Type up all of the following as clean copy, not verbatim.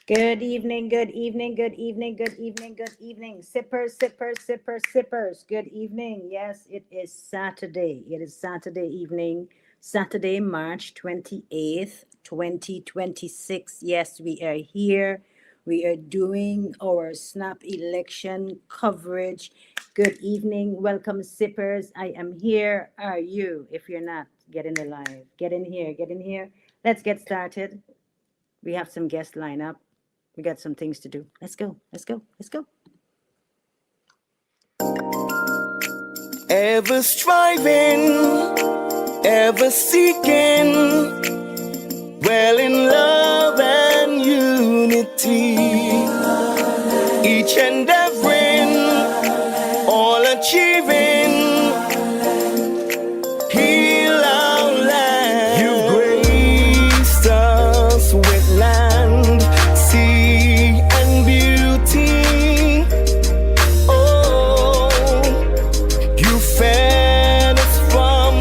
Good evening, good evening, good evening, good evening, good evening. Sippers, sippers, sippers, sippers. Good evening. Yes, it is Saturday. It is Saturday evening, Saturday, March 28th, 2026. Yes, we are here. We are doing our snap election coverage. Good evening. Welcome, sippers. I am here. Are you? If you're not, get in the live. Get in here. Get in here. Let's get started. We have some guests lined up. We got some things to do. Let's go. Let's go. Let's go. Ever striving, ever seeking, well in love and unity, each endeavoring, all achieving, heal our land. You graced us with land, sea and beauty. Oh, you fed us from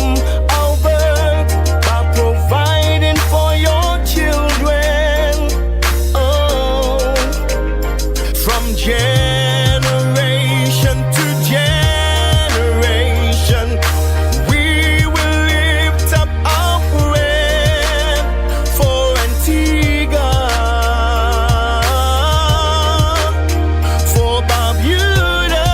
our birth by providing for your children. Oh, from generation to generation, we will lift up our prayer for Antigua, for Barbuda.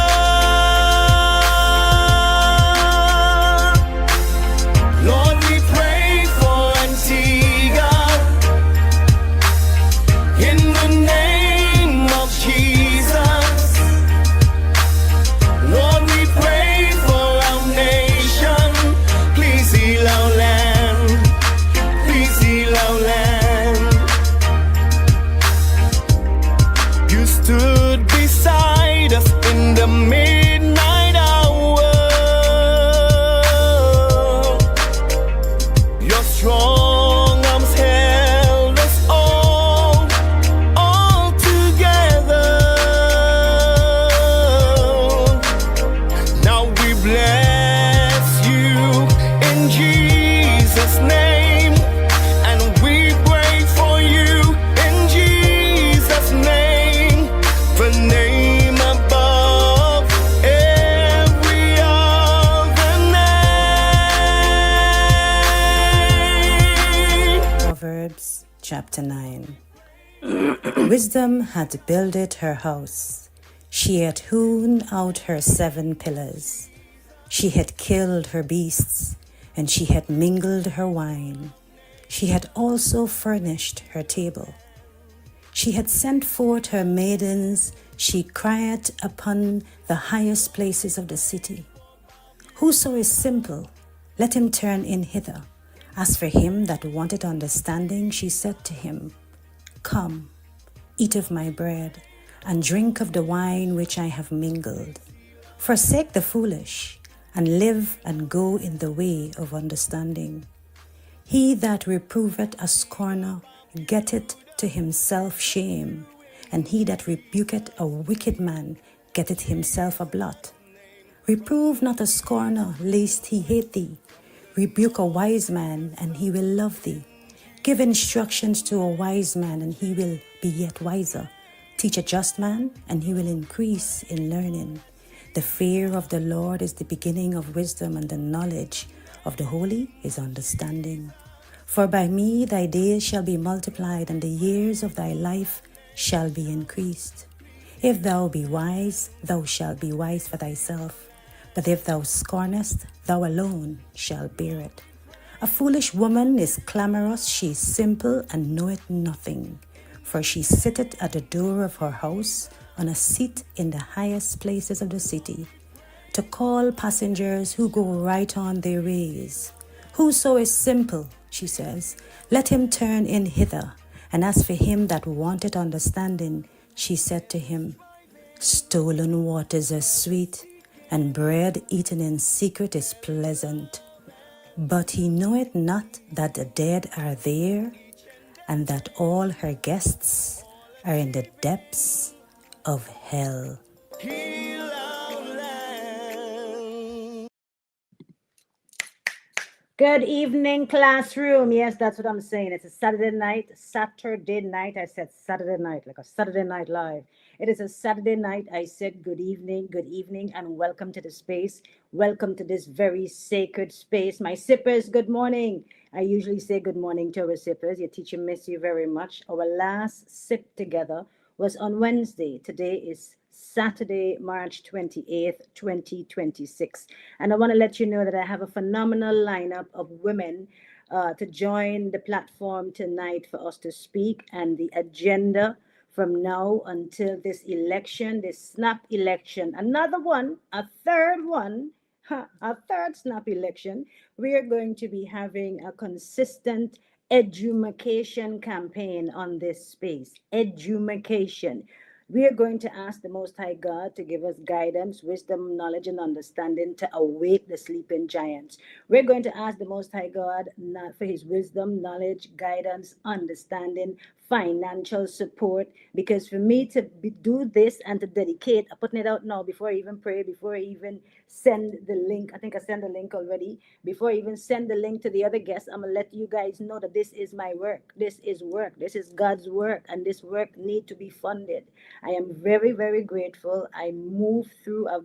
Lord, we pray for Antigua in the name of Jesus. Lord, we pray for our nation. Please heal our land. Please heal our land. You stood beside us in the midnight hour. Your strong arms held us all together. Now we bless you in Jesus' name, and we pray for you in Jesus' name, the name above every other name. Proverbs chapter 9. Wisdom had builded her house. She had hewn out her 7 pillars. She had killed her beasts, and she had mingled her wine. She had also furnished her table. She had sent forth her maidens. She cried upon the highest places of the city. Whoso is simple, let him turn in hither. As for him that wanted understanding, she said to him, Come, eat of my bread, and drink of the wine which I have mingled. Forsake the foolish, and live and go in the way of understanding. He that reproveth a scorner getteth to himself shame, and he that rebuketh a wicked man getteth himself a blot. Reprove not a scorner, lest he hate thee. Rebuke a wise man, and he will love thee. Give instructions to a wise man, and he will be yet wiser. Teach a just man, and he will increase in learning. The fear of the Lord is the beginning of wisdom, and the knowledge of the holy is understanding. For by me thy days shall be multiplied, and the years of thy life shall be increased. If thou be wise, thou shalt be wise for thyself. But if thou scornest, thou alone shalt bear it. A foolish woman is clamorous, she is simple, and knoweth nothing. For she sitteth at the door of her house, on a seat in the highest places of the city, to call passengers who go right on their ways. Whoso is simple, she says, let him turn in hither. And as for him that wanted understanding, she said to him, Stolen waters are sweet, and bread eaten in secret is pleasant. But he knoweth not that the dead are there, and that all her guests are in the depths of hell. Heal our land. Good evening, classroom. Yes, that's what I'm saying. It's a Saturday night. Saturday night. I said Saturday night, like a Saturday Night Live. It is a Saturday night. I said good evening, and welcome to the space. Welcome to this very sacred space. My sippers, good morning. I usually say good morning to our sippers. Your teacher miss you very much. Our last sip together was on Wednesday. Today is Saturday, March 28th, 2026. And I want to let you know that I have a phenomenal lineup of women to join the platform tonight for us to speak. And the agenda from now until this election, this snap election, another one, a third one, a third snap election, we are going to be having a consistent edumacation campaign on this space. Edumacation. We are going to ask the Most High God to give us guidance, wisdom, knowledge, and understanding to awake the sleeping giants. We're going to ask the Most High God for his wisdom, knowledge, guidance, understanding, financial support. Because for me to do this and to dedicate, I'm putting it out now before I even pray, before I even send the link. I think I sent the link already. Before I even send the link to the other guests, I'm gonna let you guys know that this is my work. This is work. This is God's work, and this work need to be funded. I am very, very grateful. I've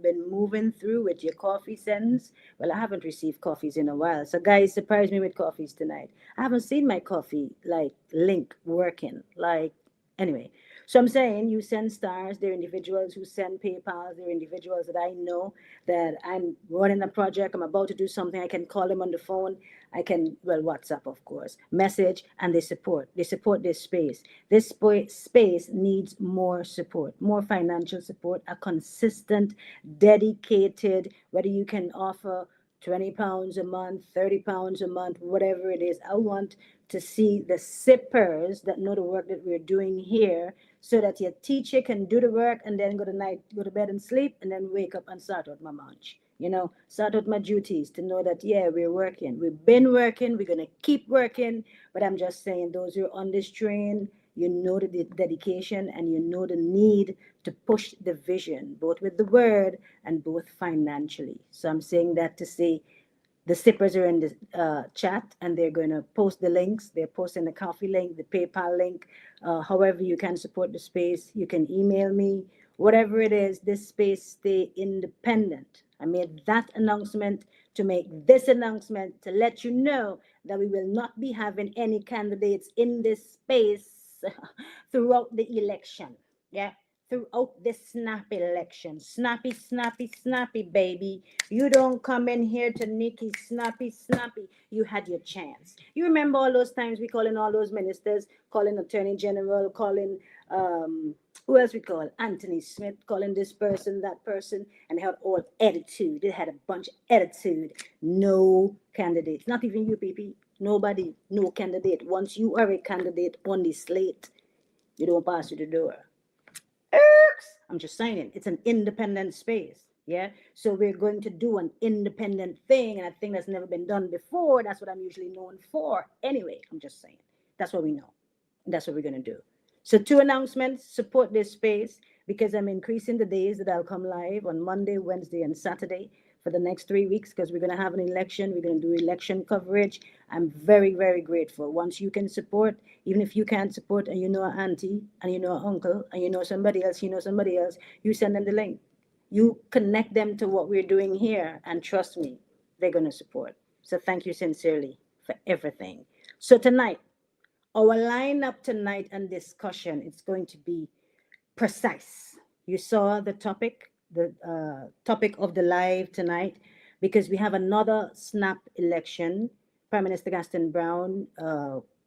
been moving through with your coffee sends. Well, I haven't received coffees in a while. So guys, surprise me with coffees tonight. I haven't seen my coffee like link working. Like anyway. So I'm saying you send stars. There are individuals who send PayPal. There are individuals that I know that I'm running a project. I'm about to do something. I can call them on the phone. I can, well, WhatsApp, of course, message, and they support. They support this space. This space needs more support, more financial support, a consistent, dedicated, whether you can offer £20 a month, £30 a month, whatever it is. I want to see the sippers that know the work that we're doing here so that your teacher can do the work and then go to bed and sleep and then wake up and start out my munch. Start out my duties to know that, yeah, we're working. We've been working. We're going to keep working. But I'm just saying, those who are on this train, you know the dedication and you know the need to push the vision, both with the word and both financially. So I'm saying that to say the sippers are in the chat and they're going to post the links. They're posting the coffee link, the PayPal link. However, you can support the space. You can email me. Whatever it is, this space stay independent. I made that announcement to make this announcement to let you know that we will not be having any candidates in this space throughout the election. Yeah, throughout this snappy election. Snappy, snappy, snappy, baby. You don't come in here to Nikki snappy, snappy. You had your chance. You remember all those times we calling all those ministers, calling Attorney General, calling who else we call? Anthony Smith, calling this person, that person, and they had all attitude. They had a bunch of attitude. No candidates. Not even you, PP. Nobody, no candidate. Once you are a candidate on the slate, you don't pass through the door. I'm just saying it's an independent space. Yeah. So we're going to do an independent thing, and I think that's never been done before. That's what I'm usually known for. Anyway, I'm just saying that's what we know. And that's what we're going to do. So, two announcements: support this space because I'm increasing the days that I'll come live on Monday, Wednesday, and Saturday for the next 3 weeks because we're going to have an election. We're going to do election coverage. I'm very, very grateful. Once you can support, even if you can't support and you know an auntie and you know an uncle and you know somebody else, you send them the link. You connect them to what we're doing here, and trust me, they're going to support. So thank you sincerely for everything. So tonight, our lineup tonight and discussion, it's going to be precise. You saw the topic of the live tonight because we have another snap election. Prime Minister Gaston Brown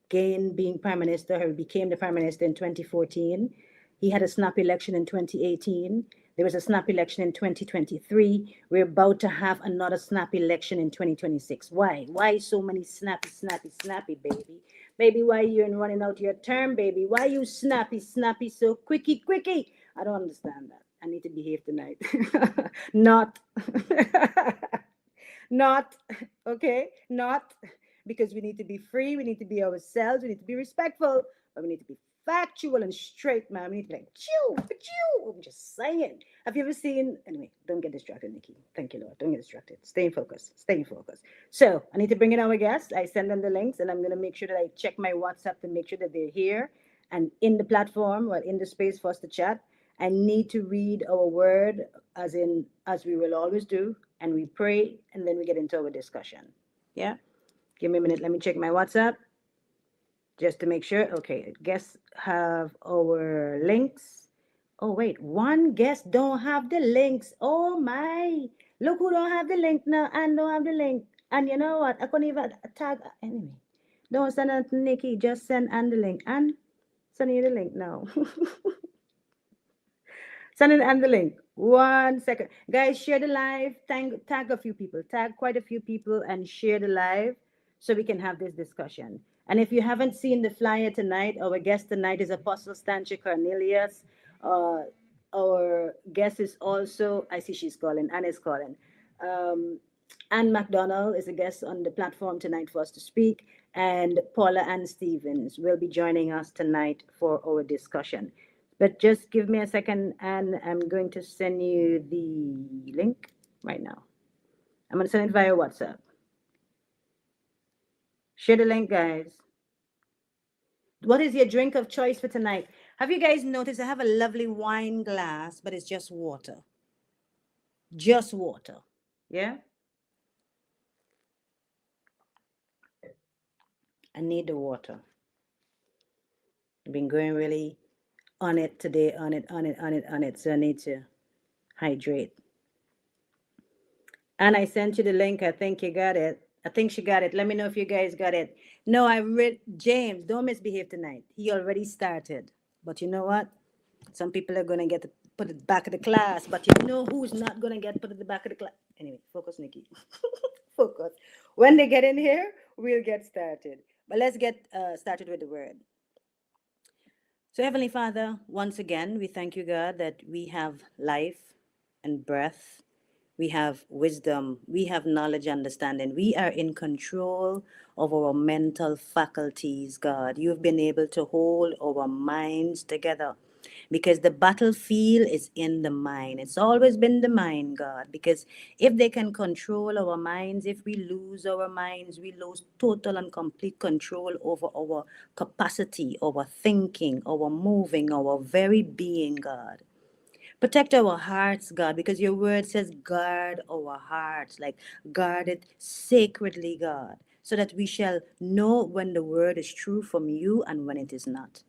gained being Prime Minister, or became the Prime Minister in 2014. He had a snap election in 2018. There was a snap election in 2023. We're about to have another snap election in 2026. Why? Why so many snappy, snappy, snappy, baby? Baby, why you running out your term, baby? Why you snappy, snappy, so quicky, quicky? I don't understand that. I need to behave tonight. Not, not, okay, not. because we need to be free, we need to be ourselves, we need to be respectful, but we need to be factual and straight, man. We need to be like, chew, chew. I'm just saying. Have you ever seen? Anyway, don't get distracted, Nikki. Thank you, Lord. Don't get distracted. Stay in focus. Stay in focus. So I need to bring in our guests. I send them the links, and I'm gonna make sure that I check my WhatsApp to make sure that they're here and in the platform or in the space for us to chat. I need to read our word as we will always do, and we pray, and then we get into our discussion. Yeah. Give me a minute. Let me check my WhatsApp just to make sure. Okay, guests have our links. Oh wait, one guest don't have the links. Oh my! Look who don't have the link now. And don't have the link. And you know what? I couldn't even tag anyway. Don't send it to Nikki. Just send Ann the link. And send you the link now. Send it and the link. 1 second. Guys, share the live. Tag a few people. Tag quite a few people and share the live so we can have this discussion. And if you haven't seen the flyer tonight, our guest tonight is Apostle Stanchi Cornelius. Uh, our guest is also, I see she's calling, Anne is calling. Um, Anne McDonald is a guest on the platform tonight for us to speak, and Paula Ann Stevens will be joining us tonight for our discussion. But just give me a second, and I'm going to send you the link right now. I'm going to send it via WhatsApp. Share the link, guys. What is your drink of choice for tonight? Have you guys noticed I have a lovely wine glass, but it's just water? Just water. Yeah? I need the water. I've been going really on it today, on it, on it, on it, on it. So I need to hydrate. And I sent you the link. I think you got it. I think she got it. Let me know if you guys got it. No, I read James. Don't misbehave tonight. He already started. But you know what? Some people are gonna get put at the back of the class. But you know who's not gonna get put at the back of the class? Anyway, focus, Nikki. Focus. When they get in here, we'll get started. But let's get started with the word. So, Heavenly Father, once again, we thank you, God, that we have life and breath. We have wisdom. We have knowledge, understanding. We are in control of our mental faculties, God. You've been able to hold our minds together because the battlefield is in the mind. It's always been the mind, God, because if they can control our minds, if we lose our minds, we lose total and complete control over our capacity, our thinking, our moving, our very being, God. Protect our hearts, God, because your word says guard our hearts, like guard it sacredly, God, so that we shall know when the word is true from you and when it is not.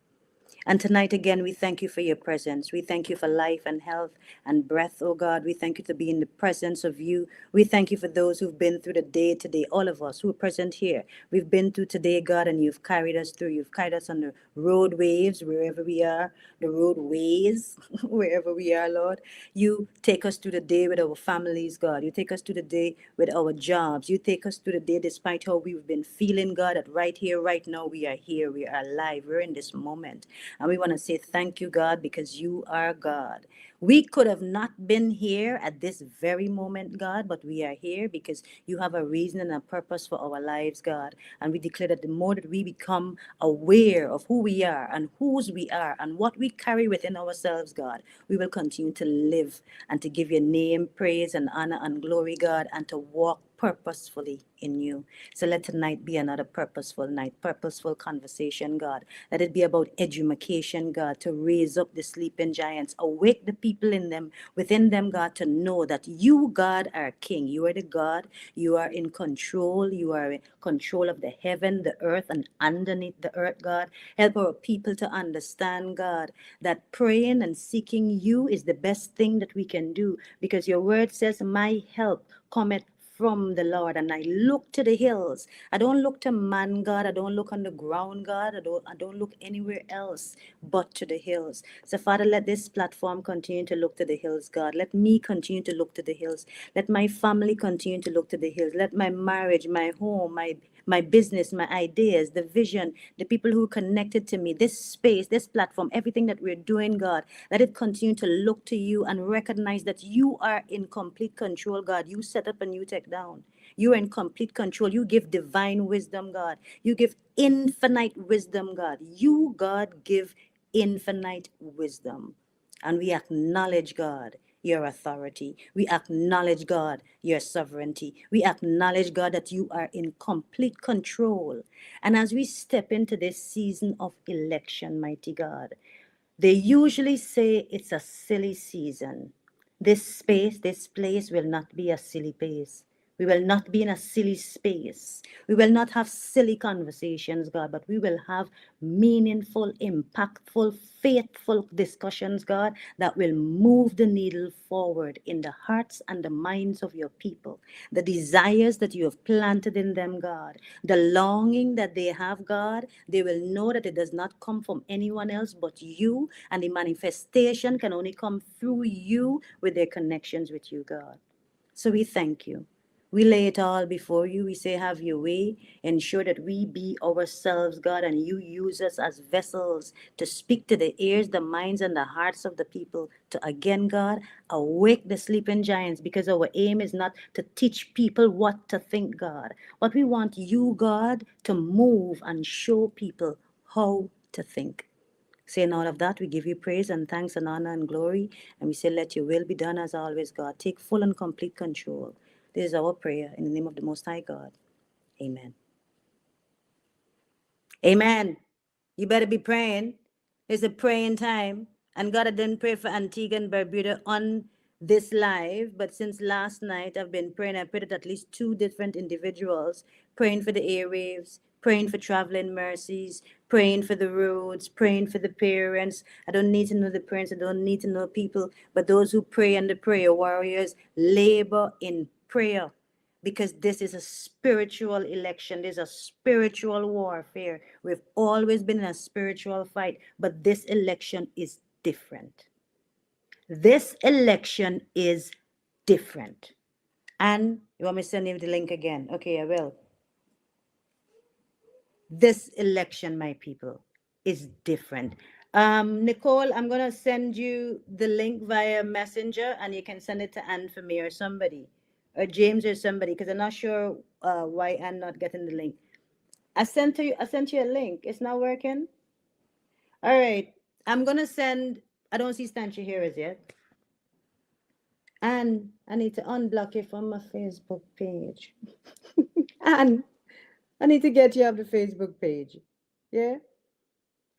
And tonight again, we thank you for your presence. We thank you for life and health and breath, oh God. We thank you to be in the presence of you. We thank you for those who've been through the day today, all of us who are present here. We've been through today, God, and you've carried us through. You've carried us on the road waves, wherever we are, the roadways, wherever we are, Lord. You take us through the day with our families, God. You take us through the day with our jobs. You take us through the day despite how we've been feeling, God, that right here, right now, we are here. We are alive. We're in this moment. And we want to say thank you, God, because you are God. We could have not been here at this very moment, God, but we are here because you have a reason and a purpose for our lives, God. And we declare that the more that we become aware of who we are and whose we are and what we carry within ourselves, God, we will continue to live and to give your name praise and honor and glory, God, and to walk purposefully in you. So let tonight be another purposeful night, purposeful conversation, God. Let it be about education, God, to raise up the sleeping giants, awake the people in them, within them, God, to know that you, God, are King. You are the God. You are in control. You are in control of the heaven, the earth, and underneath the earth, God. Help our people to understand, God, that praying and seeking you is the best thing that we can do because your word says, my help cometh from the Lord, and I look to the hills. I don't look to man, God. I don't look on the ground, God. I don't look anywhere else but to the hills. So, Father, let this platform continue to look to the hills, God. Let me continue to look to the hills. Let my family continue to look to the hills. Let my marriage, my home, my business, my ideas, the vision, the people who connected to me, this space, this platform, everything that we're doing, God, let it continue to look to you and recognize that you are in complete control, God. You set up and you take down. You are in complete control. You give divine wisdom, God. You give infinite wisdom, God. You, God, give infinite wisdom. And we acknowledge, God, your authority. We acknowledge, God, your sovereignty. We acknowledge, God, that you are in complete control. And as we step into this season of election, mighty God, they usually say it's a silly season. This place will not be a silly place. We will not be in a silly space. We will not have silly conversations, God, but we will have meaningful, impactful, faithful discussions, God, that will move the needle forward in the hearts and the minds of your people. The desires that you have planted in them, God, the longing that they have, God, they will know that it does not come from anyone else but you, and the manifestation can only come through you with their connections with you, God. So we thank you. We lay it all before you. We say, have your way. Ensure that we be ourselves, God, and you use us as vessels to speak to the ears, the minds, and the hearts of the people. To again, God, awake the sleeping giants, because our aim is not to teach people what to think, God. But we want you, God, to move and show people how to think. Saying all of that, we give you praise and thanks and honor and glory. And we say, let your will be done as always, God. Take full and complete control. This is our prayer in the name of the Most High God. Amen. Amen. You better be praying. It's a praying time. And God, I didn't pray for Antigua and Barbuda on this live, but since last night I've been praying. I prayed at least two different individuals, praying for the airwaves, praying for traveling mercies, praying for the roads, praying for the parents. I don't need to know the parents, I don't need to know people, but those who pray and the prayer warriors labor in prayer, because this is a spiritual election. There's a spiritual warfare. We've always been in a spiritual fight, but this election is different. This election is different. And you want me to send you the link again? Okay, I will. This election, my people, is different. Nicole, I'm gonna send you the link via Messenger, and you can send it to Anne for me or somebody, or James or somebody, because I'm not sure why Anne not getting the link. I sent you. I sent you a link. It's not working. All right. I'm gonna send. I don't see Stanchi here as yet. And I need to unblock you from my Facebook page. And I need to get you off the Facebook page. Yeah.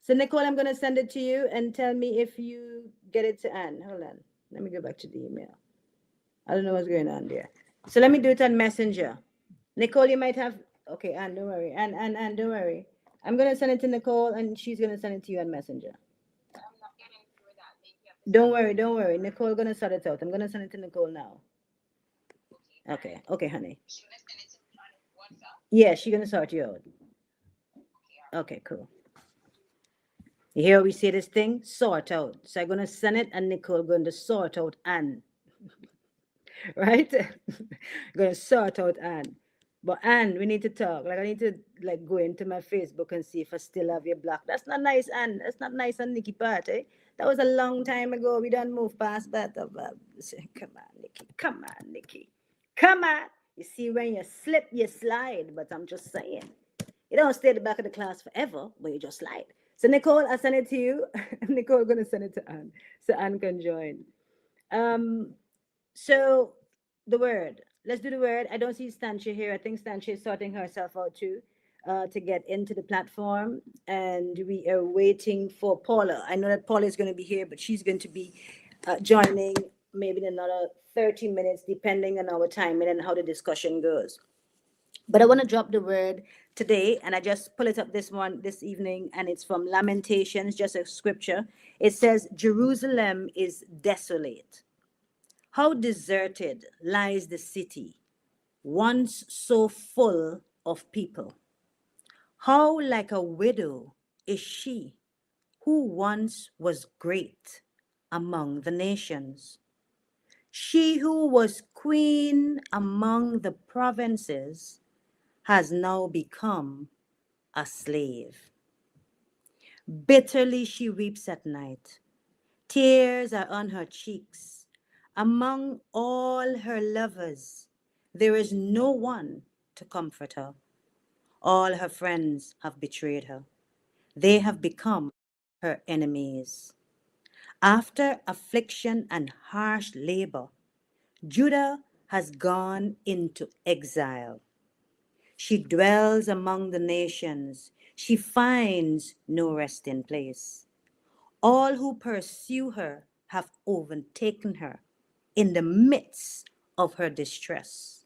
So Nicole, I'm gonna send it to you and tell me if you get it to Anne. Hold on. Let me go back to the email. I don't know what's going on there. So let me do it on Messenger. Nicole, you might have. Okay, Anne, don't worry. Anne, don't worry. I'm gonna send it to Nicole, and she's gonna send it to you on Messenger. Don't worry, don't worry. Nicole gonna sort it out. I'm gonna send it to Nicole now. Okay, okay, honey. Yeah, she's gonna sort you out. Okay, cool. You hear we say this thing? Sort out. So I'm gonna send it, and Nicole going to sort out Anne. Right? Gonna sort out Anne. But Anne, we need to talk. Like I need to like go into my Facebook and see if I still have your block. That's not nice, Anne. That's not nice on Nikki part, eh? That was a long time ago. We don't move past that. Come on, Nikki. Come on, Nikki. Come on. You see, when you slip, you slide. But I'm just saying. You don't stay at the back of the class forever, but you just slide. So Nicole, I send it to you. Nicole gonna send it to Anne. So Anne can join. So the word. Let's do the word. I don't see Stancha here. I think Stancha is sorting herself out too, to get into the platform. And we are waiting for Paula. I know that Paula is going to be here, but she's going to be joining maybe in another 30 minutes, depending on our timing and how the discussion goes. But I want to drop the word today, and I just pull it up this evening, and it's from Lamentations, just a scripture. It says, Jerusalem is desolate. How deserted lies the city, once so full of people. How like a widow is she, who once was great among the nations. She who was queen among the provinces has now become a slave. Bitterly she weeps at night. Tears are on her cheeks. Among all her lovers, There is no one to comfort her. All her friends have betrayed her. They have become her enemies. After affliction and harsh labor, Judah has gone into exile. She dwells among the nations. She finds no resting place. All who pursue her have overtaken her in the midst of her distress.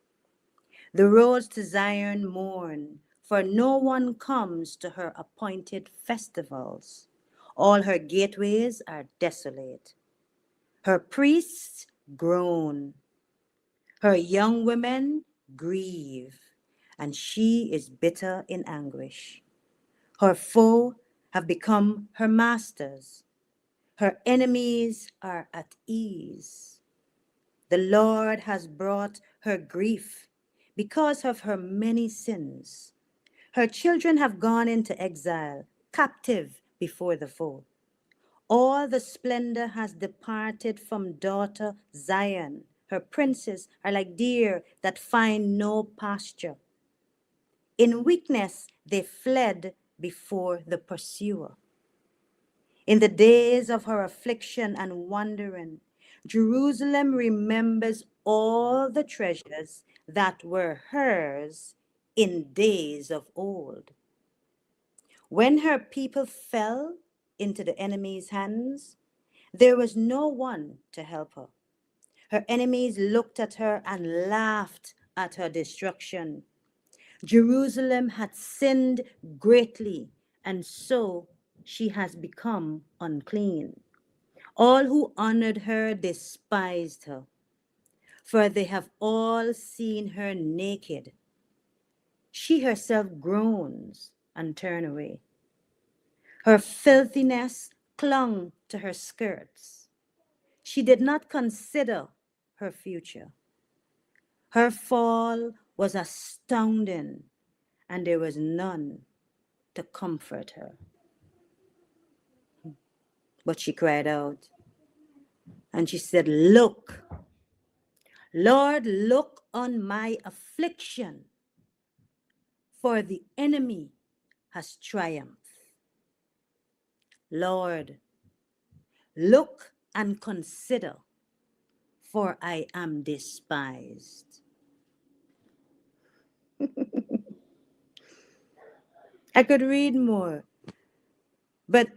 The roads to Zion mourn, for no one comes to her appointed festivals. All her gateways are desolate. Her priests groan. Her young women grieve, and she is bitter in anguish. Her foe have become her masters. Her enemies are at ease. The Lord has brought her grief because of her many sins. Her children have gone into exile, captive before the foe. All the splendor has departed from daughter Zion. Her princes are like deer that find no pasture. In weakness, they fled before the pursuer. In the days of her affliction and wandering, Jerusalem remembers all the treasures that were hers in days of old. When her people fell into the enemy's hands, there was no one to help her. Her enemies looked at her and laughed at her destruction. Jerusalem had sinned greatly, and so she has become unclean. All who honored her despised her, for they have all seen her naked. She herself groans and turned away. Her filthiness clung to her skirts. She did not consider her future. Her fall was astounding, and there was none to comfort her. But she cried out, and she said, "Look, Lord, look on my affliction, for the enemy has triumphed. Lord, look and consider, for I am despised." I could read more, but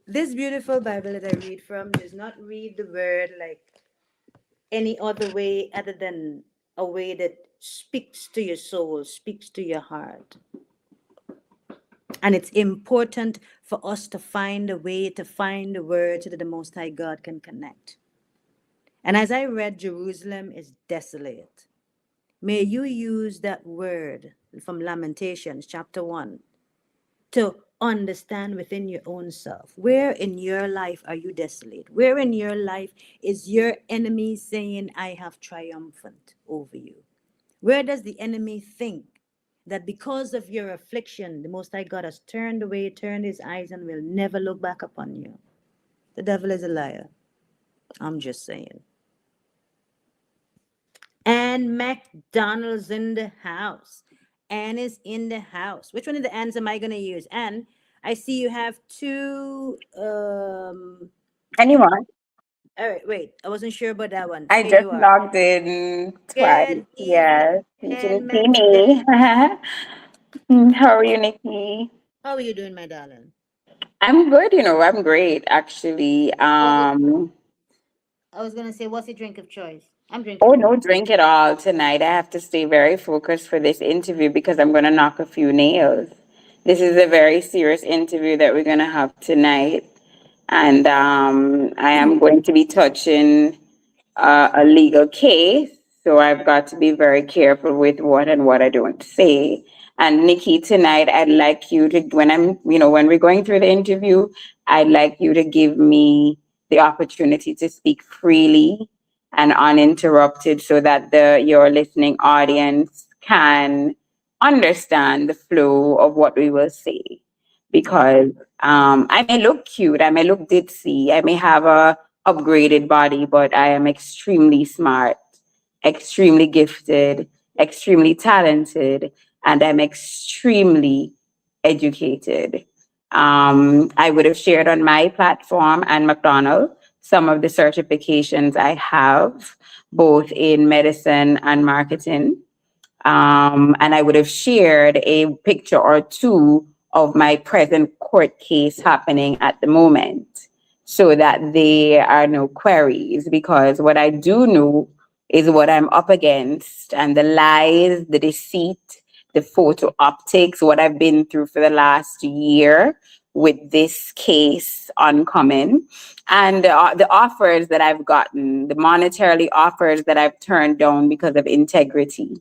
this beautiful Bible that I read from does not read the word like any other way other than a way that speaks to your soul, speaks to your heart. And it's important for us to find a way to find the words that the Most High God can connect. And as I read, Jerusalem is desolate. May you use that word from Lamentations chapter 1 to understand within your own self. Where in your life are you desolate? Where in your life is your enemy saying, "I have triumphant over you"? Where does the enemy think that because of your affliction, the Most High God has turned away, turned his eyes, and will never look back upon you? The devil is a liar. I'm just saying. And McDonald's in the house. Ann is in the house. Which one of the Anns am I going to use? Ann, I see you have two. Anyone? All right, wait. I wasn't sure about that one. I Here you just are. logged in twice. Good evening, Yes, you should Ann see McDonald. me. How are you, Nikki? How are you doing, my darling? I'm good, I'm great actually. What's it? I was going to say, what's your drink of choice? I'm Oh, drinking no water. drink at all tonight. I have to stay very focused for this interview because I'm gonna knock a few nails. This is a very serious interview that we're gonna have tonight. And I am going to be touching a legal case, so I've got to be very careful with what and what I don't say. And Nikki, tonight I'd like you to, when we're going through the interview, I'd like you to give me the opportunity to speak freely and uninterrupted, so that the your listening audience can understand the flow of what we will say. Okay. Because I may look cute, I may look ditzy, I may have a upgraded body, but I am extremely smart, extremely gifted, extremely talented, and I'm extremely educated. I would have shared on my platform and McDonald some of the certifications I have, both in medicine and marketing. And I would have shared a picture or two of my present court case happening at the moment so that there are no queries. Because what I do know is what I'm up against, and the lies, the deceit, the photo optics, what I've been through for the last year with this case oncoming, and the offers that I've gotten, the monetarily offers that I've turned down because of integrity.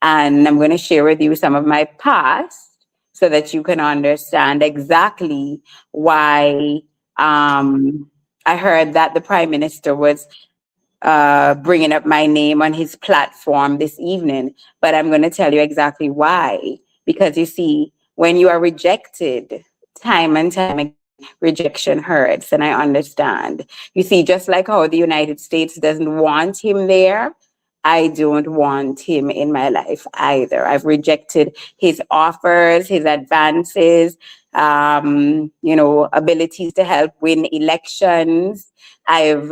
And I'm going to share with you some of my past so that you can understand exactly why I heard that the Prime Minister was bringing up my name on his platform this evening. But I'm going to tell you exactly why. Because you see, when you are rejected time and time again, rejection hurts, and I understand. You see, just like how the United States doesn't want him there, I don't want him in my life either. I've rejected his offers, his advances, abilities to help win elections. I've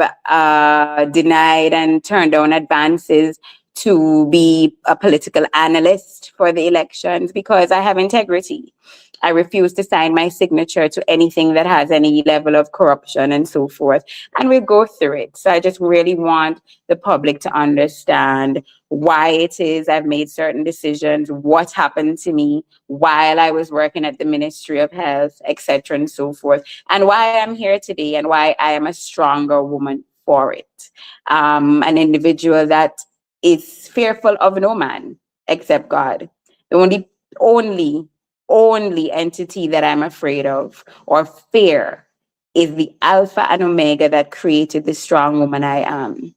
denied and turned down advances to be a political analyst for the elections because I have integrity. I refuse to sign my signature to anything that has any level of corruption and so forth. And we go through it. So I just really want the public to understand why it is I've made certain decisions, what happened to me while I was working at the Ministry of Health, etc., and so forth, and why I'm here today and why I am a stronger woman for it. An individual that is fearful of no man except God. The only entity that I'm afraid of or fear is the Alpha and Omega that created the strong woman I am.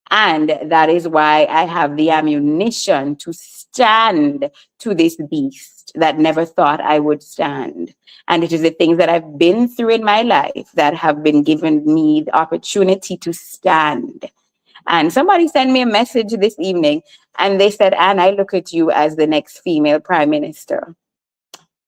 And that is why I have the ammunition to stand to this beast that never thought I would stand. And it is the things that I've been through in my life that have been given me the opportunity to stand. And somebody sent me a message this evening and they said, Anne, I look at you as the next female prime minister.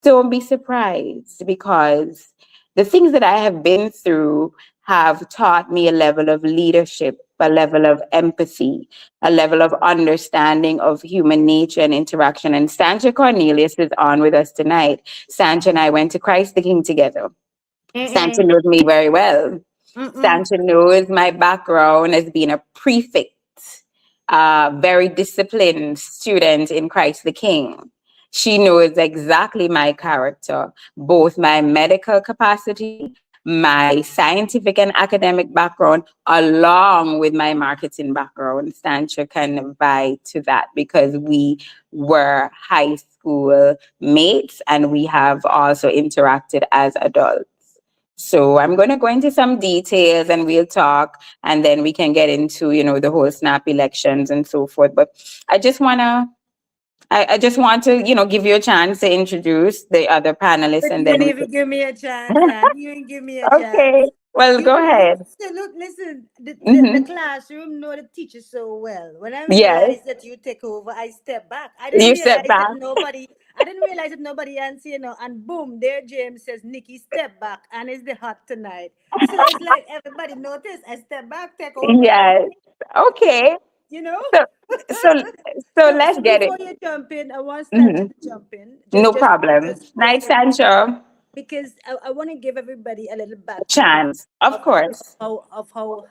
Don't be surprised because the things that I have been through have taught me a level of leadership, a level of empathy, a level of understanding of human nature and interaction. And Sancha Cornelius is on with us tonight. Sancha and I went to Christ the King together. Sancha knows me very well. Sancha knows my background as being a prefect, very disciplined student in Christ the King. She knows exactly my character, both my medical capacity, my scientific and academic background, along with my marketing background. Sancha can vie to that because we were high school mates and we have also interacted as adults. So I'm going to go into some details and we'll talk and then we can get into, the whole snap elections and so forth. But I just want to give you a chance to introduce the other panelists But and you then didn't we even give me a chance, and you didn't give me a can... Okay. chance. Well, go ahead. So look, listen, the Hmm. classroom know the teacher so well. When I Yes. realized that you take over, I step back. You step back. I didn't realize that nobody answer, and boom, there James says, Nikki, step back, and it's the hot tonight. So it's like everybody noticed. I step back, take over, Yes. Okay. you know. So, so, so let's So get it. before you jump in, I want Stancha Hmm. to jump in. No problem. Night, For Sancho. because I want to give everybody a little background Chance. Of of course. how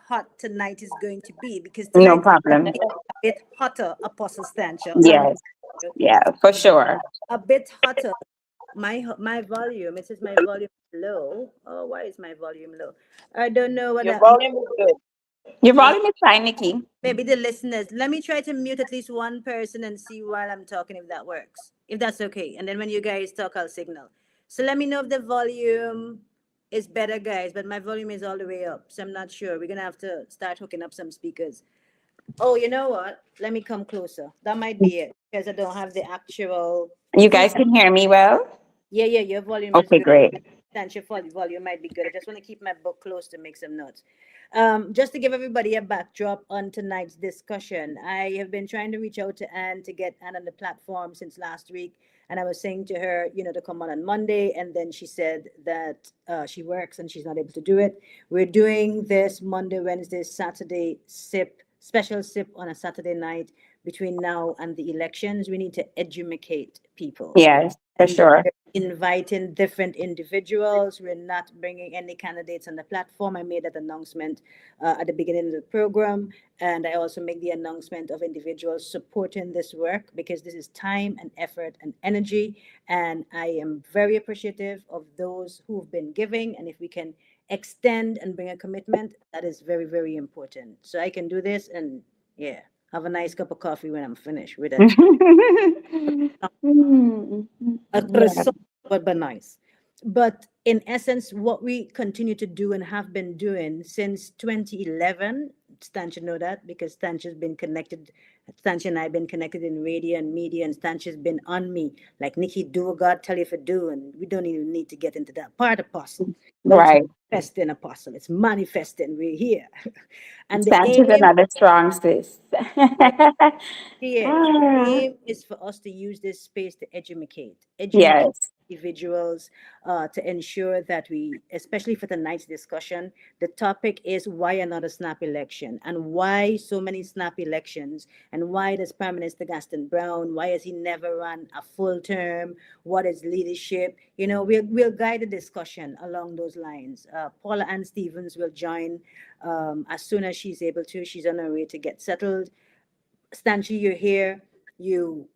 hot tonight is going to be, because No tonight is going to problem. be a bit hotter, Apostle Stancha. Yes. Yeah, for sure. A bit hotter. My volume, it says my volume is low. Oh, why is my volume low? I don't know what Your that means. volume is good. Your volume is fine, Nikki. Maybe the listeners. Let me try to mute at least one person and see while I'm talking if that works. If that's okay. And then when you guys talk, I'll signal. So let me know if the volume is better, guys. But my volume is all the way up. So I'm not sure. We're gonna have to start hooking up some speakers. Oh, you know what? Let me come closer. That might be it. Because I don't have the actual You guys feedback. can hear me well? Yeah, your volume is Okay, good. great. Substantial volume might be good. I just want to keep my book close to make some notes. Just to give everybody a backdrop on tonight's discussion, I have been trying to reach out to Anne to get Anne on the platform since last week. And I was saying to her, to come on Monday. And then she said that she works and she's not able to do it. We're doing this Monday, Wednesday, Saturday special sip on a Saturday night between now and the elections. We need to educate people. Yes, for And sure. inviting different individuals. We're not bringing any candidates on the platform. I made that announcement at the beginning of the program. And I also make the announcement of individuals supporting this work because this is time and effort and energy. And I am very appreciative of those who've been giving. And if we can extend and bring a commitment, that is very, very important. So I can do this and yeah, have a nice cup of coffee when I'm finished with it. Mm, A yeah. croissant, but nice. But in essence, what we continue to do and have been doing since 2011, Stan should know that because Stanch and I have been connected in radio and media, and Stanch has been on me. Like, Nikki, do what God tell you to do, and we don't even need to get into that part, apostle. But it's Right. manifesting, apostle. It's manifesting. We're here. And the Stanch is aim, another strong sis. yeah, she is. The Ah, aim is for us to use this space to educate yes, individuals to ensure that we, especially for tonight's discussion, the topic is why another snap election and why so many snap elections and why does Prime Minister Gaston Brown, why has he never run a full term? What is leadership? We'll guide the discussion along those lines. Paula Ann Stevens will join as soon as she's able to. She's on her way to get settled. Stanchi, you're here. You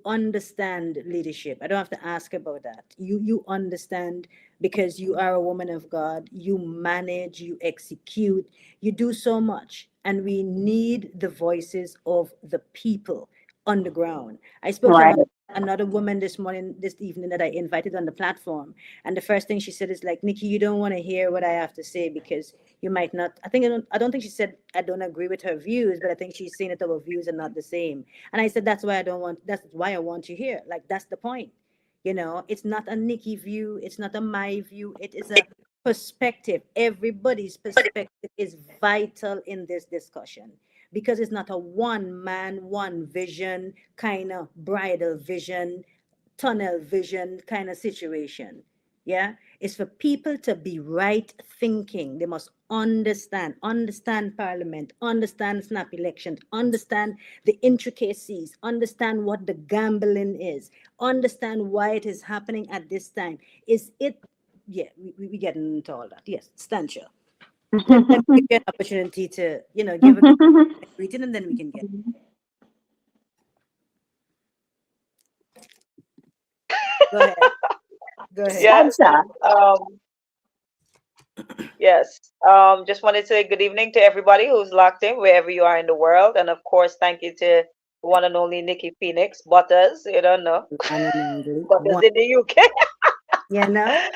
understand leadership. I don't have to ask about that. You understand because you are a woman of God. You manage, you execute, you do so much. And we need the voices of the people on the ground. I spoke to right. another woman this evening that I invited on the platform. And the first thing she said is like, Nikki, you don't want to hear what I have to say because you might not. I don't think she said I don't agree with her views, but I think she's saying that our views are not the same. And I said that's why I want you here. Like, that's the point. It's not a Nikki view, it's not a my view, it is a perspective. Everybody's perspective is vital in this discussion because it's not a one man, one vision kind of bridal vision, tunnel vision kind of situation. Yeah, it's for people to be right thinking. They must understand parliament, understand snap elections, understand the intricacies, understand what the gambling is, understand why it is happening at this time. Is it, yeah, we get into all that. Yes, Stancha. Let me give you an opportunity to, give a greeting and then we can get. Go ahead. Go ahead. Yes. Stanza. Um, yes. Just wanted to say good evening to everybody who's locked in wherever you are in the world. And of course, thank you to the one and only Nikki Phoenix, Butters, you don't know, One and only Butters one. in the UK. You know?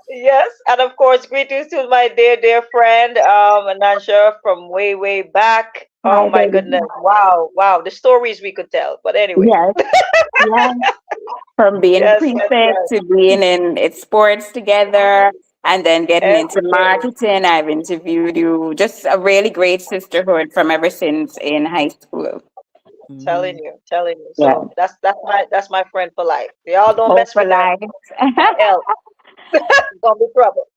Yes. And of course, greetings to my dear friend, Anansha from way, way back. Hi, Oh my baby. goodness. Wow. Wow. The stories we could tell. But anyway, Yes, yes. From being yes, yes, prefect yes. to being in it's sports together and then getting into Everything. marketing. I've interviewed you. Just a really great sisterhood from ever since in high school. Telling Mhm. you, telling you. Yeah. So that's my friend for life. Y'all don't Hope mess for with her, life. or else it's gonna be trouble.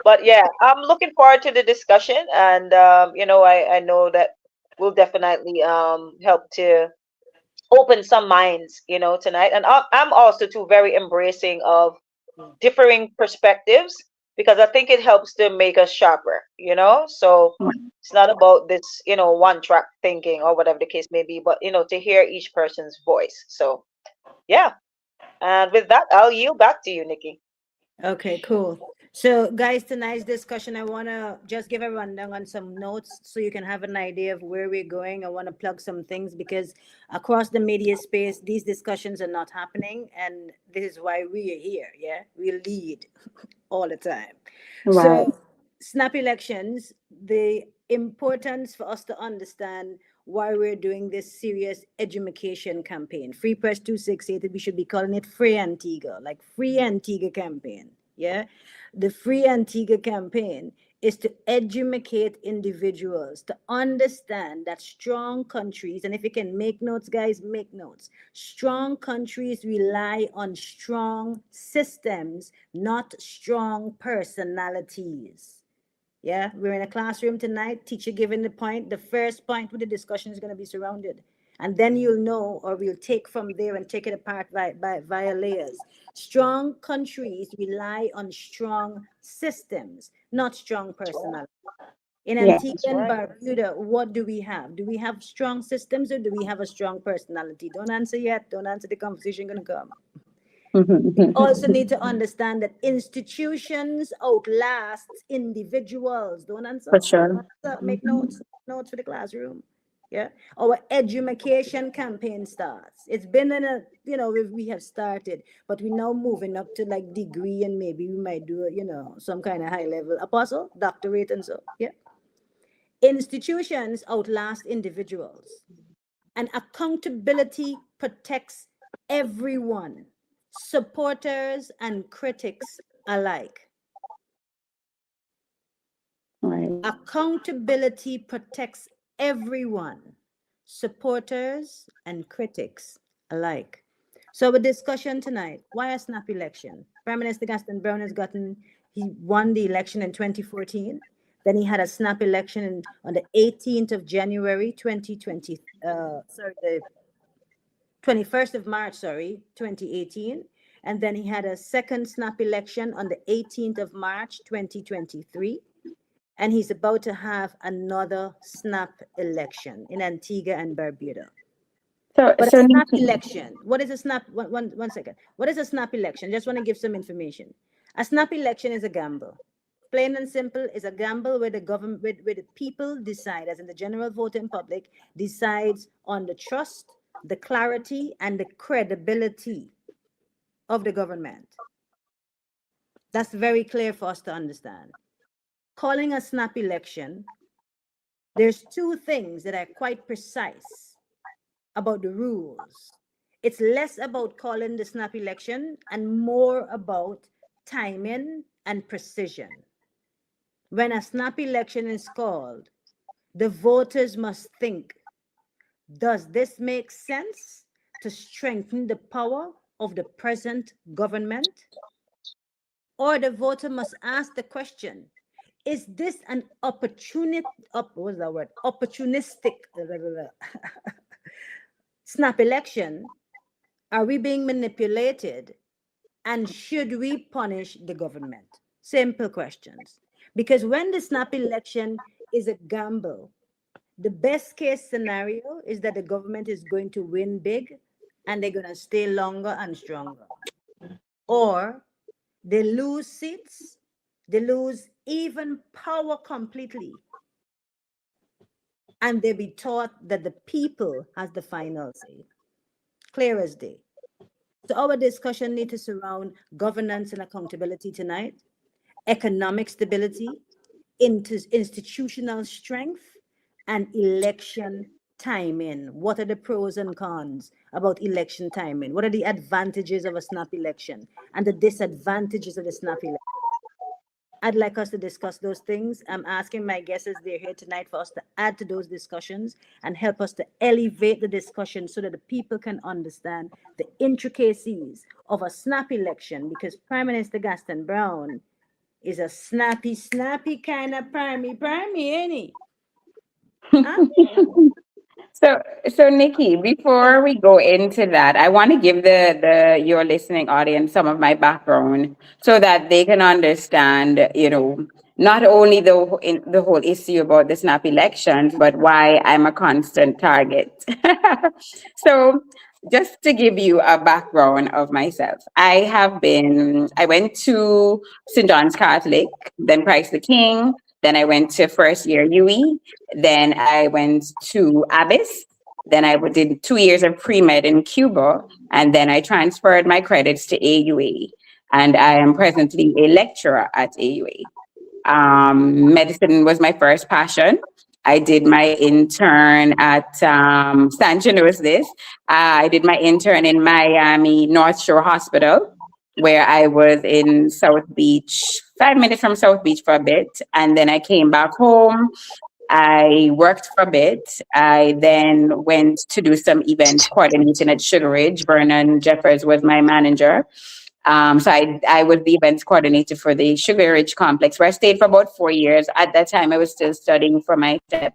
But yeah, I'm looking forward to the discussion, and I know that will definitely help to open some minds, tonight. And I'm also too very embracing of differing perspectives because I think it helps to make us sharper. So it's not about this, one track thinking or whatever the case may be, but to hear each person's voice. So yeah. And with that, I'll yield back to you, Nikki. Okay, cool. So, guys, tonight's discussion, I want to just give a rundown on some notes so you can have an idea of where we're going. I want to plug some things because across the media space, these discussions are not happening. And this is why we are here. Yeah, we lead all the time. Right. So, snap elections, the importance for us to understand why we're doing this serious education campaign. Free Press 268, we should be calling it Free Antigua, like Free Antigua campaign. Yeah. The Free Antigua campaign is to educate individuals to understand that strong countries, and if you can make notes, guys, make notes. Strong countries rely on strong systems, not strong personalities. Yeah, we're in a classroom tonight, teacher giving the point. The first point with the discussion is going to be surrounded. And then you'll know, or we'll take from there and take it apart via layers. Strong countries rely on strong systems, not strong personality. In Yeah. Antigua That's and right. Barbuda, what do we have? Do we have strong systems or do we have a strong personality? Don't answer yet. Don't answer. The conversation going to come. Also need to understand that institutions outlast individuals. Don't answer. For sure. Don't answer. Make notes for the classroom. Yeah. Our education campaign starts. It's been in a, we have started, but we're now moving up to like degree, and maybe we might do, some kind of high level apostle, doctorate, and so. Yeah. Institutions outlast individuals, and accountability protects everyone, supporters and critics alike. Right. Accountability protects everyone, supporters and critics alike. So, a discussion tonight, why a snap election? Prime Minister Gaston Brown he won the election in 2014. Then he had a snap election on the 18th of January 2020, the 21st of March, 2018. And then he had a second snap election on the 18th of March, 2023. And he's about to have another snap election in Antigua and Barbuda. So, But a so snap Nikki, election, what is a snap? One second. What is a snap election? Just want to give some information. A snap election is a gamble. Plain and simple, is a gamble where the government, where the people decide, as in the general voting public, decides on the trust, the clarity, and the credibility of the government. That's very clear for us to understand. Calling a snap election, there's two things that are quite precise about the rules. It's less about calling the snap election and more about timing and precision. When a snap election is called, the voters must think, does this make sense to strengthen the power of the present government? Or the voter must ask the question, is this an opportunistic snap election? Are we being manipulated? And should we punish the government? Simple questions. Because when the snap election is a gamble, the best case scenario is that the government is going to win big and they're going to stay longer and stronger. Or they lose seats, they lose even power completely, and they be taught that the people has the final say. Clear as day. So our discussion needs to surround governance and accountability tonight, economic stability, institutional strength, and election timing. What are the pros and cons about election timing? What are the advantages of a snap election and the disadvantages of a snap election? I'd like us to discuss those things. I'm asking my guests as they're here tonight for us to add to those discussions and help us to elevate the discussion so that the people can understand the intricacies of a snap election, because Prime Minister Gaston Brown is a snappy kind of primey, ain't he? Huh? So Nikki, before we go into that, I want to give the your listening audience some of my background so that they can understand, not only the whole issue about the snap elections, but why I'm a constant target. So just to give you a background of myself, I went to St. John's Catholic, then Christ the King, then I went to first year UE, then I went to Abbess. Then I did 2 years of pre-med in Cuba, and then I transferred my credits to AUA. And I am presently a lecturer at AUA. Medicine was my first passion. I did my intern at Sancho knows this. I did my intern in Miami North Shore Hospital. where I was in South Beach, 5 minutes from South Beach for a bit. And then I came back home. I worked for a bit. I then went to do some event coordinating at Sugar Ridge. Vernon Jeffers was my manager. So I was the events coordinator for the Sugar Ridge complex, where I stayed for about 4 years. At that time, I was still studying for my STEP.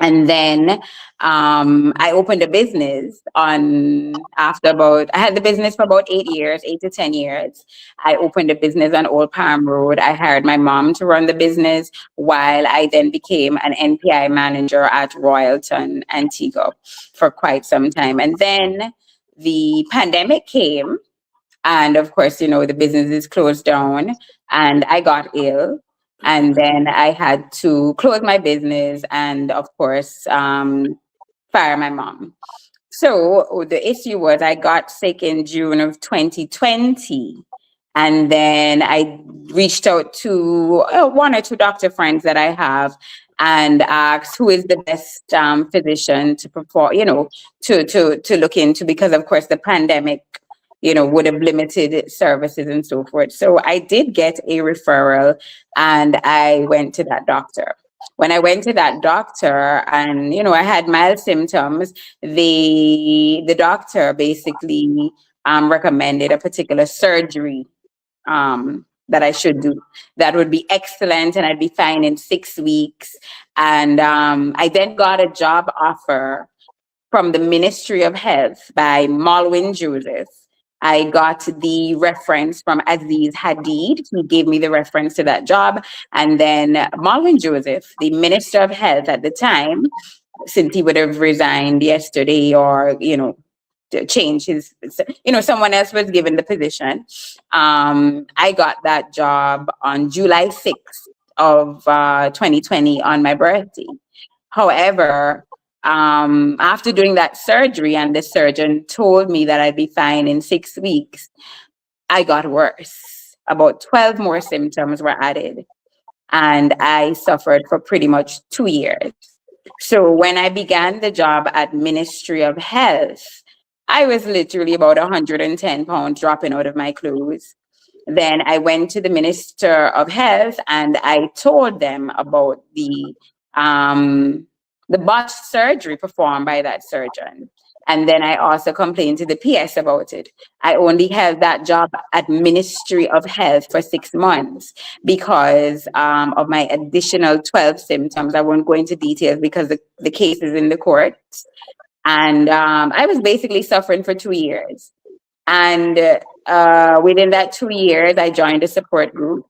And then I opened a business on after about, I had the business for about 8 years, 8 to 10 years. I opened a business on Old Palm Road. I hired my mom to run the business while I then became an NPI manager at Royalton, Antigua for quite some time. And then the pandemic came, and of course, the business is closed down, and I got ill. And then I had to close my business and, of course, fire my mom. So the issue was I got sick in June of 2020. And then I reached out to one or two doctor friends that I have and asked who is the best physician to perform, to look into, because of course the pandemic, would have limited services and so forth. So I did get a referral and I went to that doctor. When I went to that doctor and, I had mild symptoms, the doctor basically recommended a particular surgery that I should do. That would be excellent, and I'd be fine in 6 weeks. And I then got a job offer from the Ministry of Health by Malwin Joseph. I got the reference from Aziz Hadid. He gave me the reference to that job. And then Malwin Joseph, the Minister of Health at the time, since he would have resigned yesterday or, to change his, someone else was given the position. I got that job on July 6th of 2020 on my birthday. However, after doing that surgery and the surgeon told me that I'd be fine in 6 weeks, I got worse. About 12 more symptoms were added, and I suffered for pretty much 2 years. So when I began the job at Ministry of Health, I was literally about 110 pounds dropping out of my clothes. Then I went to the Minister of Health and I told them about the botched surgery performed by that surgeon. And then I also complained to the PS about it. I only held that job at Ministry of Health for 6 months because of my additional 12 symptoms. I won't go into details because the case is in the courts. And I was basically suffering for 2 years. And within that 2 years, I joined a support group.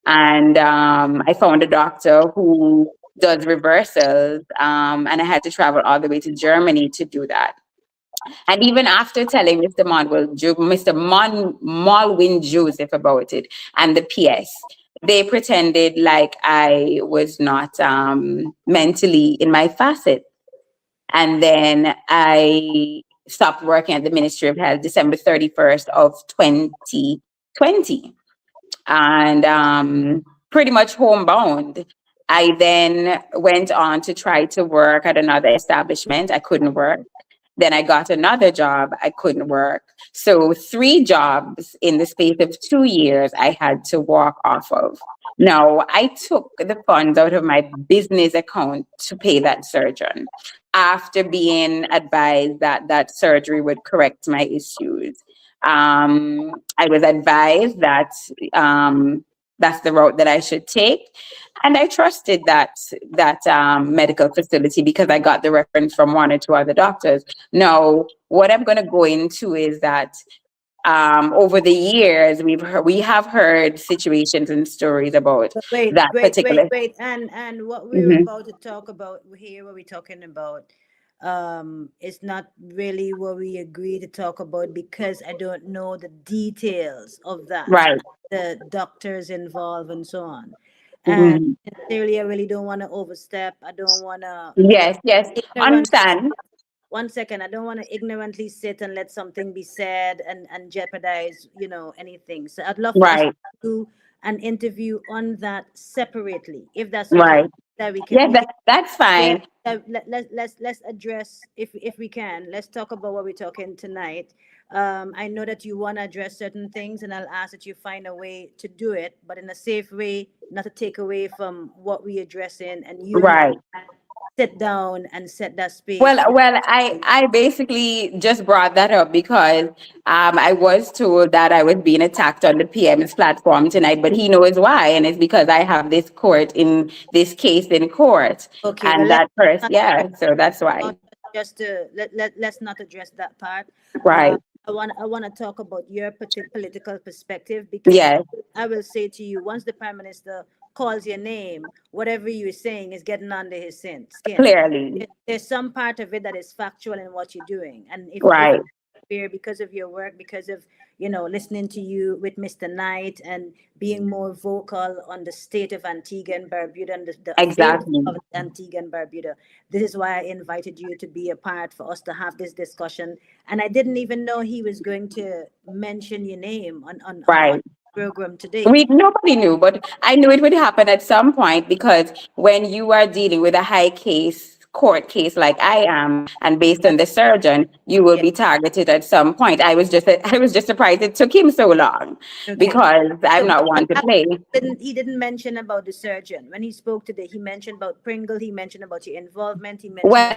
And I found a doctor who does reversals. And I had to travel all the way to Germany to do that. And even after telling Mr. Malwin Joseph about it and the PS, they pretended like I was not mentally in my facet. And then I stopped working at the Ministry of Health December 31st of 2020. And pretty much homebound. I then went on to try to work at another establishment. I couldn't work. Then I got another job. I couldn't work. So 3 jobs in the space of 2 years I had to walk off of. Now, I took the funds out of my business account to pay that surgeon after being advised that that surgery would correct my issues. I was advised that that's the route that I should take. And I trusted that medical facility because I got the reference from one or two other doctors. Now, what I'm going to go into is that over the years we have heard situations and stories about But wait, that wait, particular. wait, wait. And what we were Mhm. about to talk about here, what we're talking about, it's not really what we agree to talk about because I don't know the details of that, Right. the doctors involved and so on. And Mhm. sincerely, I really don't want to overstep. I don't want to Yes, yes. ignorantly. Understand. 1 second, I don't want to ignorantly sit and let something be said and jeopardize, anything. So I'd love for us to Right. do an interview on that separately, if that's okay. Right. That we can Yeah, we can that's yeah, fine. let's address, if we can, let's talk about what we're talking tonight. I know that you want to address certain things, and I'll ask that you find a way to do it, but in a safe way, not to take away from what we addressing, and you and I Right. sit down and set that Well, space. I basically just brought that up because I was told that I was being attacked on the PM's platform tonight, but he knows why, and it's because I have this case in court, Okay, well, and let's that person, not yeah, so that's why. not just to let's not address that part. Right. I want to talk about your political perspective, because Yes, I will say to you, once the prime minister calls your name, whatever you're saying is getting under his skin. clearly. There's some part of it that is factual in what you're doing, and if Right. fear, because of your work, because of listening to you with Mr. Knight, and being more vocal on the state of Antigua and Barbuda, and the affairs Exactly. of Antigua and Barbuda. This is why I invited you to be a part, for us to have this discussion. And I didn't even know he was going to mention your name on Right. program today. We nobody knew, but I knew it would happen at some point because when you are dealing with a high case court case like I am, and based on the surgeon, you will Yeah. be targeted at some point. I was just surprised it took him so long Okay. because I'm So, not one to play. he didn't mention about the surgeon when he spoke today. He mentioned about Pringle. He mentioned about your involvement. He mentioned Well,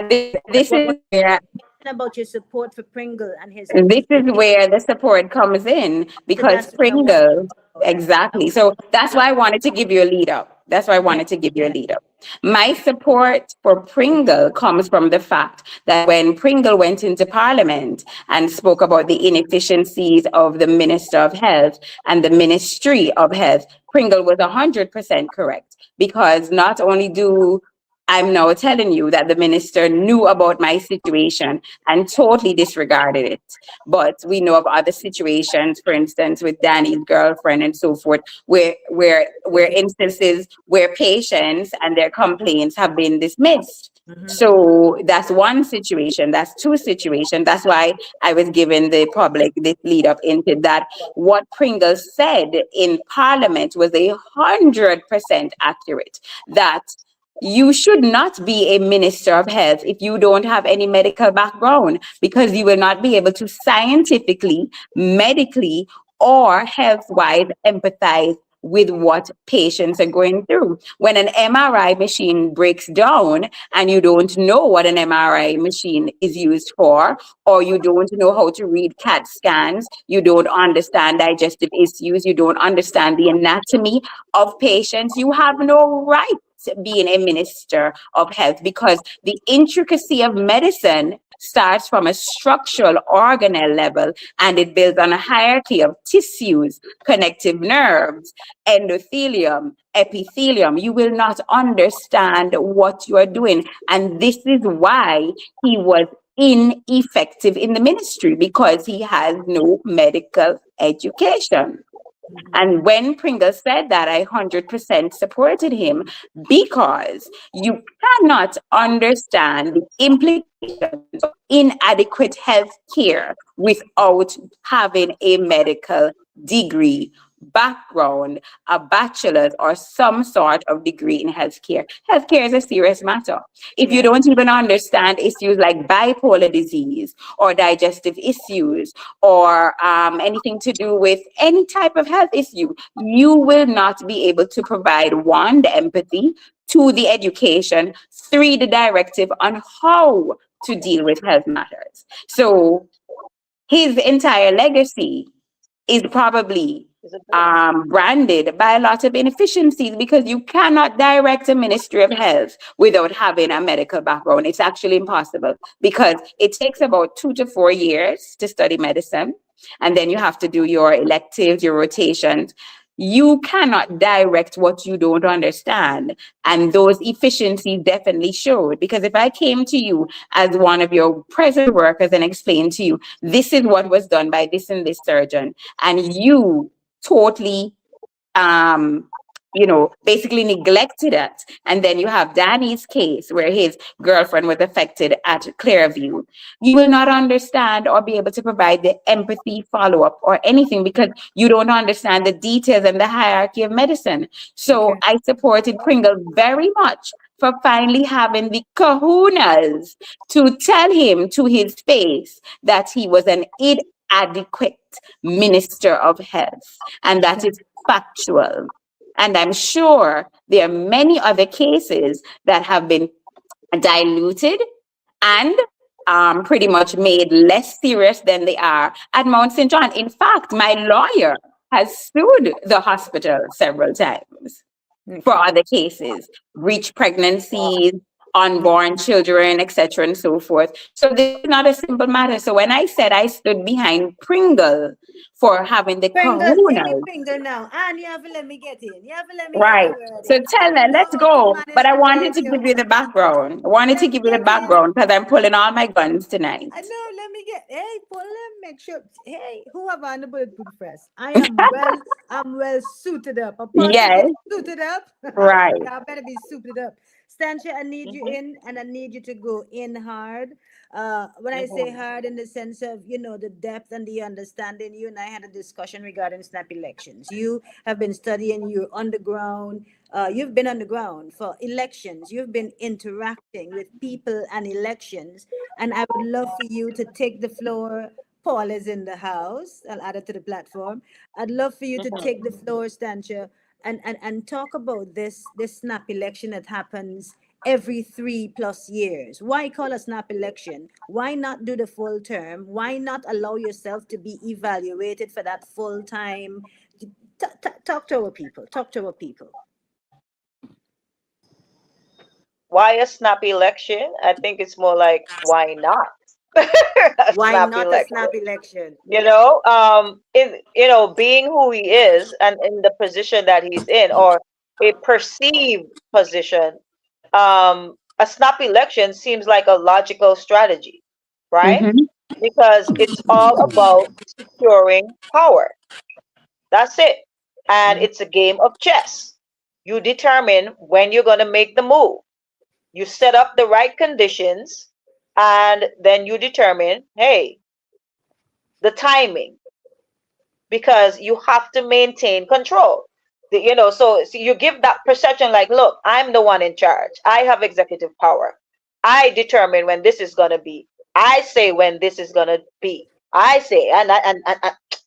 this what is where about your support for Pringle and his This is his where the support comes in so because that's what I want Pringle, about. exactly. So that's why I wanted to give you a lead up. That's why I Yeah, wanted to give you a yeah. lead up. My support for Pringle comes from the fact that when Pringle went into Parliament and spoke about the inefficiencies of the Minister of Health and the Ministry of Health, Pringle was 100% correct because not only do I'm now telling you that the minister knew about my situation and totally disregarded it. But we know of other situations, for instance, with Danny's girlfriend and so forth, where Okay. instances where patients and their complaints have been dismissed. Mm-hmm. So that's one situation. That's two situations. That's why I was giving the public this lead up into that. What Pringle said in Parliament was 100% accurate. That you should not be a minister of health if you don't have any medical background because you will not be able to scientifically, medically, or health wise empathize with what patients are going through. When an MRI machine breaks down and you don't know what an MRI machine is used for, or you don't know how to read CAT scans, you don't understand digestive issues, you don't understand the anatomy of patients, you have no right being a minister of health because the intricacy of medicine starts from a structural organelle level and it builds on a hierarchy of tissues, connective nerves, endothelium, epithelium. You will not understand what you are doing. And this is why he was ineffective in the ministry because he has no medical education. And when Pringle said that, I 100% supported him because you cannot understand the implications of inadequate health care without having a medical degree, background, a bachelor's, or some sort of degree in healthcare. Healthcare is a serious matter. If you Yeah. don't even understand issues like bipolar disease or digestive issues or anything to do with any type of health issue, you will not be able to provide one, the empathy, two, the education, three, the directive on how to deal with health matters. So his entire legacy is probably Is it good? branded by a lot of inefficiencies because you cannot direct a ministry of health without having a medical background. It's actually impossible because it takes about 2 to 4 years to study medicine, and then you have to do your electives, your rotations. You cannot direct what you don't understand. And those efficiencies definitely showed. Because if I came to you as one of your present workers and explained to you, this is what was done by this and this surgeon, and you totally um basically neglected it. And then you have Danny's case where his girlfriend was affected at Clearview. You will not understand or be able to provide the empathy follow up or anything because you don't understand the details and the hierarchy of medicine. So Okay. I supported Pringle very much for finally having the kahunas to tell him to his face that he was an inadequate minister of health. And that is factual. And I'm sure there are many other cases that have been diluted and pretty much made less serious than they are at Mount St. John. In fact, my lawyer has sued the hospital several times for Okay. other cases, breech pregnancies, unborn children, etc., and so forth. So this is not a simple matter. So when I said I stood behind Pringle for having the Pringle, give me kahunas, Pringle now. And you have to let me get in. You have to let me get right? my word So in. tell I me, know let's how to go. manage But I the wanted to give radio. you the background. I wanted to Let me give you the get in. background because I'm pulling all my guns tonight. I know, let me get, hey, pull them, make sure, hey, who have on the bulletproof vest? I'm well suited up. A person Yes, is suited up. right. Y'all better be suited up. Stancha, I need you Mhm, in, and I need you to go in hard. When I say mhm, hard, in the sense of, the depth and the understanding, you and I had a discussion regarding snap elections. You have been studying, you're on the ground. You've been on the ground for elections. You've been interacting with people and elections, and I would love for you to take the floor. Paul is in the house. I'll add it to the platform. I'd love for you to mhm. take the floor, Stancha, and talk about this snap election that happens every 3+ years. Why call a snap election? Why not do the full term? Why not allow yourself to be evaluated for that full time? Talk to our people. Talk to our people. Why a snap election? I think it's more like why not a Why snap not a election? snap election? Being who he is and in the position that he's in, or a perceived position, a snap election seems like a logical strategy, right? Mm-hmm. Because it's all about securing power. That's it. And it's a game of chess. You determine when you're going to make the move. You set up the right conditions, and then you determine, hey, the timing, because you have to maintain control. So you give that perception like, look, I'm the one in charge. I have executive power. I determine when this is going to be. I say when this is going to be. I say, and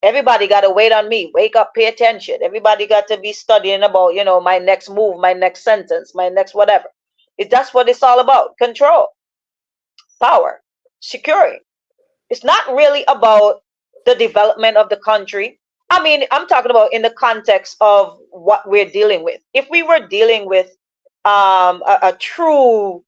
everybody got to wait on me. Wake up, pay attention. Everybody got to be studying about, my next move, my next sentence, my next whatever. That's what it's all about. Control, power, securing. It's not really about the development of the country. I mean, I'm talking about in the context of what we're dealing with. If we were dealing with a true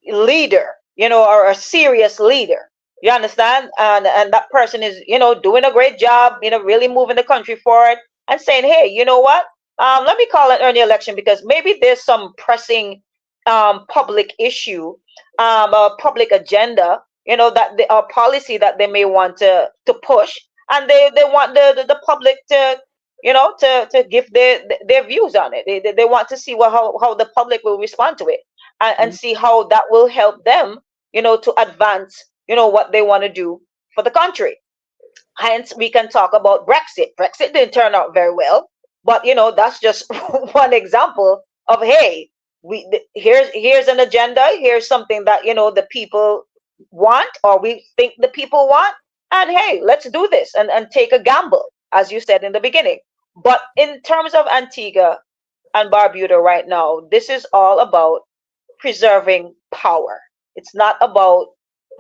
leader, or a serious leader, you understand? And that person is, doing a great job, really moving the country forward and saying, hey, you know what? Let me call an early election because maybe there's some pressing public issue, a public agenda, that a policy that they may want to push, and they want the public to, to give their views on it. They want to see how the public will respond to it, and see how that will help them, to advance, what they want to do for the country. Hence, we can talk about Brexit. Brexit didn't turn out very well, but that's just one example of, hey, here's an agenda. Here's something that the people want, or we think the people want, and hey, let's do this and take a gamble, as you said in the beginning. But in terms of Antigua and Barbuda right now, this is all about preserving power. It's not about,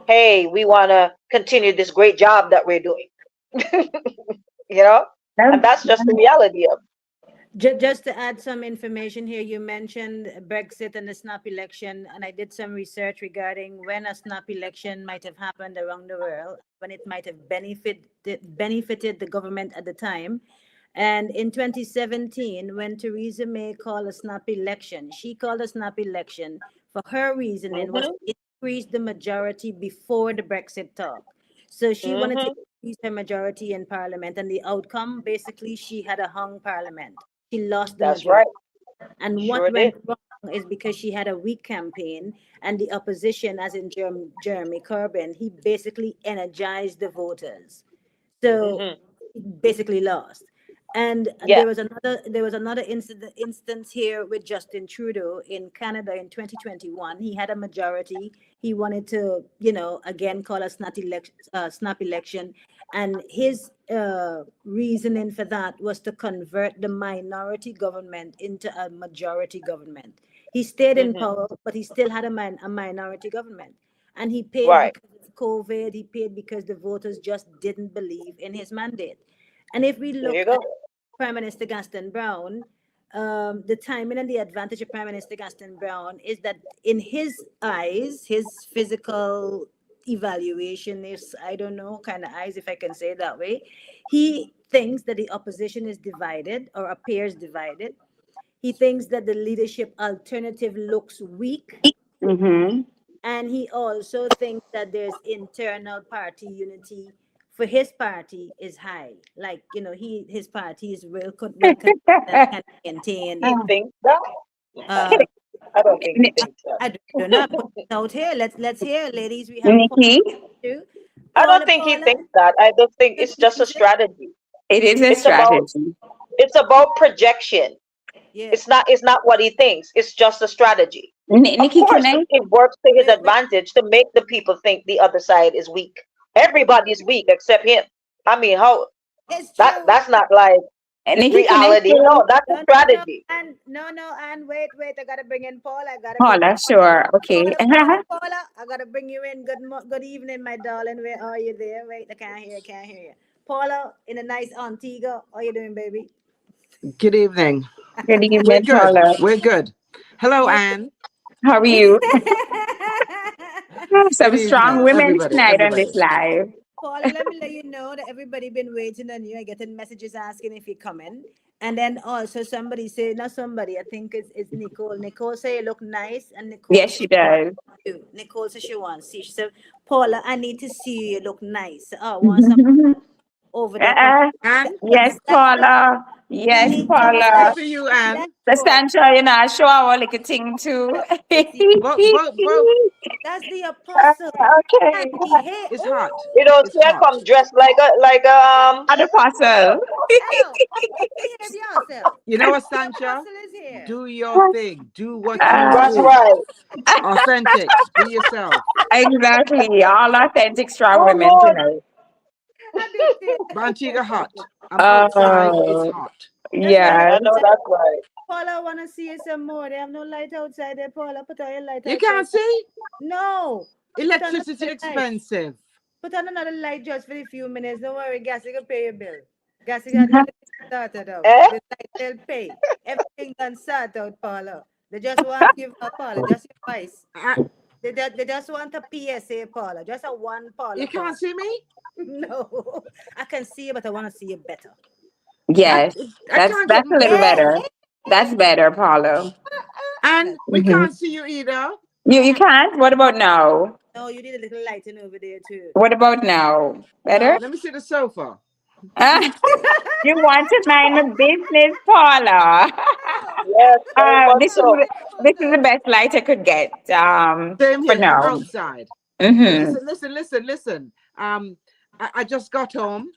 hey, we want to continue this great job that we're doing, you know? And that's just the reality of Just to add some information here, you mentioned Brexit and the snap election, and I did some research regarding when a snap election might have happened around the world, when it might have benefited the government at the time. And in 2017, when Theresa May called a snap election, she called a snap election for her reasoning was hmm to increase the majority before the Brexit talk. So she wanted to hmm increase her majority in parliament, and the outcome basically she had a hung parliament. She lost the that's majority. right. And what Sure went did. wrong is because she had a weak campaign, and the opposition, as in Jeremy Corbyn, he basically energized the voters. So Hmm. he basically lost. And Yeah. there was another instance here with Justin Trudeau in Canada in 2021. He had a majority. He wanted to, again call a snap election, and his reasoning for that was to convert the minority government into a majority government. He stayed in Hmm. power, but he still had a minority government. And he paid Right. because of COVID, he paid because the voters just didn't believe in his mandate. And if we There you look go. at Prime Minister Gaston Brown, the timing and the advantage of Prime Minister Gaston Brown is that in his eyes, his physical evaluation is, I don't know, kind of eyes, if I can say it that way, he thinks that the opposition is divided or appears divided. He thinks that the leadership alternative looks weak, Mm-hmm. and he also thinks that there's internal party unity for his party is high. Like, his party is well connected and can He maintain. thinks that. Uh, I don't think he I, thinks that. I do not put it out here. Let's hear, ladies. We have Paula Nikki, too. I don't Paula, think he Paula, thinks that. I don't think good it's just a music. strategy. it is a It's about strategy. it's about projection. Yeah. It's not what he thinks. It's just a strategy. Of Nikki, can course, I? it works to his Wait. advantage to make the people think the other side is weak. Everybody's weak except him. I mean, how It's that true. that's not like Nikki, can I reality. say? No, that's a No, no, no, strategy. and no, and wait. I gotta bring in Paul. I gotta bring Paula, sure. Okay. Paula. I gotta bring you in. Good evening, my darling. Where are you there? Wait, I can't hear you. Paula, in a nice Antigua. How you doing, baby? Good evening. Good We're evening, good. Paula. We're good. Hello, Yes. Anne. How are you? Good Some strong evening, women everybody. tonight on Everybody. this live. Paula, let me let you know that everybody been waiting on you and getting messages asking if you're coming. And then also somebody say, not somebody, I think it's Nicole. Nicole say you look nice, and Nicole Yes, says she she wants does. you. Nicole says she wants you. She said, Paula, I need to see you. You look nice. Oh, I want some over there. Uh, Anne, yes, Paula. We Yes, need some good Paula. for light. you, Light Anne. The for us. Sancho, I show our little thing too. It's Vote. That's the apostle. And Okay. he hit. It's Ooh, hot. You don't It's see her hot. come dressed like. Other parcel. hell. Behave yourself. You know what, The Sancha? apostle is here. Do your thing. Do what you Uh, That's do. right. Authentic. Be yourself. exactly. All authentic strong Oh women Lord. tonight. I do too. Bantiga hot. I'm outside. It's Oh, hot. That's right. yes. I know that's right. Paula, I want to see you some more. They have no light outside there, Paula. Put on your light You outside. can't see? No. Put on Electricity another light. expensive. Put on another light just for a few minutes. Don't worry, gas, you can pay your bill. Gas, you got everything started out. Eh? The light they'll pay. Everything done start out, Paula. They just want to give Paula, just your voice. I, They just want a PSA, Paula. Just a one Paula you call. can't see me? No. I can see you, but I want to see you better. I, Yes. I can't get. That's a little Hey, better. That's better, Paulo. And we Hmm. can't see you either. You can't? What about now? no, you need a little lighting over there too. What about now? Better? No. Let me see the sofa. Ah, you want to mind my business, Paula. Yes, very much This is so. the best light I could get. Same For here. I'm now. outside. Mm-hmm. Listen. I just got home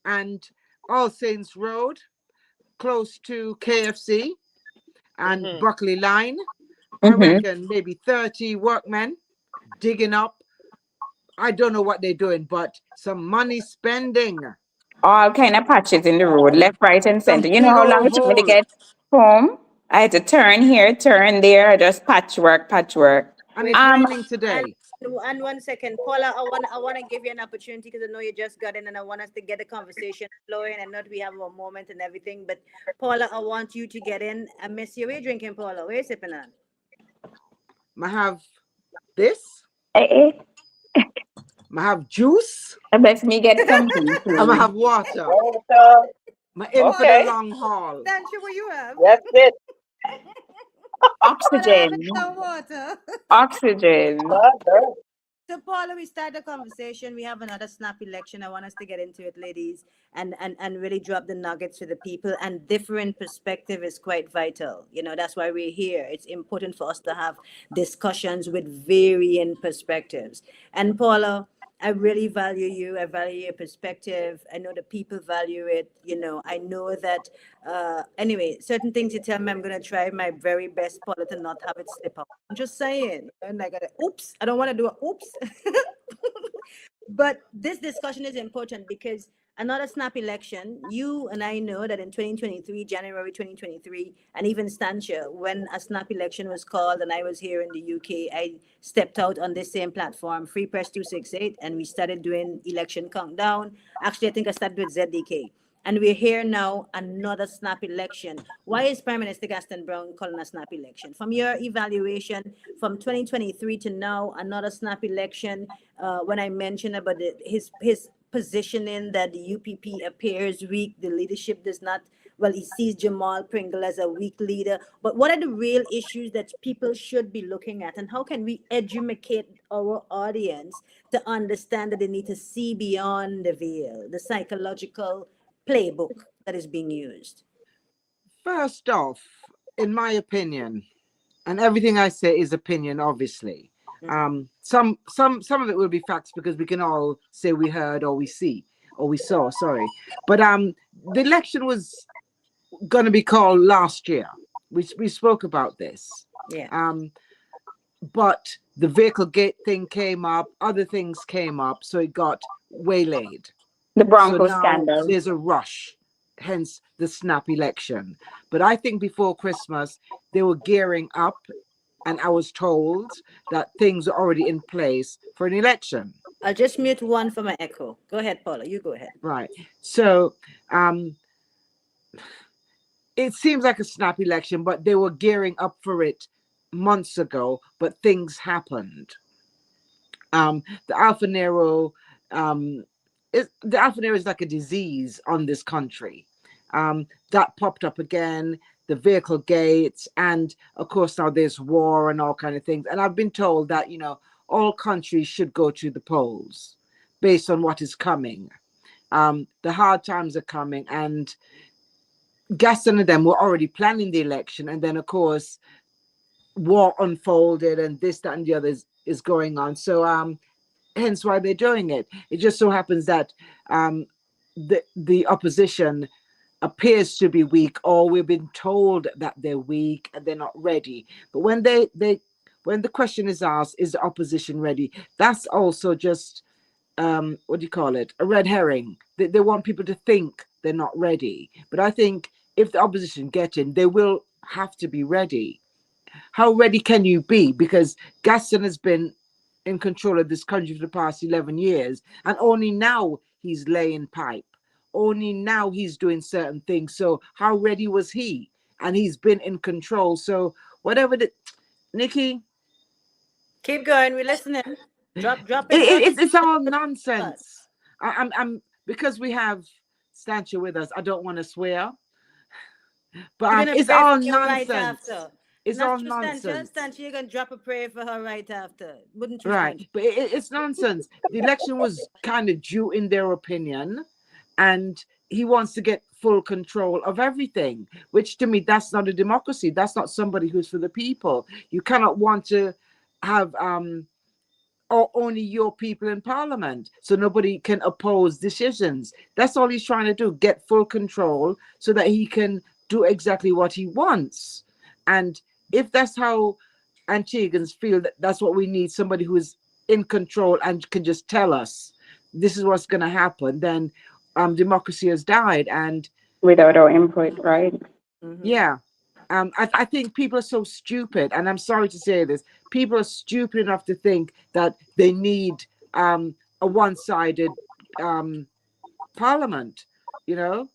and All Saints Road, close to KFC and Hmm. Buckley Line. I Mm-hmm. reckon maybe 30 workmen digging up. I don't know what they're doing, but some money spending. All kind of patches in the road, left, right, and Some center. You know big how long old it took me to hole. get home? I had to turn here, turn there, just patchwork, patchwork. And Wait, it's Um, raining and today. and 1 second, Paula, I want to give you an opportunity because I know you just got in, and I want us to get the conversation flowing. And not we have a moment and everything, but Paula, I want you to get in. I miss you. Where you drinking, Paula? Where you sipping on? I have this. eh, I have juice. I bet me get something And I too. have water. Well, I'm in for the okay. long haul. Sancho, what you have? That's it. Paula having Oxygen. some water. Oxygen. God damn. So, Paula, we start the conversation. We have another snap election. I want us to get into it, ladies, and really drop the nuggets to the people. And different perspective is quite vital. You know, that's why we're here. It's important for us to have discussions with varying perspectives. And Paula, I really value you. I value your perspective. I know the people value it. You know, I know that. Anyway, certain things you tell me, I'm gonna try my very best, Paula, to not have it slip out. I'm just saying. And I gotta, oops. I don't want to do a oops. But this discussion is important because another snap election, you and I know that in 2023, January 2023, and even Stancher, when a snap election was called and I was here in the UK, I stepped out on this same platform, Free Press 268, and we started doing election countdown. Actually, I think I started with ZDK. And we're here now, another snap election. Why is Prime Minister Gaston Brown calling a snap election? From your evaluation, from 2023 to now, another snap election. When I mentioned about his positioning that the UPP appears weak, the leadership does not. Well, he sees Jamal Pringle as a weak leader. But what are the real issues that people should be looking at, and how can we educate our audience to understand that they need to see beyond the veil, the psychological playbook that is being used? First off, in my opinion, and everything I say is opinion, obviously. Some of it will be facts because we can all say we heard or we see or we saw. Sorry, but the election was going to be called last year. We spoke about this. Yeah. But the vehicle gate thing came up, other things came up, so it got waylaid. The So Bronco now scandal. there's a rush, hence the snap election. But I think before Christmas, they were gearing up, and I was told that things are already in place for an election. I'll just mute one for my echo. Go ahead, Paula. You go ahead. Right. So it seems like a snap election, but they were gearing up for it months ago, but things happened. The Alpha Nero, the Alpha Nero is like a disease on this country. That popped up again, the vehicle gates, and of course now there's war and all kind of things. And I've been told that, you know, all countries should go to the polls based on what is coming. The hard times are coming, and Gaston and them were already planning the election, and then of course war unfolded, and this, that, and the other is going on. So hence why they're doing it. It just so happens that the opposition appears to be weak, or we've been told that they're weak and they're not ready. But when when the question is asked, is the opposition ready? That's also just what do you call it? A red herring. They want people to think they're not ready. But I think if the opposition get in, they will have to be ready. How ready can you be? Because Gaston has been in control of this country for the past 11 years, and only now he's laying pipe. Only now he's doing certain things. So how ready was he? And he's been in control. So whatever the Nikki, Keep going. We're listening. Drop it. it's all nonsense. I'm because we have Stancher with us. I don't want to swear, but it's all nonsense. Right after. It's Not all true, nonsense. Stancher, you're gonna drop a prayer for her right after. Wouldn't you? Right, but it's nonsense. The election was kind of due in their opinion, and he wants to get full control of everything, which to me, that's not a democracy. That's not somebody who's for the people. You cannot want to have only your people in parliament, so nobody can oppose decisions. That's all he's trying to do, get full control so that he can do exactly what he wants. And if that's how Antiguans feel, that that's what we need, somebody who is in control and can just tell us this is what's going to happen, then democracy has died. And Without our input, right? yeah, I think people are so stupid, and I'm sorry to say this, people are stupid enough to think that they need a one-sided parliament. You know,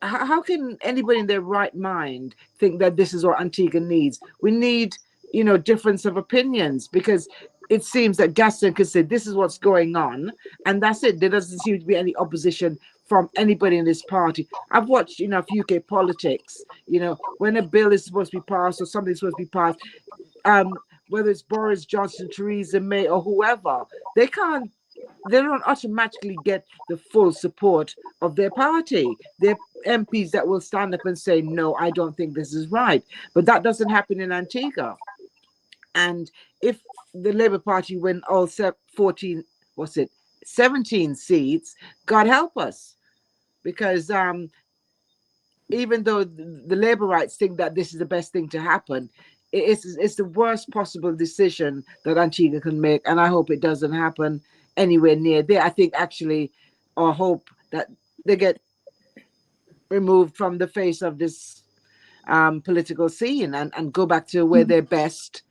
how can anybody in their right mind think that this is what Antigua needs? We need, you know, difference of opinions, because it seems that Gaston could say this is what's going on, and that's it. There doesn't seem to be any opposition from anybody in this party. I've watched enough UK politics. You know, when a bill is supposed to be passed or something's supposed to be passed, whether it's Boris Johnson, Theresa May, or whoever, they don't automatically get the full support of their party. They're MPs that will stand up and say, no, I don't think this is right. But that doesn't happen in Antigua. And if the Labour Party win all 14, what's it, 17 seats, God help us. Because even though the Labour rights think that this is the best thing to happen, it's the worst possible decision that Antigua can make. And I hope it doesn't happen anywhere near there. I think actually, or hope that they get removed from the face of this political scene and go back to where they're best,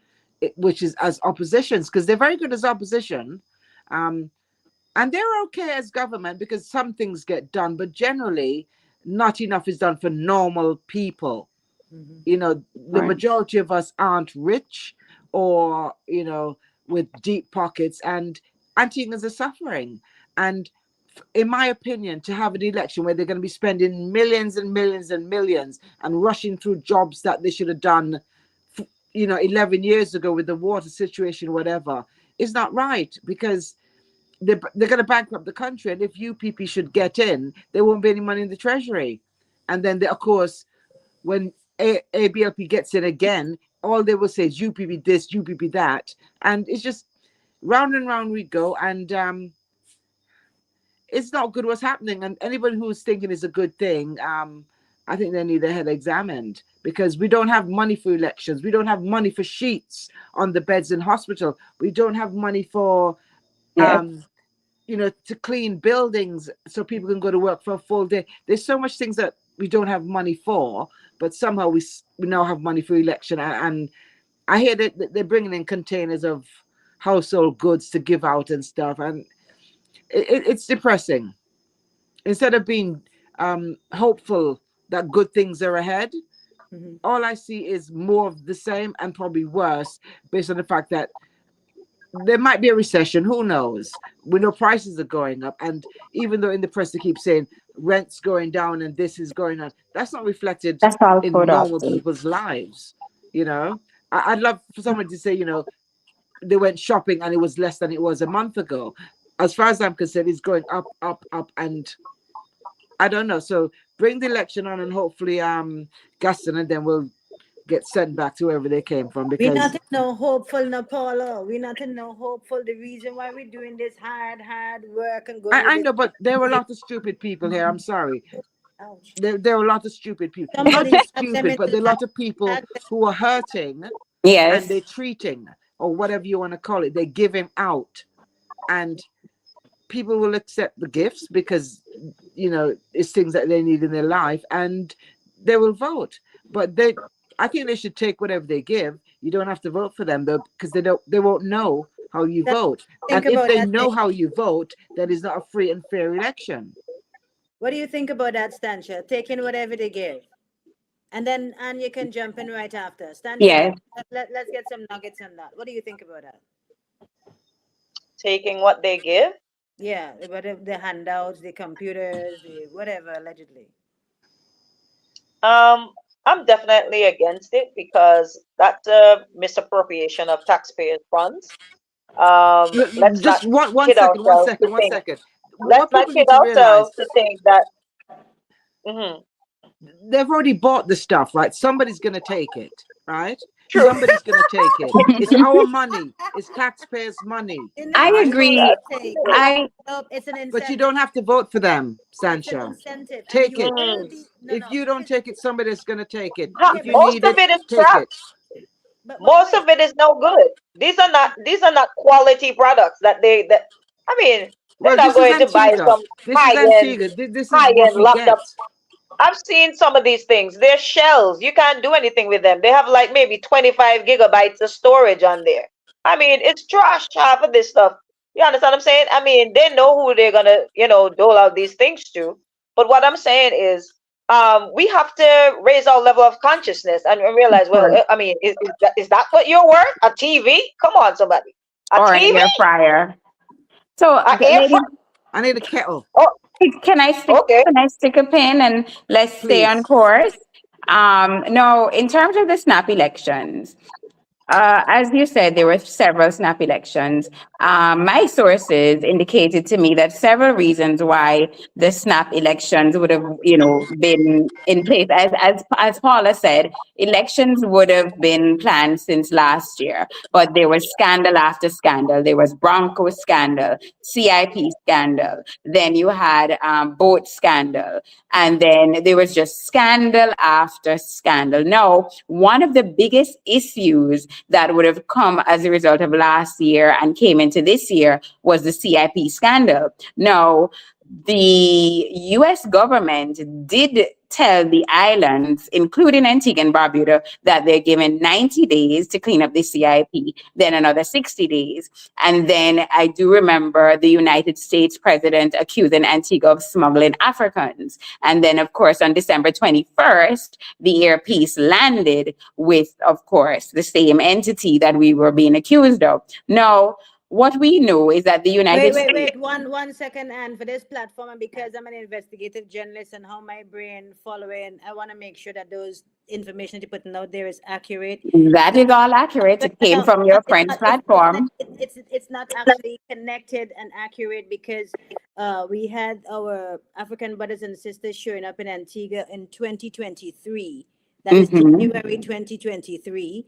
which is as oppositions, because they're very good as opposition. And they're okay as government because some things get done, but generally not enough is done for normal people. You know, the Right. majority of us aren't rich or, you know, with deep pockets, and Antiguans are suffering. And in my opinion, to have an election where they're going to be spending millions and millions and millions and rushing through jobs that they should have done, 11 years ago with the water situation, whatever, is not right, because they're going to bankrupt the country. And if UPP should get in, there won't be any money in the treasury. And then, of course, when ABLP gets in again, all they will say is UPP this, UPP that. And it's just round and round we go. And it's not good what's happening. And anybody who's thinking it's a good thing, I think they need their head examined, because we don't have money for elections. We don't have money for sheets on the beds in hospital. We don't have money for to clean buildings so people can go to work for a full day. There's so much things that we don't have money for, but somehow we now have money for election. And I hear that they're bringing in containers of household goods to give out and stuff, and it's depressing. Instead of being hopeful that good things are ahead, all I see is more of the same and probably worse, based on the fact that there might be a recession. Who knows? We know prices are going up, and even though in the press they keep saying rent's going down and this is going on, that's not reflected That's all in put off. normal people's lives. I'd love for someone to say, they went shopping and it was less than it was a month ago. As far as I'm concerned, it's going up, up, up, and I don't know. So bring the election on, and hopefully Gaston, and then we'll get sent back to wherever they came from, We're because not in no hopeful, no Paula. We're not in no hopeful. The reason why we're doing this hard work and going I with know, but there were a lot of stupid people here. I'm sorry. Ouch. There are a lot of stupid people. Not Somebody just tag them stupid, but there are a lot of people who are hurting, and Yes. they're treating, or whatever you want to call it. They're giving out, and people will accept the gifts because it's things that they need in their life, and they will vote. But I think they should take whatever they give. You don't have to vote for them though, because they won't know how you vote. Think And if about they that know thing. how you vote, then it's not a free and fair election. What do you think about that, Stancia? Taking whatever they give. And then Anya can jump in right after. Stancia, Yes. let's get some nuggets on that. What do you think about that? Taking what they give. Yeah, whatever the handouts, the computers, the whatever, allegedly. I'm definitely against it because that's a misappropriation of taxpayers' funds. Let's not Just one kid second, ourselves to think. Let's What not people kid need to realize, ourselves to think that. Mhm. they've already bought the stuff, right? Somebody's going to take it, right? True. Somebody's going to take it. It's our money. It's taxpayers' money, I right? agree. It's an incentive. But you don't have to vote for them, It's an Sancha. incentive. And Take you it. will be, If you don't take it, somebody's going to take it. Ha, If you most need of it, it is take crap. it. but Most wait, of it is no good. These are not quality products that I mean, they're Well, not this is going to buy Antigua. some This is high end Antigua. This is high what end we get. laptop. I've seen some of these things. They're shells. You can't do anything with them. They have like maybe 25 gigabytes of storage on there. I mean, it's trash half of this stuff. You understand what I'm saying? I mean, they know who they're gonna, dole out these things to. But what I'm saying is, we have to raise our level of consciousness and realize, well, Or, I mean, is that what you're worth? A TV? Come on, somebody. A or an TV? air fryer. So, A air ladies, I need a kettle, Oh, can I stick? okay. Can I stick a pin and let's stay on please. course? No, in terms of the snap elections, As you said, there were several snap elections. My sources indicated to me that several reasons why the snap elections would have, been in place. As Paula said, elections would have been planned since last year, but there was scandal after scandal. There was Bronco scandal, CIP scandal. Then you had boat scandal, and then there was just scandal after scandal. Now, one of the biggest issues that would have come as a result of last year and came into this year was the CIP scandal. Now, the US government did tell the islands, including Antigua and Barbuda, that they're given 90 days to clean up the CIP, then another 60 days. And then I do remember the United States president accusing Antigua of smuggling Africans. And then, of course, on December 21st, the earpiece landed with, of course, the same entity that we were being accused of. Now, what we know is that the United States. Wait. One second, and for this platform, and because I'm an investigative journalist and how my brain following, I want to make sure that those information you're putting out there is accurate. That is all accurate. It came from your friend's platform. It's not actually connected and accurate because we had our African brothers and sisters showing up in Antigua in 2023. That is January 2023.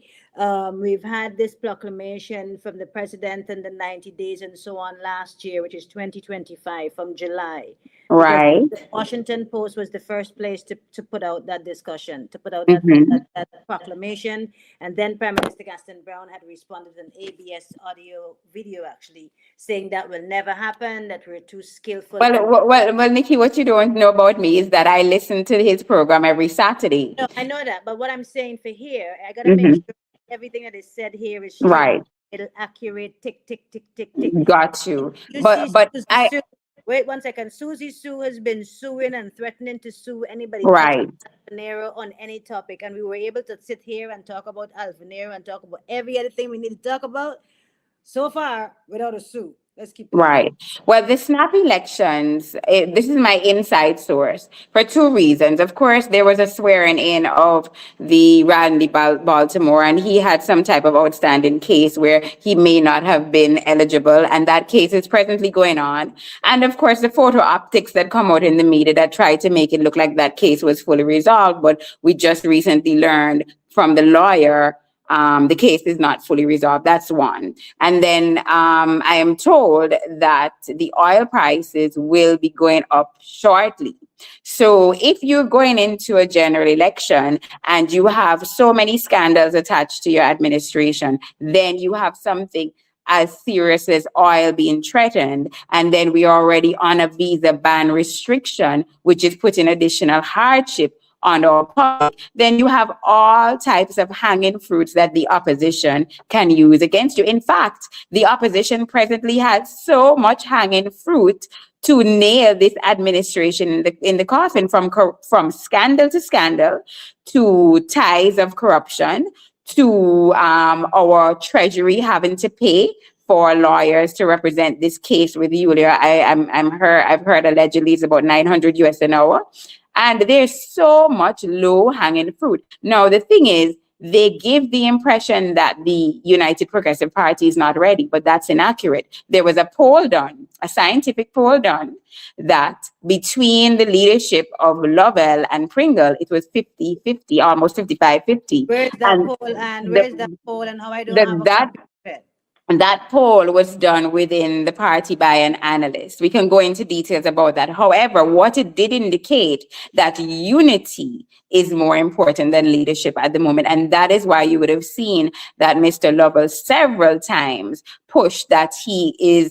We've had this proclamation from the president and the 90 days and so on last year, which is 2025 from July. Right. The Washington Post was the first place to put out that discussion, to put out that proclamation. And then Prime Minister Gaston Brown had responded with an ABS audio video, actually, saying that will never happen, that we're too skillful. Well, Nikki, what you don't know about me is that I listen to his program every Saturday. No, I know that. But what I'm saying for here, I got to make sure everything that is said here is straight, Right. accurate, tick, tick, tick, tick, tick. Got you. You But see, I wait 1 second. Susie Sue has been suing and threatening to sue anybody right. Alvanero on any topic, and we were able to sit here and talk about Alvanero and talk about every other thing we need to talk about so far without a sue. Let's keep going. Right. Well, the snap elections, this is my inside source for two reasons. Of course, there was a swearing in of the Randy Baltimore, and he had some type of outstanding case where he may not have been eligible, and that case is presently going on. And of course, the photo optics that come out in the media that try to make it look like that case was fully resolved, but we just recently learned from the lawyer the case is not fully resolved. That's one. And then I am told that the oil prices will be going up shortly. So if you're going into a general election and you have so many scandals attached to your administration, then you have something as serious as oil being threatened. And then we are already on a visa ban restriction, which is putting additional hardship on our public, then you have all types of hanging fruits that the opposition can use against you. In fact, the opposition presently has so much hanging fruit to nail this administration in the coffin, from scandal to scandal, to ties of corruption, to our treasury having to pay for lawyers to represent this case with Yulia. I've heard allegedly it's about 900 US an hour. And there's so much low hanging fruit. Now, the thing is, they give the impression that the United Progressive Party is not ready, but that's inaccurate. There was a poll done, a scientific poll done, that between the leadership of Lovell and Pringle, it was 50-50, almost 55-50. Where's that poll, and where's that poll, and how I don't have a copy of it? And that poll was done within the party by an analyst. We can go into details about that. However, what it did indicate that unity is more important than leadership at the moment. And that is why you would have seen that Mr. Lovell several times pushed that he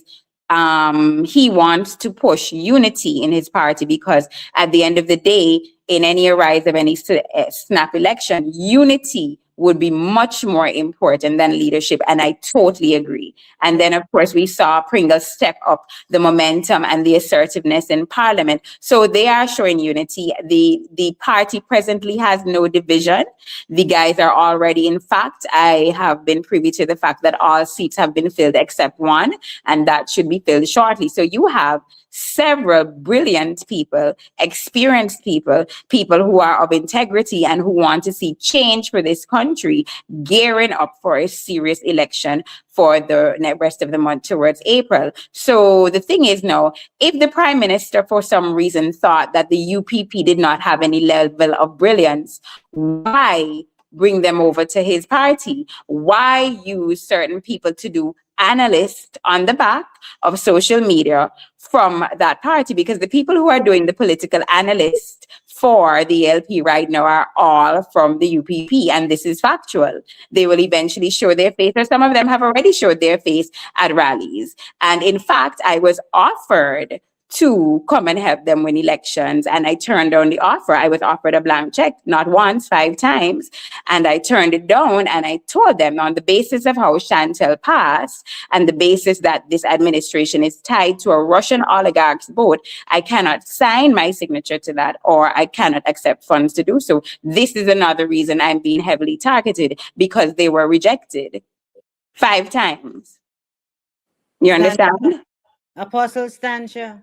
wants to push unity in his party, because at the end of the day, in any arise of any snap election, unity would be much more important than leadership. And I totally agree. And then, of course, we saw Pringle step up the momentum and the assertiveness in Parliament. So they are showing unity. The party presently has no division. The guys are already, in fact, I have been privy to the fact that all seats have been filled except one, and that should be filled shortly. So you have several brilliant people, experienced people, people who are of integrity and who want to see change for this country, country, gearing up for a serious election for the rest of the month towards April. So the thing is now, if the prime minister for some reason thought that the UPP did not have any level of brilliance, why bring them over to his party? Why use certain people to do analyst on the back of social media from that party? Because the people who are doing the political analyst for the LP right now are all from the UPP, and this is factual. They will eventually show their face, or some of them have already showed their face at rallies. And in fact, I was offered to come and help them win elections. And I turned down the offer. I was offered a blank check, not once, 5 times. And I turned it down, and I told them, on the basis of how Chantel passed and the basis that this administration is tied to a Russian oligarch's vote, I cannot sign my signature to that, or I cannot accept funds to do so. This is another reason I'm being heavily targeted, because they were rejected 5 times. You understand? Apostle Stancha.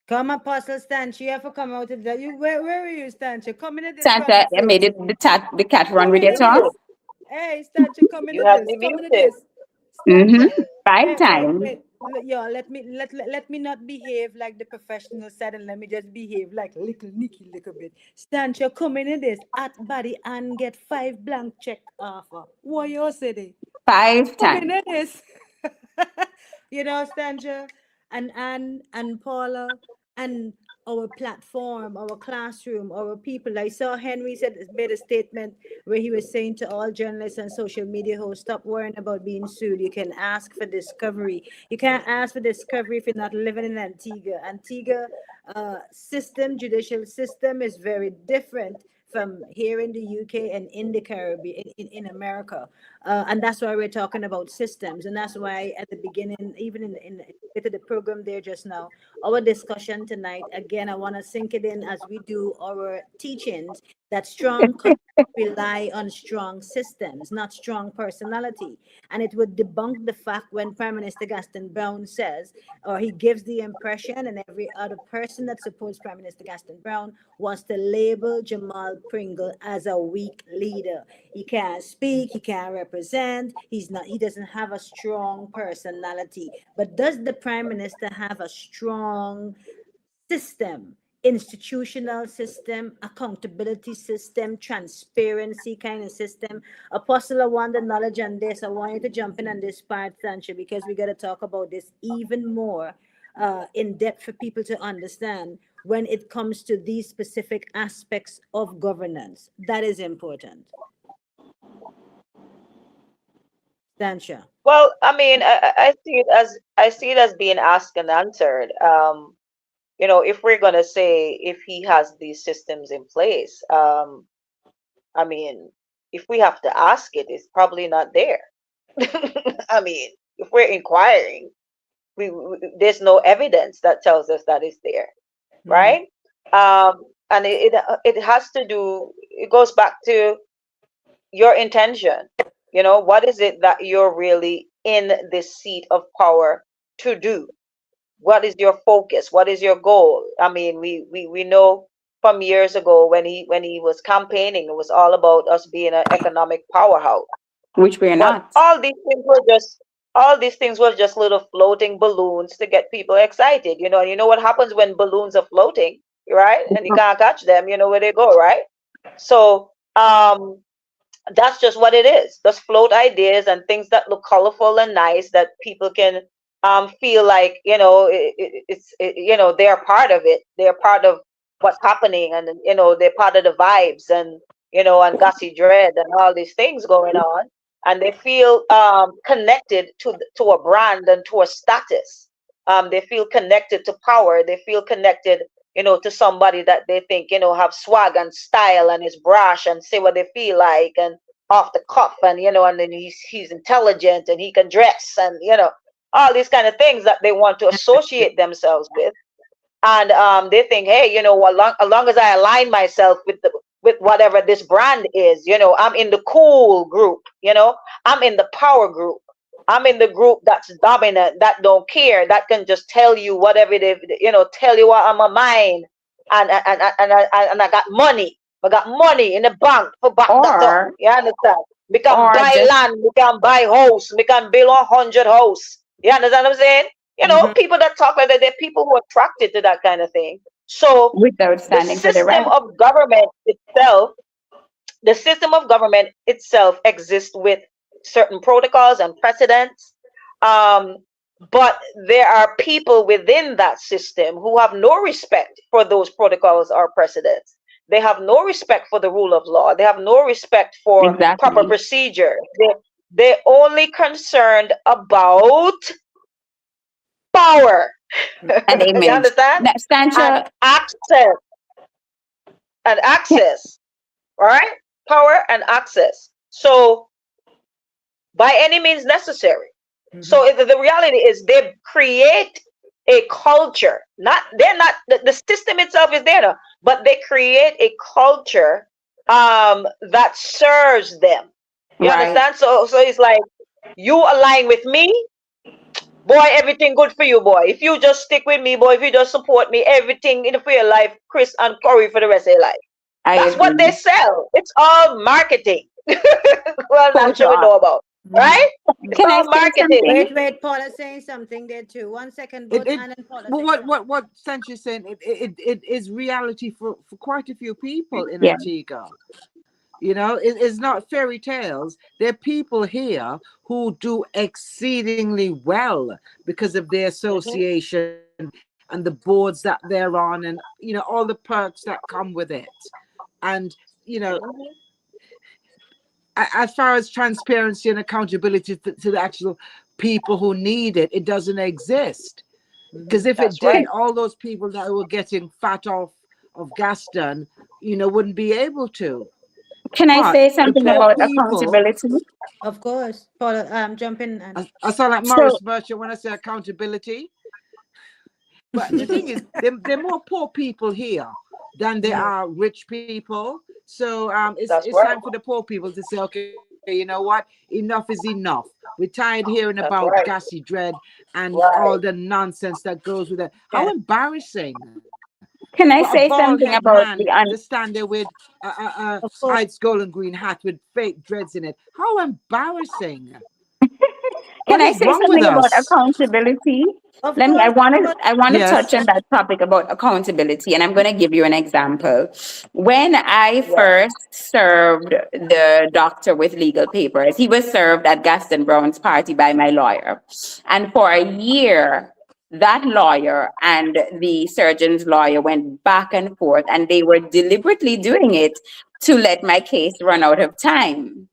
Come, Apostle Stancha. You have to come out of that. Where are you, Stancha? Come into this Santa, I made conversation. the cat run Come with your into tongue. this. Hey, Stancha, come You into have this. me Come into muted. this. Stancha. Five Wait, times. Yo, let me not behave like the professional side, and let me just behave like little Nikki little bit. Stancha, come into this at body and get 5 blank check offer. What you say there? Five Come times. into this. You know, Stanja and Paula and our platform, our classroom, our people. I saw Henry made a statement where he was saying to all journalists and social media hosts, stop worrying about being sued. You can ask for discovery. You can't ask for discovery if you're not living in Antigua. Antigua judicial system is very different from here in the UK and in the Caribbean, in America. And that's why we're talking about systems. And that's why at the beginning, even in a bit of the program there just now, our discussion tonight, again, I want to sink it in as we do our teachings, that strong countries rely on strong systems, not strong personality. And it would debunk the fact when Prime Minister Gaston Brown says, or he gives the impression, and every other person that supports Prime Minister Gaston Brown wants to label Jamal Pringle as a weak leader. He can't speak, he can't represent, he doesn't have a strong personality. But does the Prime Minister have a strong system, institutional system, accountability system, transparency kind of system? Apostle, I want the knowledge on this. I want you to jump in on this part, Sancho, because we got to talk about this even more in depth for people to understand when it comes to these specific aspects of governance. That is important. Sancho. Well, I mean, I see it as being asked and answered. You know, if we're gonna say if he has these systems in place, I mean, if we have to ask it, it's probably not there. I mean, if we're inquiring, there's no evidence that tells us that it's there, right? And it has to do. It goes back to your intention. You know, what is it that you're really in this seat of power to do? What is your focus? What is your goal? I mean, we know from years ago when he was campaigning, it was all about us being an economic powerhouse. Which we are But not. all these things were just little floating balloons to get people excited. You know what happens when balloons are floating, right? And you can't catch them, you know where they go, right? So that's just what it is. Just float ideas and things that look colorful and nice that people can feel like, they're part of it. They're part of what's happening, and they're part of the vibes, and and Gussie Dread and all these things going on, and they feel connected to a brand and to a status. They feel connected to power. They feel connected, to somebody that they think, have swag and style and is brash and say what they feel like and off the cuff, and and then he's intelligent and he can dress, and all these kind of things that they want to associate themselves with. And they think, hey, as long as I align myself with whatever this brand is, I'm in the cool group, I'm in the power group. I'm in the group that's dominant, that don't care, that can just tell you whatever they, tell you what on my mind, and I got money, I got money in the bank for back that up. Or You understand? We can or buy just land, we can buy house, we can build 100 house. You understand what I'm saying? You know, Mm-hmm. people that talk like that, they're people who are attracted to that kind of thing. So without the standing for the system right. of government itself, the system of government itself exists with certain protocols and precedents. Um, but there are people within that system who have no respect for those protocols or precedents. They have no respect for the rule of law. They have no respect for proper Exactly. procedure. They're only concerned about power. An You image. understand? Now, And Stancha, access. And access. All right? Power and access. So by any means necessary. Mm-hmm. So the reality is they create a culture. Not they're not the system itself is there, but they create a culture that serves them. You right? understand? So it's like you align with me, boy, everything good for you, boy. If you just stick with me, boy, if you just support me, everything in for your life, Chris and Corey for the rest of your life. I That's what they agree. sell. It's all marketing. Well, not sure we Photo know about, Mm-hmm. right? It's Can Mm-hmm. I all say marketing. something? Wait, Paula saying something there too. 1 second, It both it Anne and Paula well, saying something. what Sanchi's saying, it is reality for quite a few people in Yeah. Antigua. You know, it's not fairy tales. There are people here who do exceedingly well because of their Mhm, association and the boards that they're on, and you know all the perks that come with it. And you know, mhm. as far as transparency and accountability to the actual people who need it, it doesn't exist. Mm-hmm. Because if it That's did, right. all those people that were getting fat off of Gaston, you know, wouldn't be able to. Can I But say the something poor about people, accountability? Of course, Paula. Jump in and. I sound like So Morris Merchant when I say accountability. But the thing is, there are more poor people here than there Mhm. are rich people. So That's it's right. time for the poor people to say, okay, you know what? Enough is enough. We're tired hearing about That's right. Gassy Dread and all Right. the nonsense that goes with it. How Yeah, embarrassing for a can I bald say head something man about to stand there with a of I'd course. skull and green hat with fake dreads in it. How embarrassing. Can What I is say wrong with something about us? accountability? Of Let me. course. But I want to touch Yes. on that topic about accountability, and I'm going to give you an example. When I Yeah. first served the doctor with legal papers, he was served at Gaston Brown's party by my lawyer, and for a year, that lawyer and the surgeon's lawyer went back and forth, and they were deliberately doing it to let my case run out of time.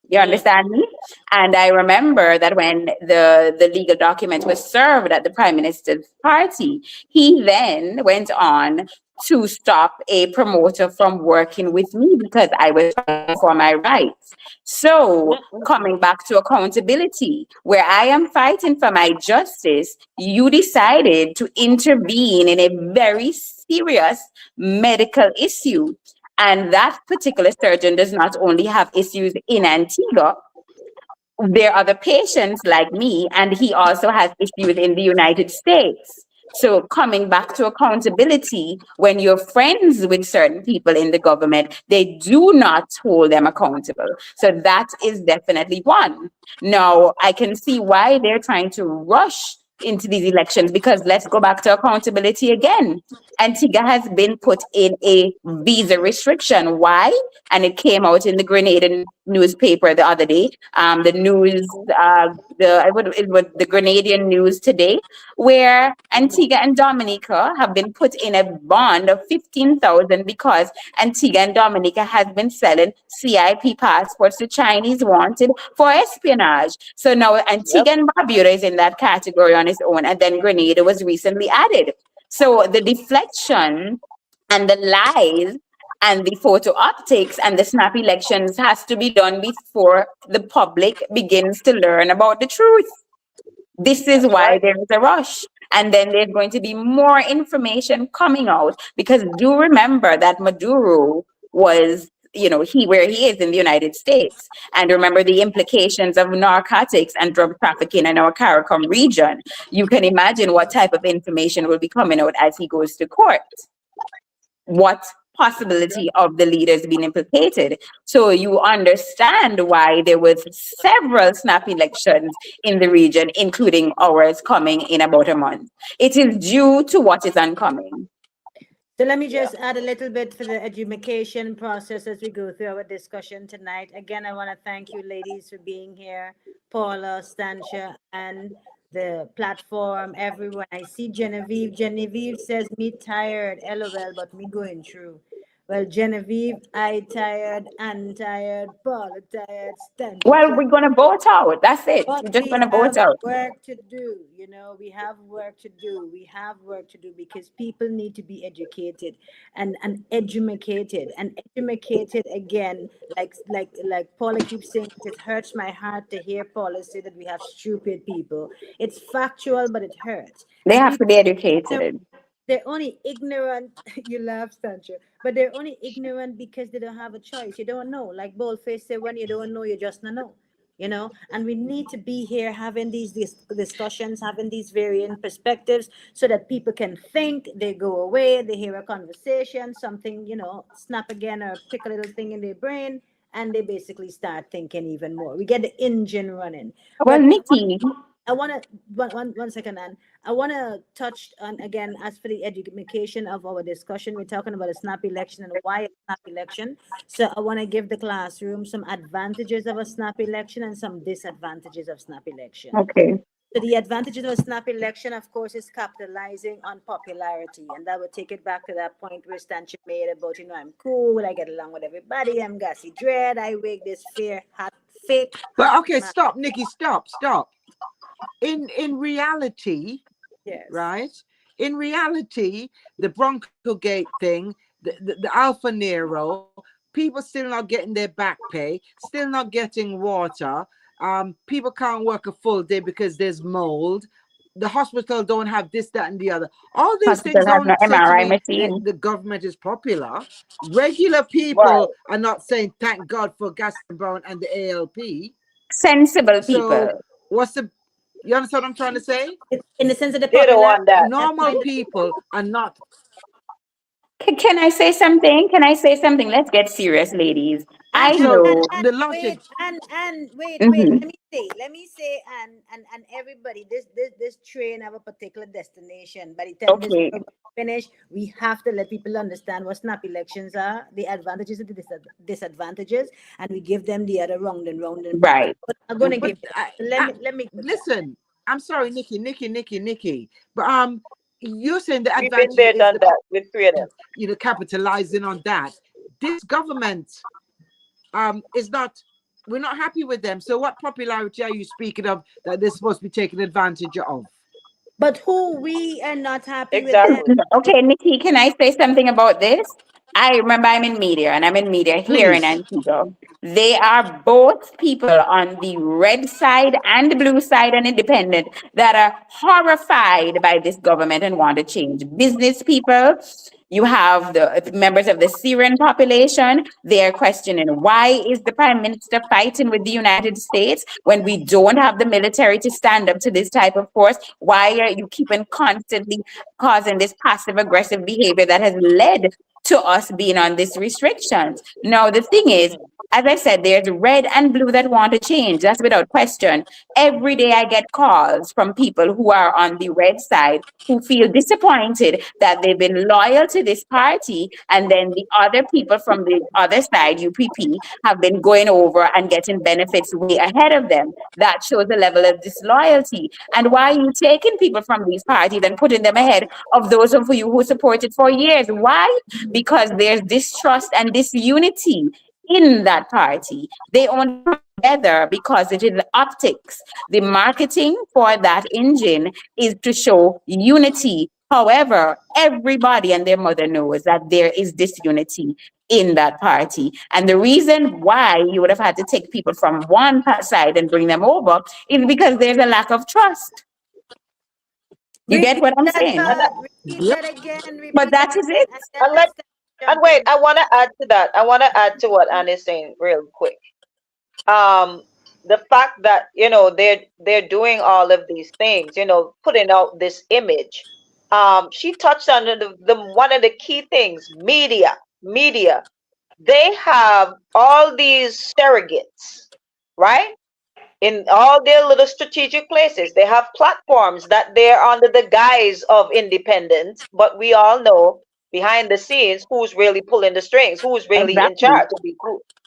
You Mm. understand me? And I remember that when the legal document was served at the prime minister's party, he then went on to stop a promoter from working with me because I was fighting for my rights. So, coming back to accountability, where I am fighting for my justice, you decided to intervene in a very serious medical issue, and that particular surgeon does not only have issues in Antigua, there are other patients like me, and he also has issues in the United States. So, coming back to accountability, when you're friends with certain people in the government, they do not hold them accountable. So, that is definitely one. Now, I can see why they're trying to rush into these elections because let's go back to accountability again. Antigua has been put in a visa restriction. Why? And it came out in the Grenadian newspaper the other day. The news, it was the Grenadian news today, where Antigua and Dominica have been put in a bond of 15,000 because Antigua and Dominica has been selling CIP passports to Chinese wanted for espionage. So now Yep. Antigua and Barbuda is in that category on its own, and then Grenada was recently added. So the deflection and the lies and the photo optics and the snap elections has to be done before the public begins to learn about the truth. This is That's why right. there is a rush. And then there's going to be more information coming out because do remember that Maduro was, he where he is in the United States. And remember the implications of narcotics and drug trafficking in our CARICOM region. You can imagine what type of information will be coming out as he goes to court. What possibility of the leaders being implicated. So you understand why there was several snap elections in the region, including ours coming in about a month. It is due to what is oncoming. So let me Yeah. just add a little bit for the education process as we go through our discussion tonight. Again, I want to thank you, ladies, for being here, Paula, Stancia, and the platform, everyone. I see Genevieve. Genevieve says, me tired, LOL, but me going through. Well, Genevieve, I tired, Ann tired, Paula tired, Stancia Well, tired. we're going to vote out. That's it. But We're just we going to have vote out. work to do, we have work to do. We have work to do because people need to be educated and educated and educated again. Like Paula keeps saying, it hurts my heart to hear Paula say that we have stupid people. It's factual, but it hurts. They And have to people be educated. they're only ignorant. You laugh, Sancho, but they're only ignorant because they don't have a choice. You don't know. Like Boldface said, when you don't know, you just don't know. And we need to be here having these discussions, having these varying perspectives, so that people can think. They go away, they hear a conversation, something, snap again or pick a little thing in their brain, and they basically start thinking even more. We get the engine running. Well, But Nikki, I want to one second, and I want to touch on again as for the education of our discussion. We're talking about a snap election and why a snap election. So I want to give the classroom some advantages of a snap election and some disadvantages of snap election. okay. So the advantages of a snap election, of course, is capitalizing on popularity, and that would take it back to that point where Stanchip made about, I'm cool, I get along with everybody, I'm gassy dread, I wake this fair hot fake But hot okay, man. stop, Nikki, stop. In reality, Yes. right? In reality, the Bronco Gate thing, the Alpha Nero, people still not getting their back pay, still not getting water. People can't work a full day because there's mold. The hospital don't have this, that, and the other. All these Hospital things has no don't say to MRI me that machine. the government is popular. Regular Right. people are not saying thank God for Gaston Brown and the ALP. Sensible So people. what's the you understand what I'm trying to say? In the sense of the They don't popularity, want that. that's Normal fine. people are not. Can I say something? Can I say something? Let's get serious, ladies. I So know. the logic. Wait. Mhm. Let me say, and everybody, this train have a particular destination. By the time this Okay. program finish, we have to let people understand what snap elections are, the advantages and the disadvantages, and we give them the other round and back. Right. But I'm gonna But give them. So let me give that. listen, I'm sorry, Nikki. But you're saying the We've been advantage there, is done the that with three of them. capitalizing on that. This government is not. We're not happy with them. So what popularity are you speaking of that they're supposed to be taking advantage of? But who we are not happy with them. Exactly. Okay, Nikki, can I say something about this? I remember I'm in media and I'm in media here in Please. Antigua. They are both people on the red side and the blue side and independent that are horrified by this government and want to change. Business people, you have the members of the Syrian population. They are questioning why is the prime minister fighting with the United States when we don't have the military to stand up to this type of force? Why are you keeping constantly causing this passive aggressive behavior that has led to us being on these restrictions? Now, the thing is, as I said, there's red and blue that want to change. That's without question. Every day I get calls from people who are on the red side who feel disappointed that they've been loyal to this party, and then the other people from the other side, UPP, have been going over and getting benefits way ahead of them. That shows a level of disloyalty. And why are you taking people from these parties and putting them ahead of those of you who supported for years? Why? Because there's distrust and disunity in that party. They only come together because it is optics. The marketing for that engine is to show unity. However, everybody and their mother knows that there is disunity in that party. And the reason why you would have had to take people from one side and bring them over is because there's a lack of trust. You get Repeat what I'm that saying? And part. Repeat Yep. that again. But Repeat that that is again. it. And then and let's let and jump in. wait, I want to add to that. I want to add to what Anne is saying real quick. Um, the fact that they're doing all of these things, putting out this image. She touched on the one of the key things, media. media, they have all these surrogates, right? In all their little strategic places. They have platforms that they're under the guise of independence, but we all know behind the scenes who's really pulling the strings, who's really in Exactly. charge of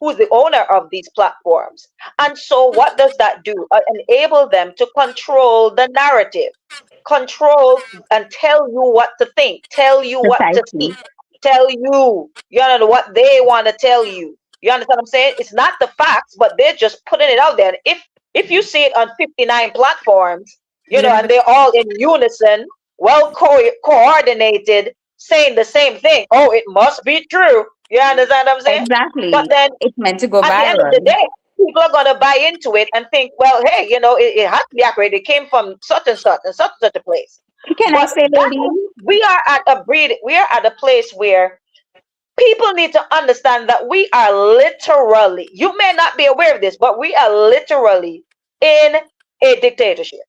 who's the owner of these platforms. And so what does that do? Enable them to control the narrative, control and tell you what to think, tell you what to see, Precisely. tell you know what they want to tell you. You understand what I'm saying? It's not the facts, but they're just putting it out there. And if you see it on 59 platforms, You don't have and they're all in unison, well coordinated, saying the same thing, oh, it must be true. You understand what I'm saying? But Exactly. then It's meant to go at the end of the viral. day, people are going to buy into it and think, well, hey, it has to be accurate. It came from such and such and such and such a place. Can I But say, that lady? we are at a place where people need to understand that we are literally, you may not be aware of this, but we are literally in a dictatorship.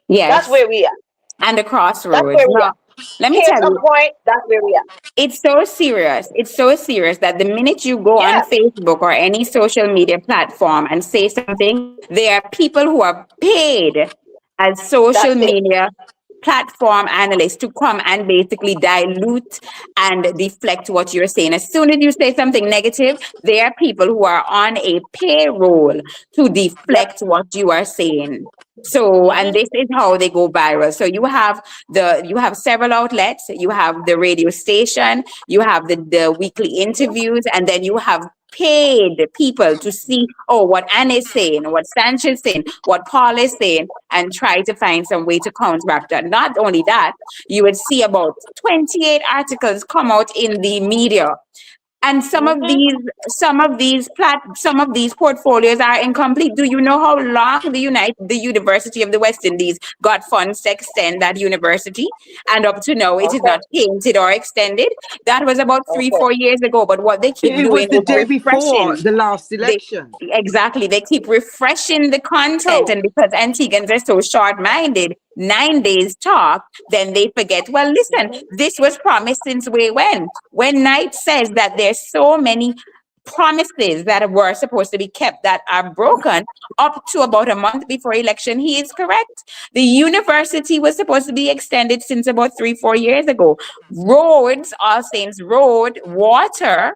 That's Yes. where we are. And the That's crossroads. where we Now, are. let me Case tell in you, point, that's where we are. it's so serious. It's so serious that the minute you go on Yeah, Facebook or any social media platform and say something, there are people who are paid as social that's it. media platform analysts to come and basically dilute and deflect what you're saying. As soon as you say something negative, there are people who are on a payroll to Yep. deflect what you are saying. So, and Hmm. this is how they go viral. So you have several outlets, you have the radio station, you have the weekly interviews, and then you have paid people to see, oh, what Anne is saying, what Sanchez is saying, what Paul is saying, and try to find some way to counteract that. Not only that, you would see about 28 articles come out in the media, and Hmm. some of these portfolios are incomplete. Do you know how long the University of the West Indies got funds to extend that university? And up to now, it is Okay. not painted or extended. That was about three, Okay. 4 years ago. But what they keep It was doing the is day before refreshing. the last They election. exactly they keep refreshing the content, True. and because Antigans are so short-minded, 9 days talk, then they forget. Well, listen, Hmm. this was promised since way when Knight says that there's so many promises that were supposed to be kept that are broken up to about a month before election. He is correct. The university was supposed to be extended since about 3 4 years ago. Roads, All Saints Road, water,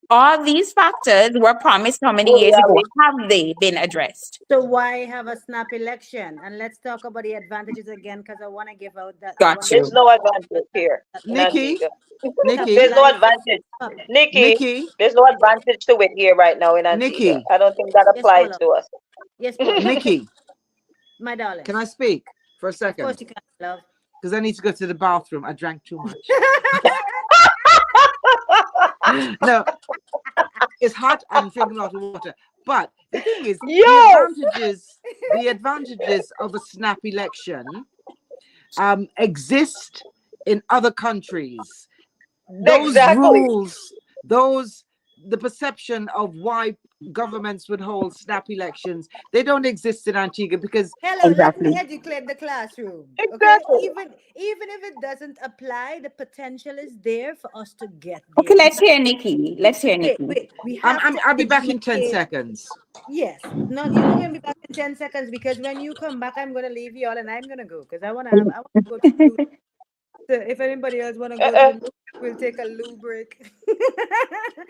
all these factors were promised how many Good, years ago? Yali. Have they been addressed? So why have a snap election? And let's talk about the advantages again, because I want to give out that. I want Got to give There's you. no advantage here that in Nikki, Antigua. Nikki, There's no stabilize the advantage. system. Nikki, Nikki, there's no advantage to it here right now in Antigua. Nikki, I don't think that Yes, applies Paula. to us. Yes, Paula. Nikki. My darling. Can I speak for a Of course second? you can, love. Because I need to go to the bathroom. I drank too much. No, it's hot. I'm drinking a lot of water. But the thing is, Yo, the advantages of a snap election exist in other countries. Those exactly. rules, the perception of why governments would hold snap elections, they don't exist in Antigua because Hello, let me Exactly. educate the classroom. Okay? Exactly. Even if it doesn't apply, the potential is there for us to get Okay, there. let's hear Nikki. Let's hear Nikki. We have to I'll be back in 10 educate. seconds. Yes. No, you're not gonna be back in 10 seconds, because when you come back, I'm gonna leave you all and I'm gonna go because I want to go to the loo. So if anybody else wanna go to Uh-uh. the loo, we'll take a loo break.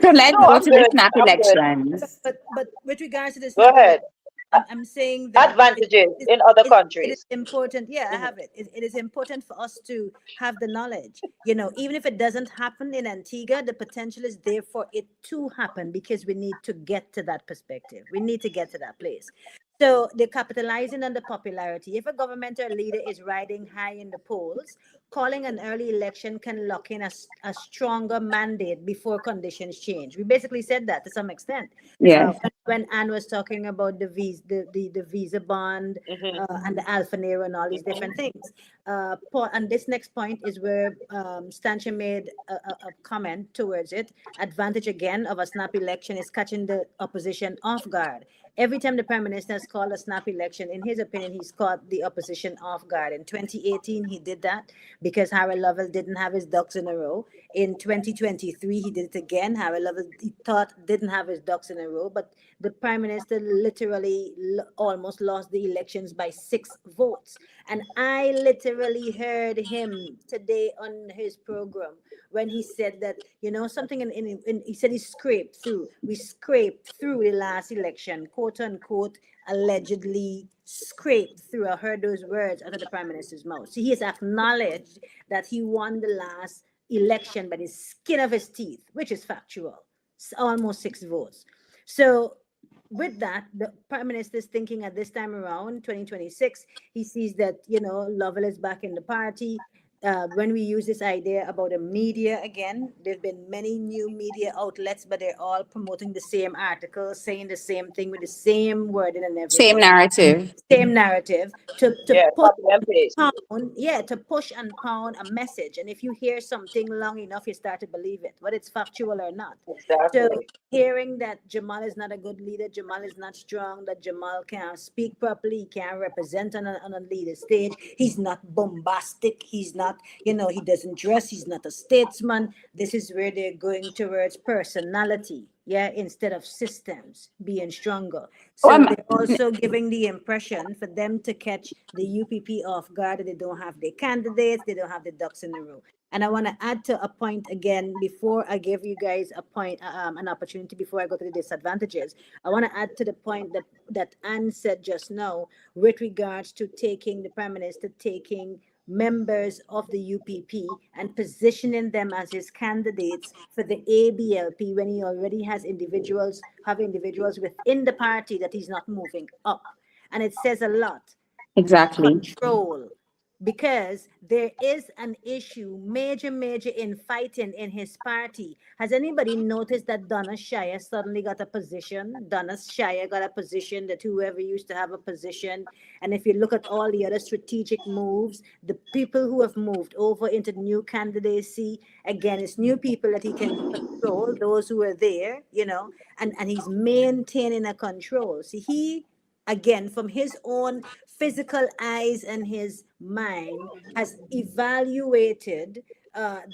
So let's No, go I'm to the good. snap I'm good. elections. But with regards to the Go snap election, ahead. I'm saying that Advantages in other it is countries. important. Yeah, I Mhm. have it. It is important for us to have the knowledge. Even if it doesn't happen in Antigua, the potential is there for it to happen, because we need to get to that perspective. We need to get to that place. So they're capitalizing on the popularity. If a governmental leader is riding high in the polls, calling an early election can lock in a stronger mandate before conditions change. We basically said that to some extent. Yes. When Anne was talking about the visa bond, Mhm. and the Alpha Nero and all these Mhm. different things. And this next point is where Stancha made a comment towards it. Advantage again of a snap election is catching the opposition off guard. Every time the prime minister has called a snap election, in his opinion, he's caught the opposition off guard. In 2018, he did that because Harry Lovell didn't have his ducks in a row. In 2023, he did it again. However, he thought didn't have his ducks in a row, but the prime minister literally almost lost the elections by 6 votes. And I literally heard him today on his program when he said that, something he said he scraped through. We scraped through the last election, quote unquote, allegedly scraped through. I heard those words out of the prime minister's mouth. So he has acknowledged that he won the last election by the skin of his teeth, which is factual. Almost 6 votes. So with that, the prime minister is thinking at this time around 2026, he sees that, Lovell is back in the party. When we use this idea about the media again, there have been many new media outlets, but they're all promoting the same article, saying the same thing with the same wording and Same everything, narrative. same narrative to Yeah, push copy and paste. pound, yeah, to push and pound a message. And if you hear something long enough, you start to believe it, whether it's factual or not. So Exactly. hearing that Jamal is not a good leader, Jamal is not strong, that Jamal can't speak properly, he can't represent on a leader stage, he's not bombastic, he's not, he doesn't dress, he's not a statesman. This is where they're going towards personality, yeah, instead of systems being stronger. Oh, So they're also giving the impression for them to catch the UPP off guard that they don't have their candidates, they don't have the ducks in a row. And I want to add to a point again before I give you guys a point, an opportunity before I go to the disadvantages. I want to add to the point that Anne said just now with regards to taking the prime minister taking members of the UPP and positioning them as his candidates for the ABLP when he already has individuals within the party that he's not moving up. And it says a lot. exactly. Control, because there is an issue, major infighting in his party. Has anybody noticed that Donna Shire suddenly got a position? Donna Shire got a position that whoever used to have a position. And if you look at all the other strategic moves, the people who have moved over into new candidacy, again, it's new people that he can control, those who are there, and he's maintaining a control. See, he again from his own physical eyes and his mind has evaluated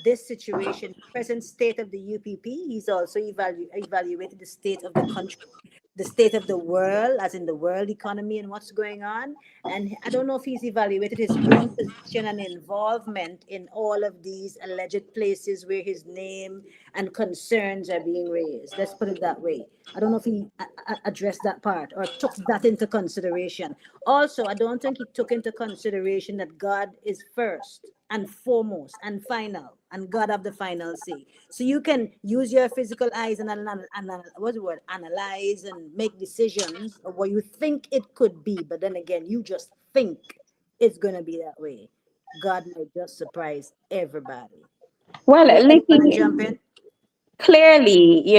this situation, present state of the UPP. He's also evaluated the state of the country, the state of the world, as in the world economy and what's going on. And I don't know if he's evaluated his own position and involvement in all of these alleged places where his name and concerns are being raised. Let's put it that way. I don't know if he addressed that part or took that into consideration. Also, I don't think he took into consideration that God is first and foremost and final, and God have the final say. So you can use your physical eyes and what's the word? Analyze and make decisions of what you think it could be, but then again, you just think it's gonna be that way. God might just surprise everybody. Well, Nikki, you wanna Nikki, jump in? clearly,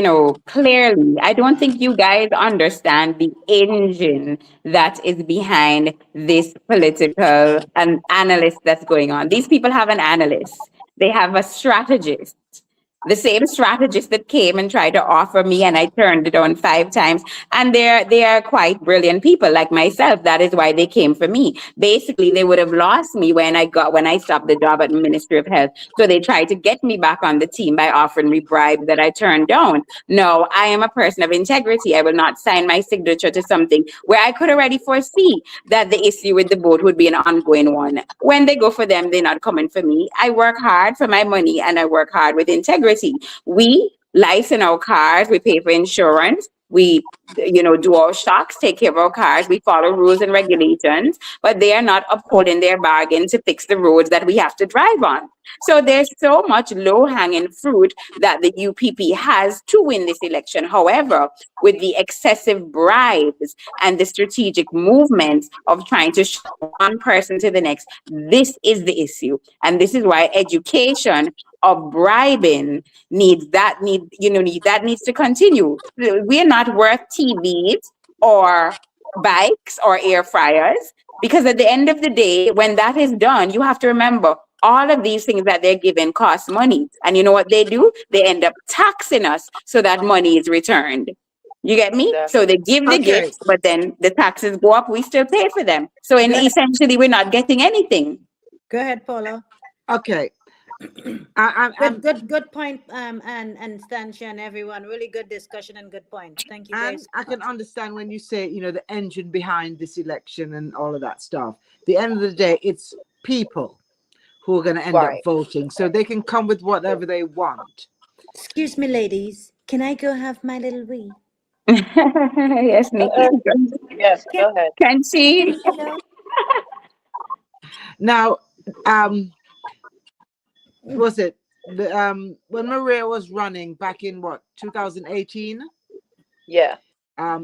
I don't think you guys understand the engine that is behind this political and analyst that's going on. These people have an analyst, they have a strategist. The same strategist that came and tried to offer me, and I turned it on 5 times. And they are quite brilliant people like myself. That is why they came for me. Basically, they would have lost me when I stopped the job at the Ministry of Health. So they tried to get me back on the team by offering me bribes that I turned down. No, I am a person of integrity. I will not sign my signature to something where I could already foresee that the issue with the boat would be an ongoing one. When they go for them, they're not coming for me. I work hard for my money and I work hard with integrity. We license our cars, we pay for insurance, we do our stocks, take care of our cars, we follow rules and regulations, but they are not upholding their bargain to fix the roads that we have to drive on. So there's so much low-hanging fruit that the UPP has to win this election. However, with the excessive bribes and the strategic movements of trying to show one person to the next, this is the issue. And this is why education of bribing needs to continue. We are not worth TVs or bikes or air fryers, because at the end of the day, when that is done, you have to remember all of these things that they're giving cost money. And you know what they do? They end up taxing us so that money is returned. You get me? So they give the Okay. gifts, but then the taxes go up, we still pay for them. So Good. essentially, we're not getting anything. Go ahead, Paula. Okay. Good point. And Stancia and everyone, really good discussion and good points. Thank you and guys I so can much. understand when you say, the engine behind this election and all of that stuff. The end of the day, it's people who are going to end up Right. voting, so they can come with whatever they want. Excuse me, ladies. Can I go have my little wee? Yes, Nikki. Yes, Can, go ahead. Can she? can I go? Now, was it the when Maria was running back in what 2018? Yeah.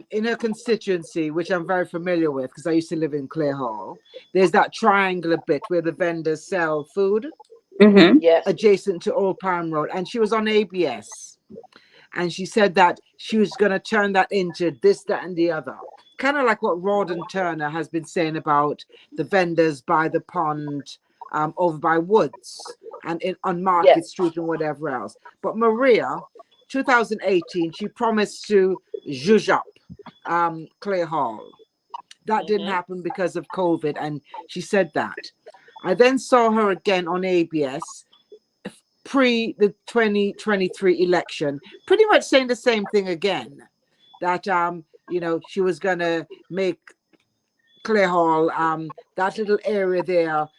In her constituency, which I'm very familiar with because I used to live in Clare Hall, there's that triangular bit where the vendors sell food Mm-hmm. Yes. adjacent to Old Palm Road, and she was on ABS, and she said that she was going to turn that into this, that, and the other. Kind of like what Rawdon Turner has been saying about the vendors by the pond, over by Woods, and on Market Yes. Street and whatever else. But Maria, 2018, she promised to zhuzh up Clare Hall. That didn't Mm-hmm. happen because of COVID, and she said that. I then saw her again on ABS pre the 2023 election, pretty much saying the same thing again. That she was gonna make Clare Hall, that little area there,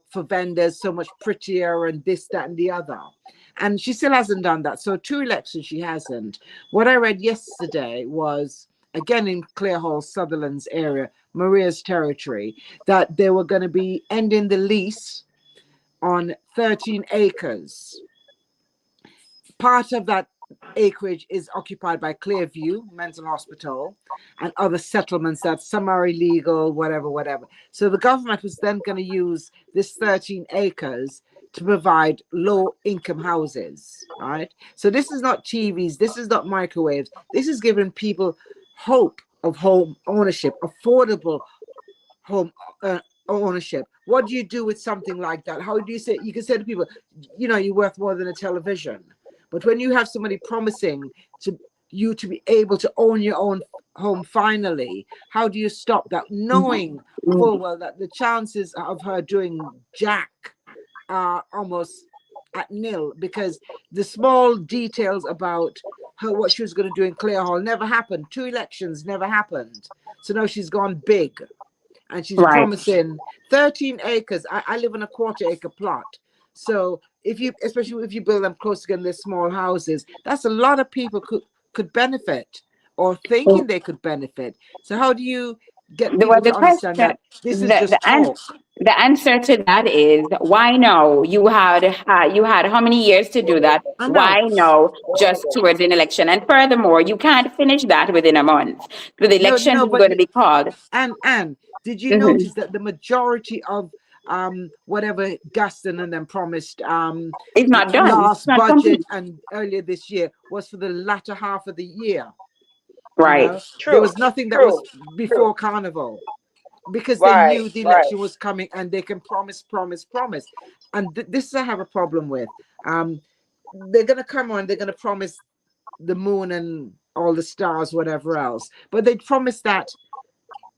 for vendors so much prettier and this, that, and the other. And she still hasn't done that. So 2 elections she hasn't. What I read yesterday was again in Clare Hall, Sutherland's area, Maria's territory, that they were going to be ending the lease on 13 acres. Part of that acreage is occupied by Clearview Mental Hospital and other settlements that some are illegal, whatever. So the government was then going to use this 13 acres to provide low income houses, right? So this is not TVs, this is not microwaves. This is giving people hope of home ownership, affordable home ownership. What do you do with something like that? How do you say, you can say to people, you're worth more than a television. But when you have somebody promising you to be able to own your own home finally, how do you stop that, knowing full well that the chances of her doing jack are almost at nil, because the small details about her, what she was going to do in Clare Hall, never happened. 2 elections never happened. So now she's gone big and she's Right. promising 13 acres. I live on a 1/4 acre plot. So especially if you build them close together, they're small houses, that's a lot of people could benefit, or thinking they could benefit. So how do you get Well, people the to understand question, that this is the just talk? the answer to that is why no? You had how many years to do that? I know. Why no? Just towards an election, and furthermore, you can't finish that within a month. So the No, election no, is but going to be called. and did you Mhm. notice that the majority of whatever Gaston and them promised It's not done. It's last not budget complete. and earlier this year was for the latter half of the year? Right. There True. was nothing that was True. True. before Carnival, because they Right. knew the Right. election was coming and they can promise. And this I have a problem with. They're going to come on, they're going to promise the moon and all the stars, whatever else. But they promised that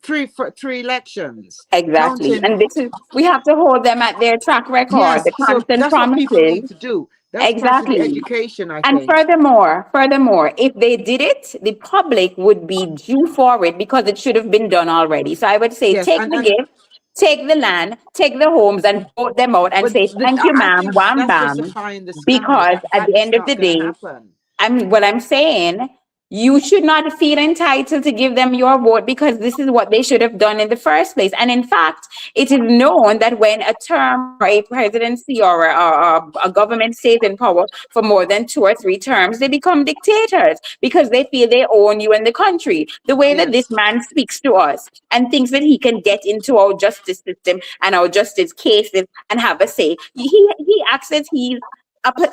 for 3 elections, Exactly. counting. And this is we have to hold them at their track record, Yes, the so constant that's what people promises. need to do. That's part of the Exactly. education, I And think. furthermore, if they did it, the public would be due for it because it should have been done already. So I would say Yes, take the and gift, take the land, take the homes, and vote them out and but say thank you, I ma'am, think wham that's bam. justifying the scandal. Because at That the is end of the not going to day, happen. I'm saying you should not feel entitled to give them your vote because this is what they should have done in the first place. And in fact, it is known that when a term or a presidency or a government stays in power for more than 2 or 3 terms, they become dictators because they feel they own you and the country. The way that this Yes. man speaks to us and thinks that he can get into our justice system and our justice cases and have a say, he acts as he's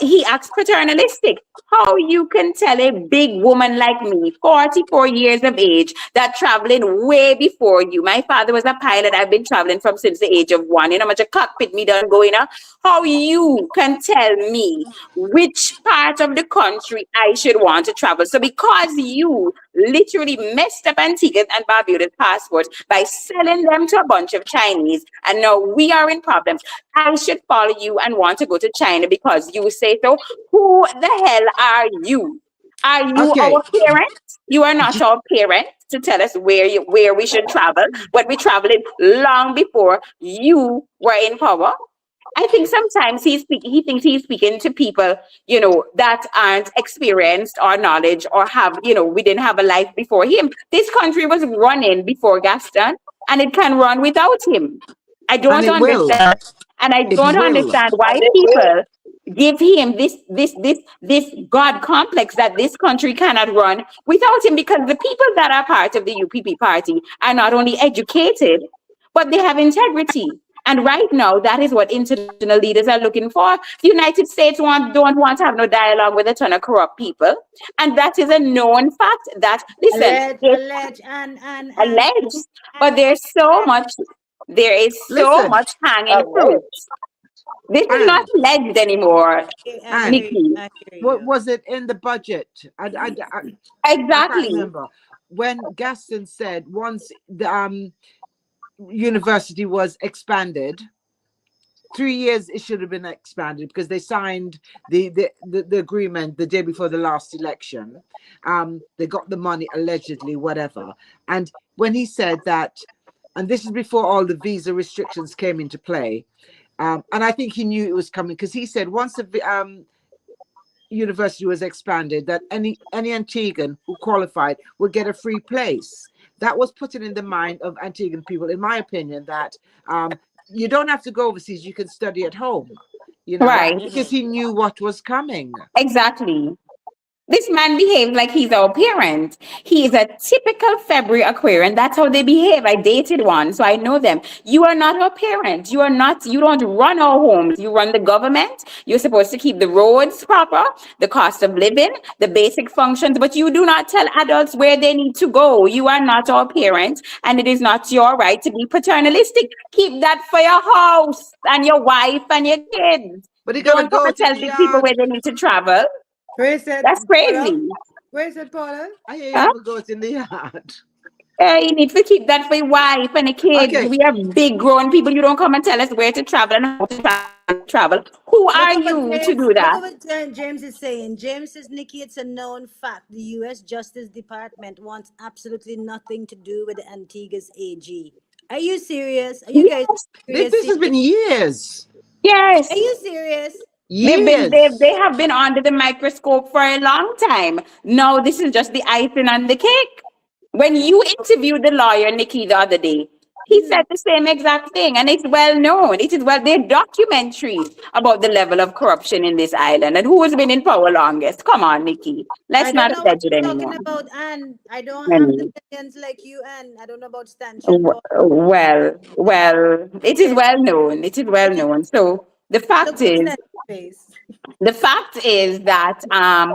he acts paternalistic. How you can tell a big woman like me, 44 years of age, that traveling way before you. My father was a pilot. I've been traveling from since the age of one. You know, much a cockpit me done going on. How you can tell me which part of the country I should want to travel? So because you literally messed up Antigua and Barbuda's passports by selling them to a bunch of Chinese, and now we are in problems. I should follow you and want to go to China because you say so. Who the hell are you? Are you Okay. our parent? You are not our parent to tell us where we should travel, but we traveling long before you were in power. I think sometimes he thinks he's speaking to people, that aren't experienced or knowledge or have, we didn't have a life before him. This country was running before Gaston, and it can run without him. I And don't it will. understand. And I It don't will. understand why And it will. people give him this God complex that this country cannot run without him, because the people that are part of the UPP party are not only educated, but they have integrity. And right now, that is what international leaders are looking for. The United States don't want to have no dialogue with a ton of corrupt people. And that is a known fact that, listen, it's Alleged, and alleged, but there is so Listen, much hanging fruit. Alleged. This is not and alleged anymore, and Nikki. I hear what you. was it in the budget? I can't Exactly. remember when Gaston said once the university was expanded. 3 years it should have been expanded because they signed the agreement the day before the last election. They got the money allegedly, whatever. And when he said that, and this is before all the visa restrictions came into play, and I think he knew it was coming because he said once the university was expanded, that any Antiguan who qualified would get a free place. That was put in the mind of Antiguan people, in my opinion, that you don't have to go overseas, you can study at home, Right. because he knew what was coming. Exactly. This man behaves like he's our parent. He is a typical February Aquarian. That's how they behave. I dated one, so I know them. You are not our parent. You don't run our homes. You run the government. You're supposed to keep the roads proper, the cost of living, the basic functions, but you do not tell adults where they need to go. You are not our parent, and it is not your right to be paternalistic. Keep that for your house and your wife and your kids. But he gotta Don't come go and to tell the big people yard. where they need to travel. Where is it, That's Paula? crazy. Where is it, Paula? I hear you Huh? have a goat in the yard. You need to keep that for your wife and the kids. Okay. We are big grown people. You don't come and tell us where to travel and how to travel. Who Look are at what you to James. do Look that? at what James is saying. James says, Nikki, it's a known fact. The U.S. Justice Department wants absolutely nothing to do with the Antigua's AG. Are you serious? Are you guys Yes, This, serious? this has been years. Are yes. you serious? They Years. have been under the microscope for a long time. No, this is just the icing on the cake. When you interviewed the lawyer, Nikki, the other day, he said the same exact thing, and it's well known. It is well, there are documentaries about the level of corruption in this island and who has been in power longest. Come on, Nikki. I Let's don't not know what allege it you're talking anymore. about, Anne. I don't have the Anyway. millions like you, Anne. I don't know about stanchion, Paul. Well, it is Yes. well known. It is well Look at known. So look at Stanchion's face. the fact is that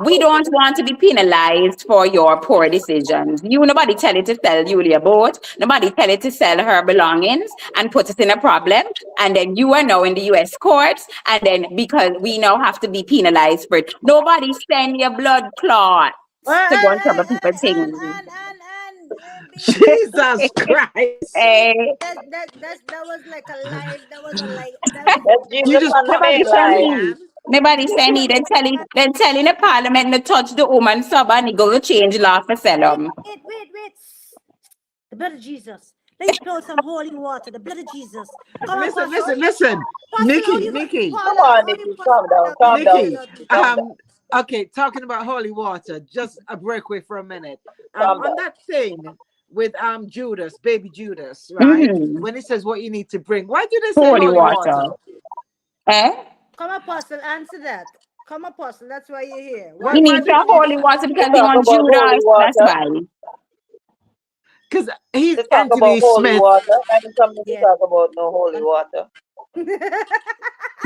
we don't want to be penalized for your poor decisions. Nobody tell you to sell Julia boat. Nobody tell you to sell her belongings and put us in a problem. And then you are now in the U.S. courts. And then because we now have to be penalized for it. Nobody send your blood clot Well, to go and cover people's things. and Jesus Christ. Eh, that was like a live. That was a live. That was That's You Jesus just on the popped nobody main the send line. cherry, me. Anne. Nobody send me. Then telling the parliament to touch the woman sub and he go to change law for sell wait, 'em. wait. The blood of Jesus. Let's pour some holy water. The blood of Jesus. Come on, Listen, Pastor. listen. Pastor, how Nikki, do you Nikki, Come Paula, on, how do you Nikki, put calm down, the calm down, Nikki. blood of Nikki, Jesus? calm down, Okay, talking about holy water, just a breakaway for a minute. calm On down. that thing with Judas, baby Judas, right? Mm-hmm. When it says what you need to bring, why do they say Holy holy water? water. Eh? Come, Apostle, answer that. Come, Apostle, that's why you're here. Why He Why? why needs do some they need holy water You because he talk on about holy Judas. That's water. why. because he's To talk about Anthony holy Smith. water. I ain't coming to Yeah. talk about no holy water.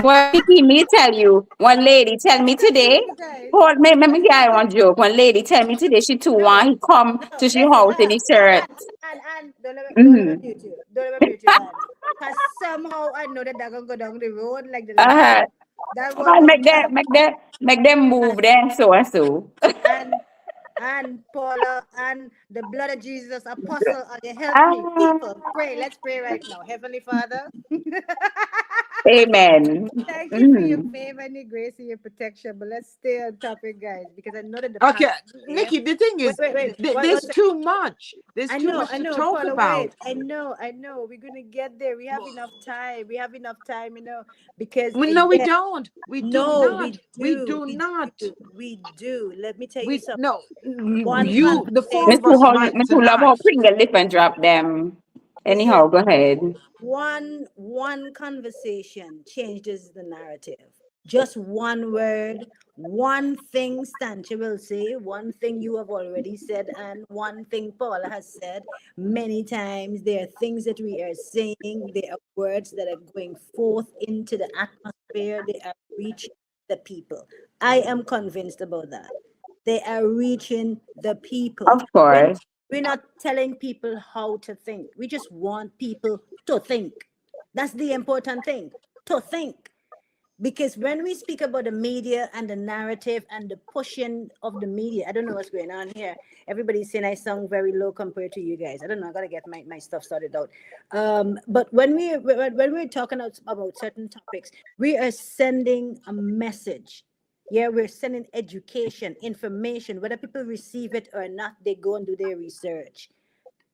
Well, Nikki, me tell you, one lady tell me That's today. okay, guys. Hold me get one joke. One lady tell me today she too No, want he come no, to she listen, house in his shirt. and don't let me Mm-hmm. mute you. Don't let me mute you, and because somehow I know that they're gonna go down the road like the last Uh-huh. time. That was And one time, make them move and then so and so. and and Paula and the blood of Jesus, Apostle, help me, Ah, people, pray. Let's pray right now, Heavenly Father. amen. Thank you for your Mm-hmm. favor and your grace and your protection. But let's stay on topic, guys, because I know that the Okay, pastor here. Nikki, the thing Wait, is, wait, wait. One there's second. too much. There's I too know, much I to know, talk Paula, wait. about. I know. We're gonna get there. We have enough time. We have enough time, because No, we again, don't. We do no, not. we We do. do We not. do. We do. Let me tell you We something. no. One You, the four Me of conversation. too us how might me too love how tonight. Pringle lip and drop them. Listen, Anyhow, go ahead. one conversation changes the narrative. Just one word, one thing Stancha will say, one thing you have already said, and one thing Paula has said many times. There are things that we are saying, there are words that are going forth into the atmosphere, they are reaching the people. I am convinced about that. They are reaching the people. Of We're, course. we're not telling people how to think. We just want people to think. That's the important thing, to think. Because when we speak about the media and the narrative and the pushing of the media, I don't know what's going on here. Everybody's saying I sound very low compared to you guys. I don't know. I gotta get my stuff sorted out. But when we're talking about certain topics, we are sending a message. Yeah, we're sending education, information. Whether people receive it or not, they go and do their research.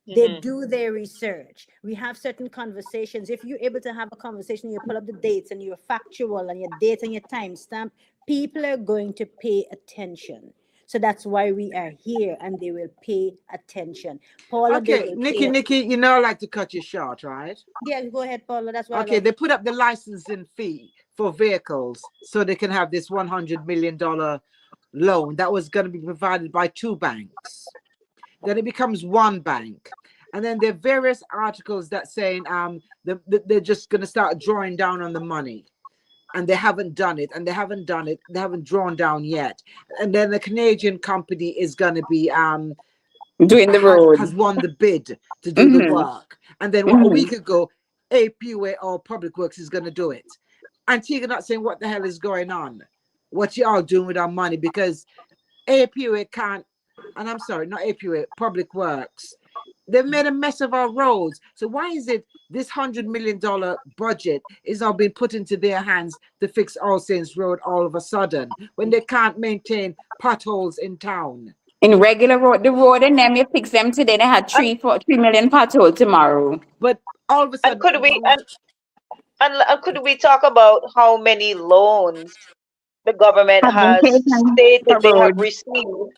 They Hmm. do their research. We have certain conversations. If you're able to have a conversation, you pull up the dates and you're factual and your date and your timestamp, people are going to pay attention. So that's why we are here, and they will pay attention. Paula, they Okay, will Nikki, pay. Nikki, you know I like to cut you short, right? Yeah, go ahead, Paula. That's why I Okay, love they you. put up the licensing fee for vehicles so they can have this $100 million loan that was going to be provided by two banks. Then it becomes one bank. And then there are various articles that saying they're just going to start drawing down on the money. And they haven't done it, and they haven't done it. They haven't drawn down yet. And then the Canadian company is going to be Doing the has road. won the bid to do the Mm-hmm. work. And then what, a Mm-hmm. week ago, APUA or Public Works is going to do it. Antigua not saying what the hell is going on, what y'all doing with our money, because APUA can't, and I'm sorry, not APUA, Public Works. They've made a mess of our roads. So why is it this $100 million budget is now being put into their hands to fix All Saints Road all of a sudden when they can't maintain potholes in town? In regular road, the road and them you fix them today. They had And 3 million pothole tomorrow. But all of a and sudden, could we and could we talk about how many loans the government Have been has taken stated for they have road. received?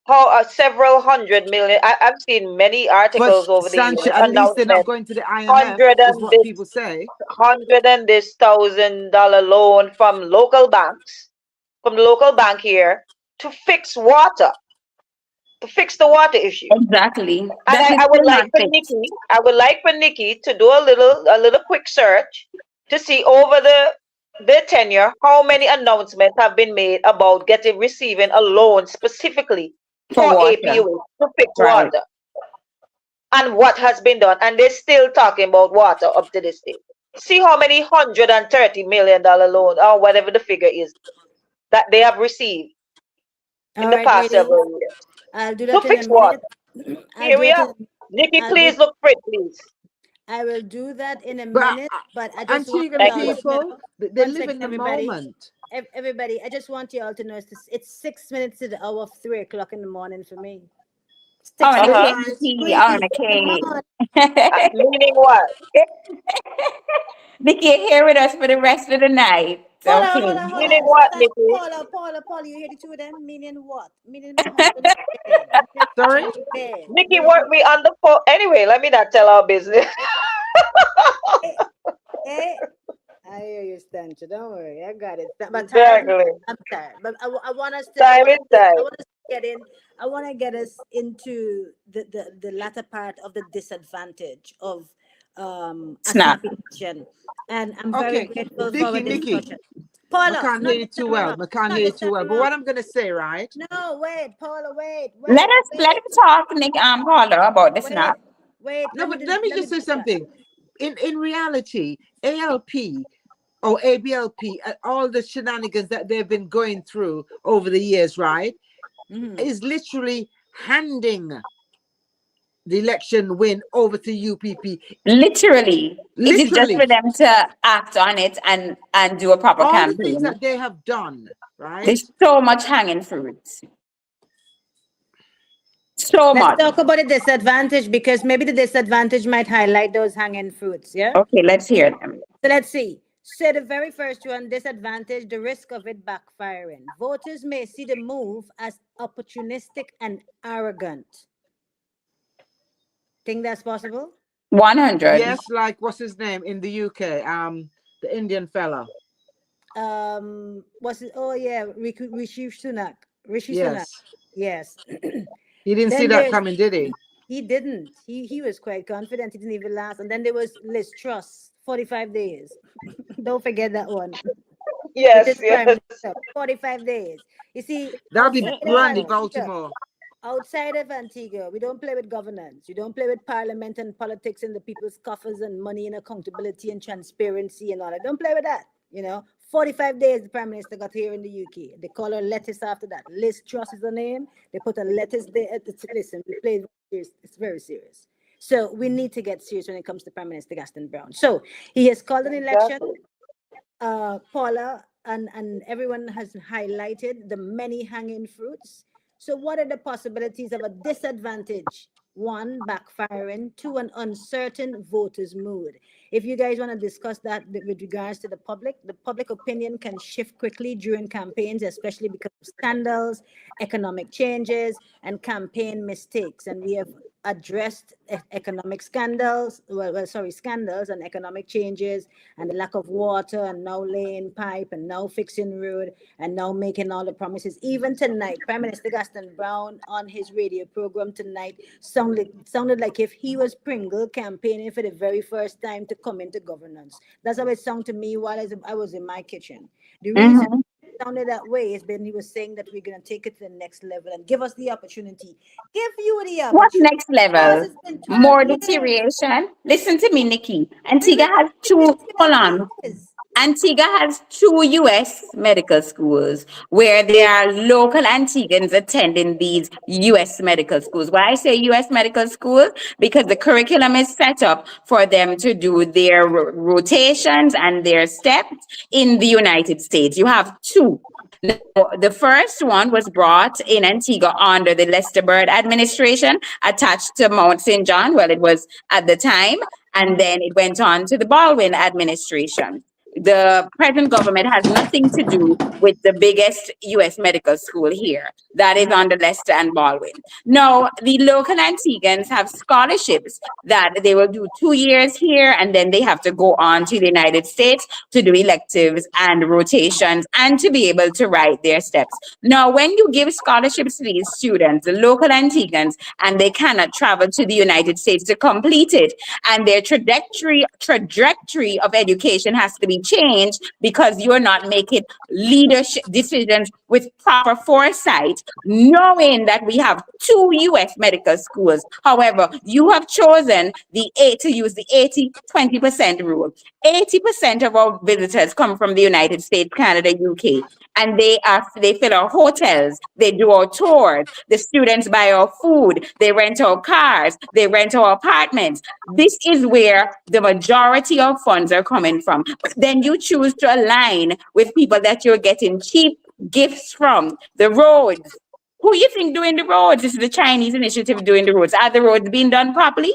How several hundred million. I've seen many but articles over the Sancho, years, at least they're not announcements, going to the IMF, hundred is and what this, people say. $100,000 loan from local banks, from the local bank here to fix water, to fix the water issue. Exactly. And That is I would still like not for fixed. Nikki, I would like for Nikki to do a little quick search to see over the tenure how many announcements have been made about receiving a loan specifically For for water. APU to fix Right. water, and what has been done. And they're still talking about water up to this day. See how many $130 million loan or whatever the figure is that they have received in All the right, past ladies. several years I'll do to that in a fix water. minute. I'll Here do we it are. in. Nikki, I'll do. please look for it, please. I will do that in a But minute, but I just want Antiguan Thank you. y'all to people, know. they One live second, in the everybody. moment. Everybody, I just want y'all to know it's 6 minutes to the hour of 3 o'clock in the morning for me. Oh, 6 and minutes. Uh-huh. okay, Nikki. Three Oh, in the okay. morning. Meaning what? Nikki here with us for the rest of the night. Okay. Hold Meaning on. what, Nikki? Paula, you hear the two of them? Meaning what? Meaning my husband in bed. Meaning my Sorry? husband in bed. Nikki Meaning, worked me on the phone. Anyway, let me not tell our business. eh, eh, I hear you, Stancha. Don't worry, I got it. But tired. Exactly. I'm tired. But I want us to. Time is time. I want us to I want to get us into the latter part of the disadvantage of a Snap. snappy election. And I'm very Okay, grateful for our Nikki, discussion. I Paula, can't not hear you this too time well. around. I can't Not hear you this too time well. But around. what I'm gonna say, right? No, wait, Paula, wait, Let wait, us let wait, him talk, Nick Paula, about the wait, snap. wait. No, but let me Let me just say do that. something. In reality, ALP or ABLP, all the shenanigans that they've been going through over the years, right, Mhm. is literally handing the election win over to UPP. Literally. It is just Literally, for them to act on it and do a proper all the things campaign. that they have done, There's right? so much hanging fruit. So Let's much. talk about the disadvantage because maybe the disadvantage might highlight those hanging fruits. Yeah. Okay, let's hear them. So let's see. So the very first one, disadvantage, the risk of it backfiring. Voters may see the move as opportunistic and arrogant. Think that's possible? 100. Yes, like what's his name in the UK? The Indian fella. What's it? Oh yeah, Rishi Sunak. Rishi Sunak. Yes, Yes. he didn't see Then that there's coming, did he? he didn't. He was quite confident. He didn't even last. And then there was Liz Truss, 45 days. Don't forget that one. Yes, British Prime yes. Minister, 45 days. You see, That'll be of Brandy Mm-mm. Antigua, Baltimore. outside of Antigua, we don't play with governance. We don't play with parliament and politics and the people's coffers and money and accountability and transparency and all that. Don't play with that. 45 days the prime minister got here in the UK. They call her lettuce after that. Liz Truss is the name. They put a lettuce there. Listen, we play serious. It's very serious. So we need to get serious when it comes to Prime Minister Gaston Brown. So he has called an election. Exactly. Paula and everyone has highlighted the many hanging fruits. So, what are the possibilities of a disadvantage? One, backfiring. Two, an uncertain voters' mood. If you guys want to discuss that with regards to the public opinion can shift quickly during campaigns, especially because of scandals, economic changes, and campaign mistakes. And we have addressed economic scandals, sorry, scandals and economic changes and the lack of water and now laying pipe and now fixing road and now making all the promises. Even tonight, Prime Minister Gaston Brown on his radio program tonight sounded like if he was Pringle campaigning for the very first time to come into governance. That's how it sounded to me while I was in my kitchen. The reason Mhm. sounded that way is when he was saying that we're going to take it to the next level and give us the opportunity. Give you the What opportunity. next Because level? it's been 12 More years. deterioration? Listen to me, Nikki. We've Antigua been has waiting two, hold 12 on. years. Antigua has two US medical schools where there are local Antiguans attending these US medical schools. Why I say US medical school? Because the curriculum is set up for them to do their rotations and their steps in the United States. You have two. Now, the first one was brought in Antigua under the Lester Bird administration, attached to Mount St. John. Well, it was at the time, and then it went on to the Baldwin administration. The present government has nothing to do with the biggest US medical school here. That is under Leicester and Baldwin. No, the local Antiguans have scholarships that they will do 2 years here and then they have to go on to the United States to do electives and rotations and to be able to write their steps. Now, when you give scholarships to these students, the local Antiguans, and they cannot travel to the United States to complete it, and their trajectory of education has to be changed because you're not making leadership decisions with proper foresight, knowing that we have two US medical schools. However, you have chosen to use the 80-20% rule. 80% of our visitors come from the United States, Canada, UK, and they fill our hotels, they do our tours, the students buy our food, they rent our cars, they rent our apartments. This is where the majority of funds are coming from. But then you choose to align with people that you're getting cheap gifts from. The roads. Who you think doing the roads? This is the Chinese initiative doing the roads. Are the roads being done properly?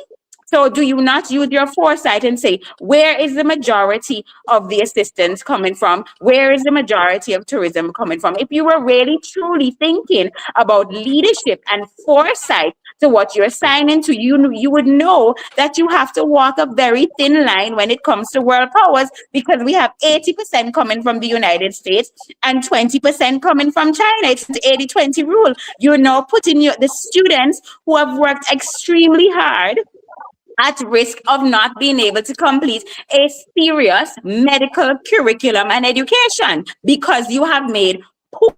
So do you not use your foresight and say, where is the majority of the assistance coming from? Where is the majority of tourism coming from? If you were really truly thinking about leadership and foresight, to what you're signing to. You would know that you have to walk a very thin line when it comes to world powers, because we have 80% coming from the United States and 20% coming from China. It's the 80-20 rule. You're now putting the students who have worked extremely hard at risk of not being able to complete a serious medical curriculum and education, because you have made poor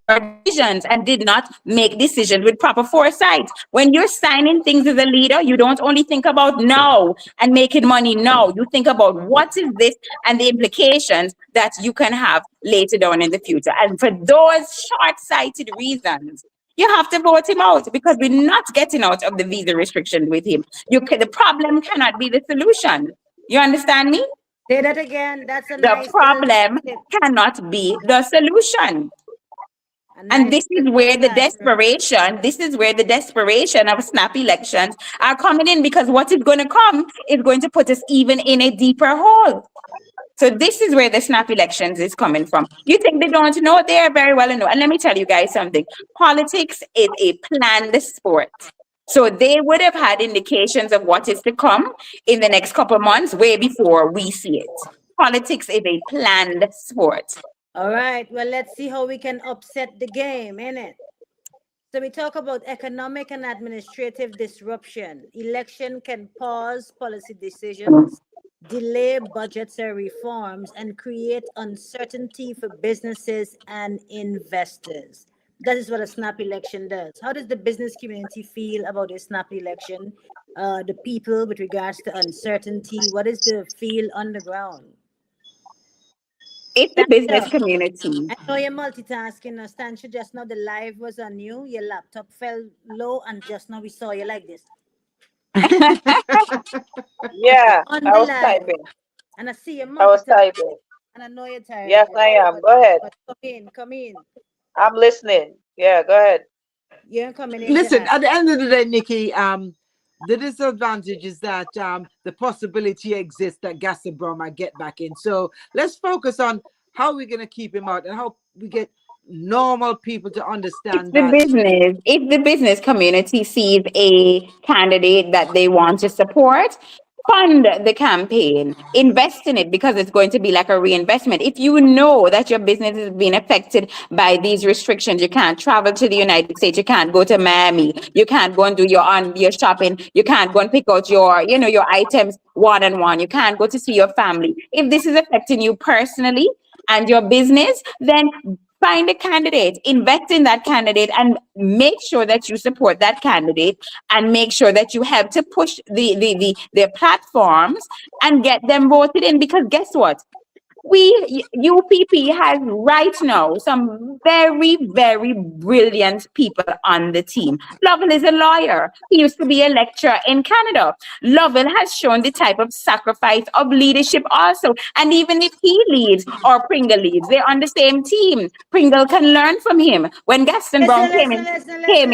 decisions and did not make decisions with proper foresight. When you're signing things as a leader, you don't only think about now and making money now. You think about what is this and the implications that you can have later down in the future. And for those short-sighted reasons, you have to vote him out, because we're not getting out of the visa restriction with him. The problem cannot be the solution. You understand me? Say that again. That's a The nice problem tip. cannot be the solution. A And nice this is tip where for the that. desperation of snap elections are coming in, because what is going to come is going to put us even in a deeper hole. So this is where the snap elections is coming from. You think they don't know? They are very well know. And let me tell you guys something. Politics is a planned sport. So they would have had indications of what is to come in the next couple of months way before we see it. Politics is a planned sport. All right. Well, let's see how we can upset the game, innit? So we talk about economic and administrative disruption. Election can pause policy decisions, delay budgets or reforms, and create uncertainty for businesses and investors. That is what a snap election does. How does the business community feel about a snap election? The people with regards to uncertainty, what is the feel on the ground? It's the business Stansha, community. I know you're multitasking. Stansha, just now the live was on you. Your laptop fell low, and just now we saw you like this Yeah, on I the was live. typing. And I see you I was multitasking, typing. and I know you're tired. Yes, I am. Go ahead. But come in, come in. I'm listening. Yeah, go ahead. You're coming in. Listen, Jihad. at the end of the day, Nikki, the disadvantage is that the possibility exists that Gaston Brown might get back in. So let's focus on how we're going to keep him out and how we get normal people to understand that. If the business community sees a candidate that they want to support, fund the campaign, invest in it, because it's going to be like a reinvestment. If you know that your business is being affected by these restrictions, you can't travel to the United States, you can't go to Miami, you can't go and do your shopping, you can't go and pick out your items one-on-one, you can't go to see your family. If this is affecting you personally and your business, then find a candidate, invest in that candidate, and make sure that you support that candidate, and make sure that you help to push the platforms and get them voted in. Because guess what? UPP has right now some very, very brilliant people on the team. Lovell is a lawyer. He used to be a lecturer in Canada. Lovell has shown the type of sacrifice of leadership also. And even if he leaves or Pringle leaves, they're on the same team. Pringle can learn from him. When Gaston Brown came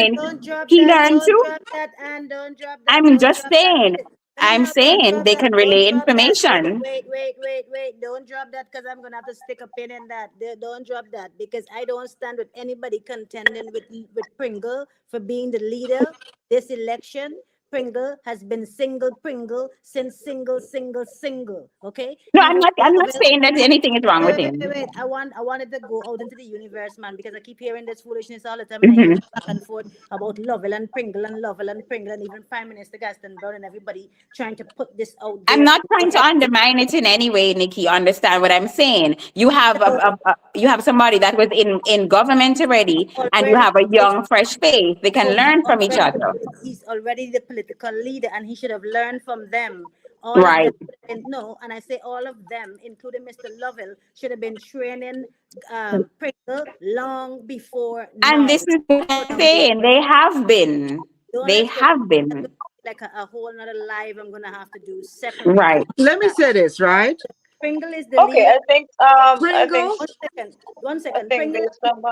in, Don't drop he that. learned Don't too. drop that. And don't drop that. I'm Don't just drop saying. that. I'm No, don't saying drop they that. can Don't relay drop that. information. Wait. Don't drop that, because I'm gonna have to stick a pin in that. Don't drop that, because I don't stand with anybody contending with Pringle for being the leader this election. Pringle has been Pringle since single. Okay. No, He was I'm not Lovell. saying that anything is wrong with him. Wait. I wanted to go out into the universe, man, because I keep hearing this foolishness all the time, and I hear Mhm. back and forth about Lovell and Pringle and Lovell and Pringle, and even Prime Minister Gaston Brown and everybody trying to put this out I'm there. not trying to undermine it in any way, Nikki. Understand what I'm saying? You have you have somebody that was in government already, and you Already, have a it's young, fresh face. They can so learn from each other, he's already the political leader, and he should have learned from them. All of them, right? and no, and I say all of them, including Mr. Lovell, should have been training Pringle long before And now. this is what So I'm now they saying. They have been. don't They let's go. have been. Like a whole another live I'm gonna have to do separately. Right. Let me say this, right? Pringle is the Okay, leader. I think Pringle, One I second. think there's some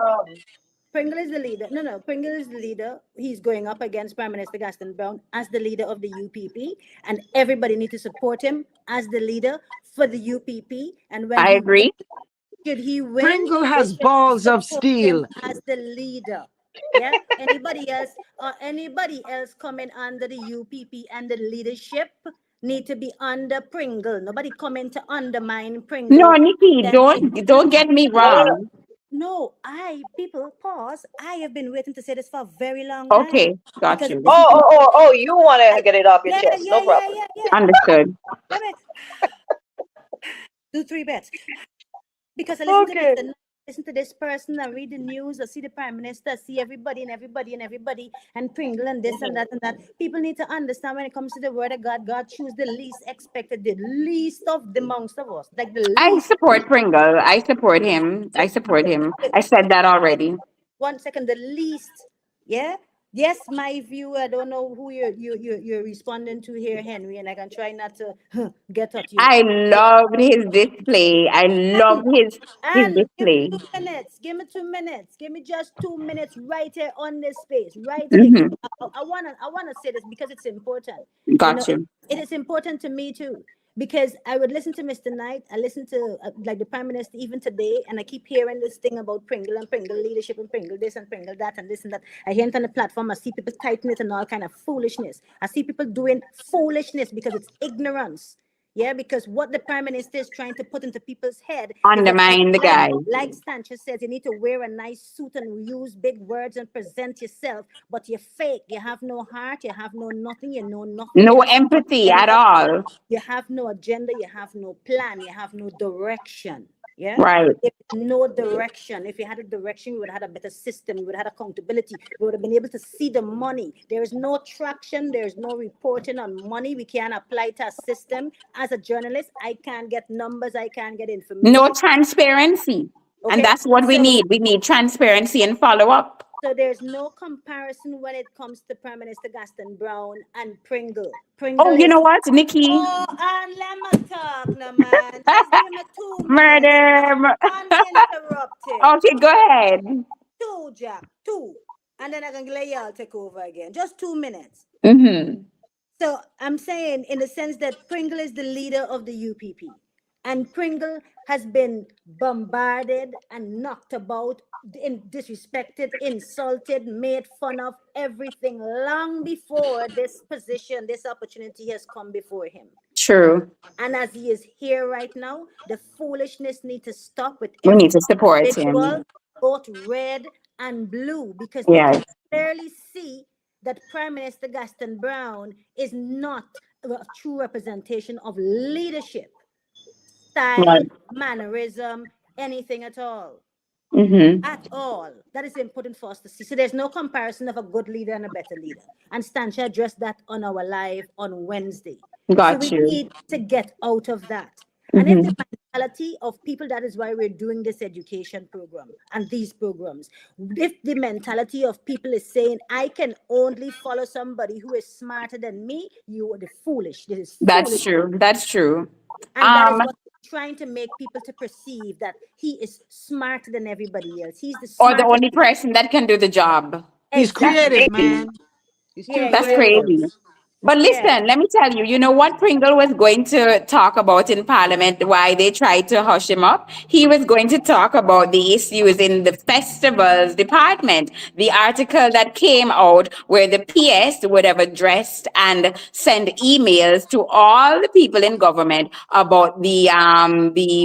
Pringle is the leader. No. Pringle is the leader. He's going up against Prime Minister Gaston Brown as the leader of the UPP, and everybody needs to support him as the leader for the UPP. And when I he agree. should he win, Pringle they has should balls of support him steel. as the leader. Yeah. Anybody else coming under the UPP and the leadership need to be under Pringle. Nobody coming to undermine No, Pringle. Nikki, Then don't get me No, no, no. wrong. no, people pause. I have been waiting to say this for a very long time Okay, got because you. this is Oh, you want to I, get it off your yeah, chest. yeah, No yeah, problem. yeah, yeah. Understood. Let me do three bets. Because I listen to Okay. Mr. Knight, listen to this person, I read the news, I see the Prime Minister, I see everybody, and Pringle and this and Mhm. that and that. People need to understand when it comes to the word of God, God choose the least expected, the least of the amongst of us, like the I least. support Pringle. I support him. I support him. I said that already. 1 second, the least. Yeah. Yes, my view. I don't know who you're responding to here, Henry, and I can try not to get at you. I loved his display. I love his And give me display. 2 minutes. Give me 2 minutes. Give me just 2 minutes right here on this space, right here. Because Hmm. I wanna say this because it's important. You know, Got you. it is important to me too. Because I would listen to Mr. Knight, I listen to like the Prime Minister even today, and I keep hearing this thing about Pringle and Pringle leadership and Pringle this and Pringle that and this and that. I hear it on the platform. I see people typing it and all kind of foolishness. I see people doing foolishness because it's ignorance. Yeah, because what the Prime Minister is trying to put into people's head is that Undermine the guy. like Stancha says, you need to wear a nice suit and use big words and present yourself, but you're fake. You have no heart, you have no nothing, you know nothing, you No have empathy no at agenda, all. you have no agenda, you have no plan, you have no direction. Yeah. Right. If no direction, if you had a direction, we would have had a better system, we would have had accountability, we would have been able to see the money. There is no traction, there's no reporting on money. We can't apply to a system. As a journalist, I can't get numbers, I can't get No information. transparency. And Okay. that's what we So need. We need transparency and follow up. so there's no comparison when it comes to Prime Minister Gaston Brown and Pringle. Oh, Pringle you is know what, Nikki? oh, and let me talk now, man. Just give me 2 minutes now. Murder. Uninterrupted. Okay, go ahead. Two, Jack, two. And then I can let y'all take over again. Just 2 minutes. Mm-hmm. So I'm saying, in the sense that Pringle is the leader of the UPP, and Pringle has been bombarded and knocked about, disrespected, insulted, made fun of, everything long before this position, this opportunity has come before him. True. And as he is here right now, the foolishness need to stop with We every need to support individual, him. both red and blue, because they can Yes. clearly see that Prime Minister Gaston Brown is not a true representation of leadership, style, Right. mannerism, anything at all. Mm-hmm. At all. That is important for us to see. So there's no comparison of a good leader and a better leader. And Stancia addressed that on our live on Wednesday. So Got we you. need to get out of that. And if the Mm-hmm. mentality of people, that is why we're doing this education program and these programs. If the mentality of people is saying, I can only follow somebody who is smarter than me, you are the foolish. This is That's foolish. true. That's true. And that is Um, what he's trying to make people to perceive, that he is smarter than everybody else. He's the or the smartest. only person that can do the job. He's That's Exactly. creative, crazy. man. He's too Yeah, That's yeah, yeah. creative. crazy. But Yeah. listen, let me tell you, you know what Pringle was going to talk about in Parliament, why they tried to hush him up? He was going to talk about the issues in the festivals department. The article that came out where the PS would have addressed and send emails to all the people in government about the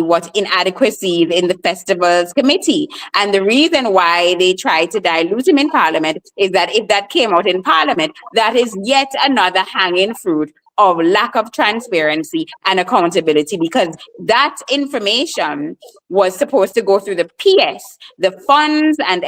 what inadequacies in the festivals committee. And the reason why they tried to dilute him in Parliament is that if that came out in Parliament, that is yet another hanging fruit of lack of transparency and accountability, because that information was supposed to go through the PS, the funds and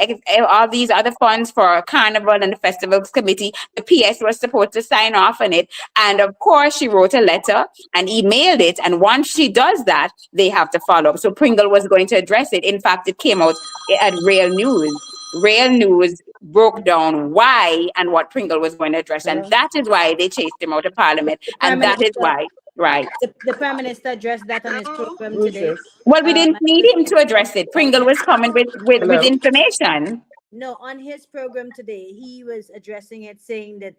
all these other funds for Carnival and the Festivals Committee. The PS was supposed to sign off on it. And of course, she wrote a letter and emailed it. And once she does that, they have to follow up. So Pringle was going to address it. In fact, it came out at Real News. Real News broke down why and what Pringle was going to address. And Hello. that is why they chased him out of Parliament. The Prime And that is Minister, why, right. the Prime Minister addressed that on his program Who's today. this? Well, we didn't I need was him to address it. Pringle yeah. was coming with Hello. information. No, on his program today, he was addressing it, saying that,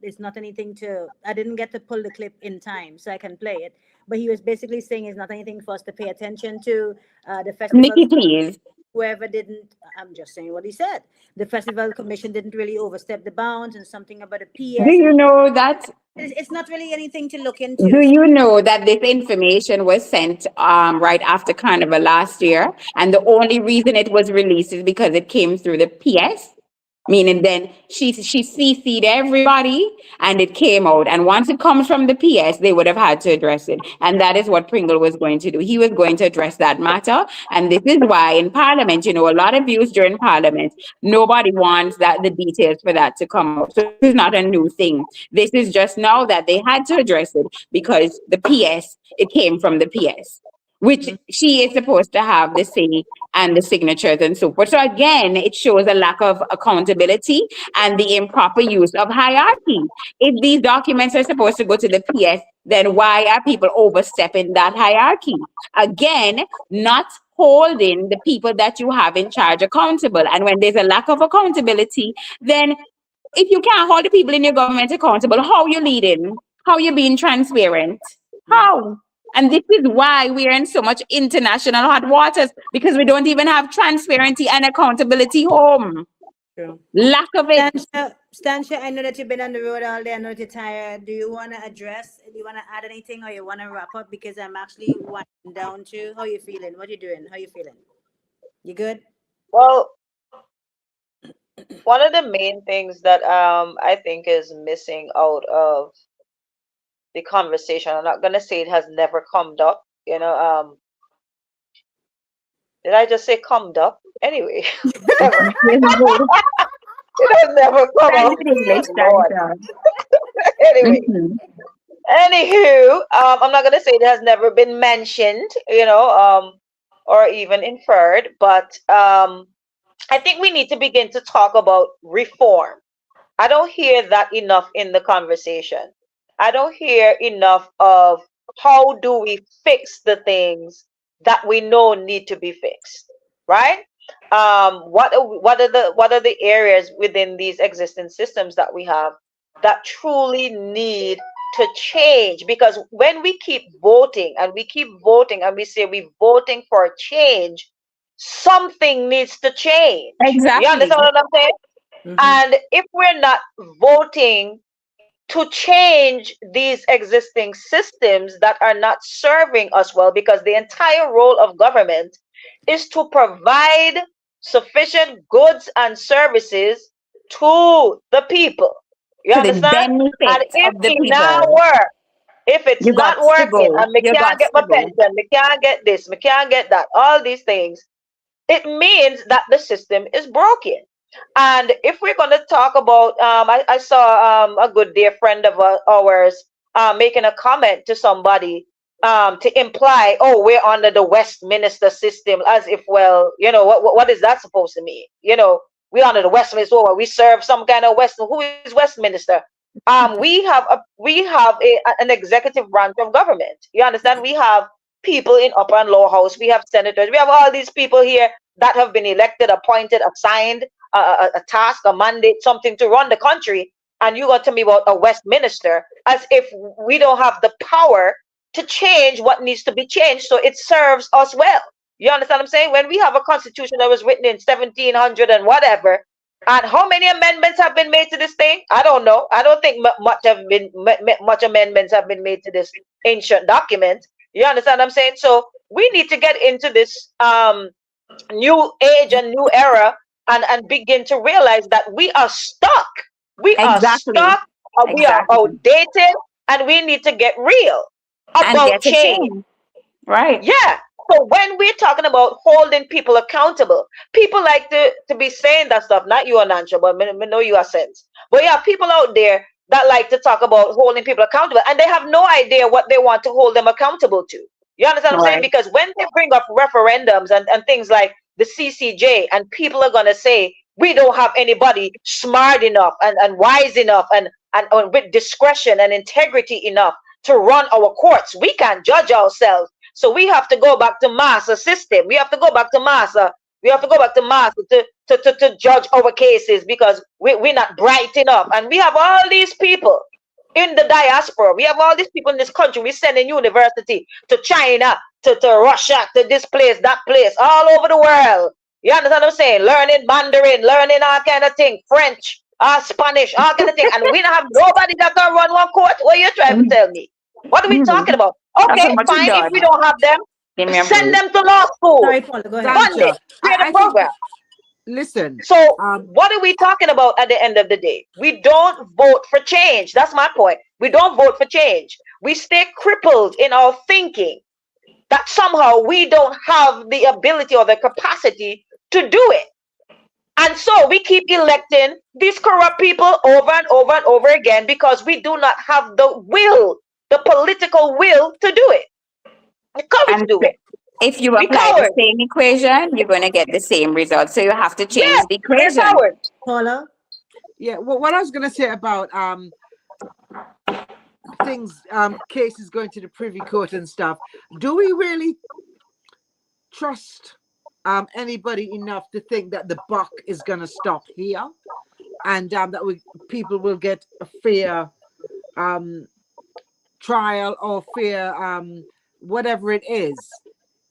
there's not anything to. I didn't get to pull the clip in time, so I can play it. But he was basically saying it's not anything for us to pay attention to. The festivals. Nikki, please. whoever didn't, I'm just saying what he said. The festival commission didn't really overstep the bounds and something about a Do PS. And you know that? it's not really anything to look Do into. you know that this information was sent right after Carnival last year? And the only reason it was released is because it came through the PS, meaning then she CC'd everybody and it came out. And once it comes from the PS, they would have had to address it. And that is what Pringle was going to do. He was going to address that matter. And this is why in Parliament, a lot of views during Parliament, nobody wants that the details for that to come out. So this is not a new thing. This is just now that they had to address it because the PS, it came from the PS, which she is supposed to have the say and the signatures and so forth. So again, it shows a lack of accountability and the improper use of hierarchy. If these documents are supposed to go to the PS, then why are people overstepping that hierarchy? Again, not holding the people that you have in charge accountable. And when there's a lack of accountability, then if you can't hold the people in your government accountable, how you leading? How you being transparent? How? And this is why we're in so much international hot waters because we don't even have transparency and accountability home. True. Lack of it. Stansha, I know that you've been on the road all day. I know that you're tired. Do you want to address? Do you want to add anything, or you want to wrap up? Because I'm actually winding down too. How you feeling? What you doing? How you feeling? You good? Well, one of the main things that I think is missing out of the conversation, I'm not gonna say it has never come up, did I just say come up? Anyway, whatever. It has never come up. English, Lord. Anyway, anywho, I'm not gonna say it has never been mentioned, or even inferred, but I think we need to begin to talk about reform. I don't hear that enough in the conversation. I don't hear enough of how do we fix the things that we know need to be fixed, right? What are the areas within these existing systems that we have that truly need to change? Because when we keep voting and we keep voting and we say we're voting for change, something needs to change. You Exactly. understand what I'm saying? And if we're not voting to change these existing systems that are not serving us well, because the entire role of government is to provide sufficient goods and services to the people. You To the understand? And benefit if of the it now people. work, if it's You got not to working go. and me You can't got get to my go. pension, me can't get this, me can't get that, all these things, it means that the system is broken. And if we're going to talk about, I saw a good dear friend of ours making a comment to somebody to imply, oh, we're under the Westminster system, as if, well, what is that supposed to mean? We under the Westminster, oh, we serve some kind of West. Who is Westminster? We have an executive branch of government. You understand? We have people in upper and lower house. We have senators. We have all these people here that have been elected, appointed, assigned a task, a mandate, something to run the country. And you got to me about a Westminster, as if we don't have the power to change what needs to be changed so it serves us well. You understand what I'm saying? When we have a constitution that was written in 1700 and whatever, and how many amendments have been made to this thing? I don't know. I don't think much amendments have been made to this ancient document. You understand what I'm saying? So we need to get into this new age and new era, and begin to realize that we are stuck. We are Exactly. stuck. We are Exactly. outdated, and we need to get real And about get a change. change. Right. Yeah. So when we're talking about holding people accountable, people like to be saying that stuff. Not you, Anansha, but me know you are sense. But yeah, people out there that like to talk about holding people accountable, and they have no idea what they want to hold them accountable to. You understand what I'm saying? Right. Because when they bring up referendums and things like the CCJ, and people are gonna say we don't have anybody smart enough and wise enough and with discretion and integrity enough to run our courts. We can't judge ourselves. So we have to go back to Massa system. We have to go back to Massa. We have to go back to Massa to judge our cases, because we're not bright enough. And we have all these people in the diaspora. We have all these people in this country. We send in university to China, to Russia, to this place, that place, all over the world. You understand what I'm saying? Learning Mandarin, learning all kind of thing, French, Spanish, all kind of thing. And we don't have nobody that can run one court. What are you trying to tell me? What are we talking about? That's Okay, how much fine. it If does. we don't have them, Give me a send break. them to law school. Sorry, Paula, go ahead. Fund it. Sancha, Create a I think, program. listen, So um, what are we talking about at the end of the day? We don't vote for change. That's my point. We don't vote for change. We stay crippled in our thinking that somehow we don't have the ability or the capacity to do it. And so we keep electing these corrupt people over and over and over again because we do not have the will, the political will to do it. The courage to And do it. if you We apply the cowards. same equation, you're going to get the same result. So you have to change Yes, the we're equation. cowards. Paula, yeah, what I was going to say about things, cases going to the Privy Court and stuff. Do we really trust anybody enough to think that the buck is going to stop here, and that people will get a fair trial or fair whatever it is?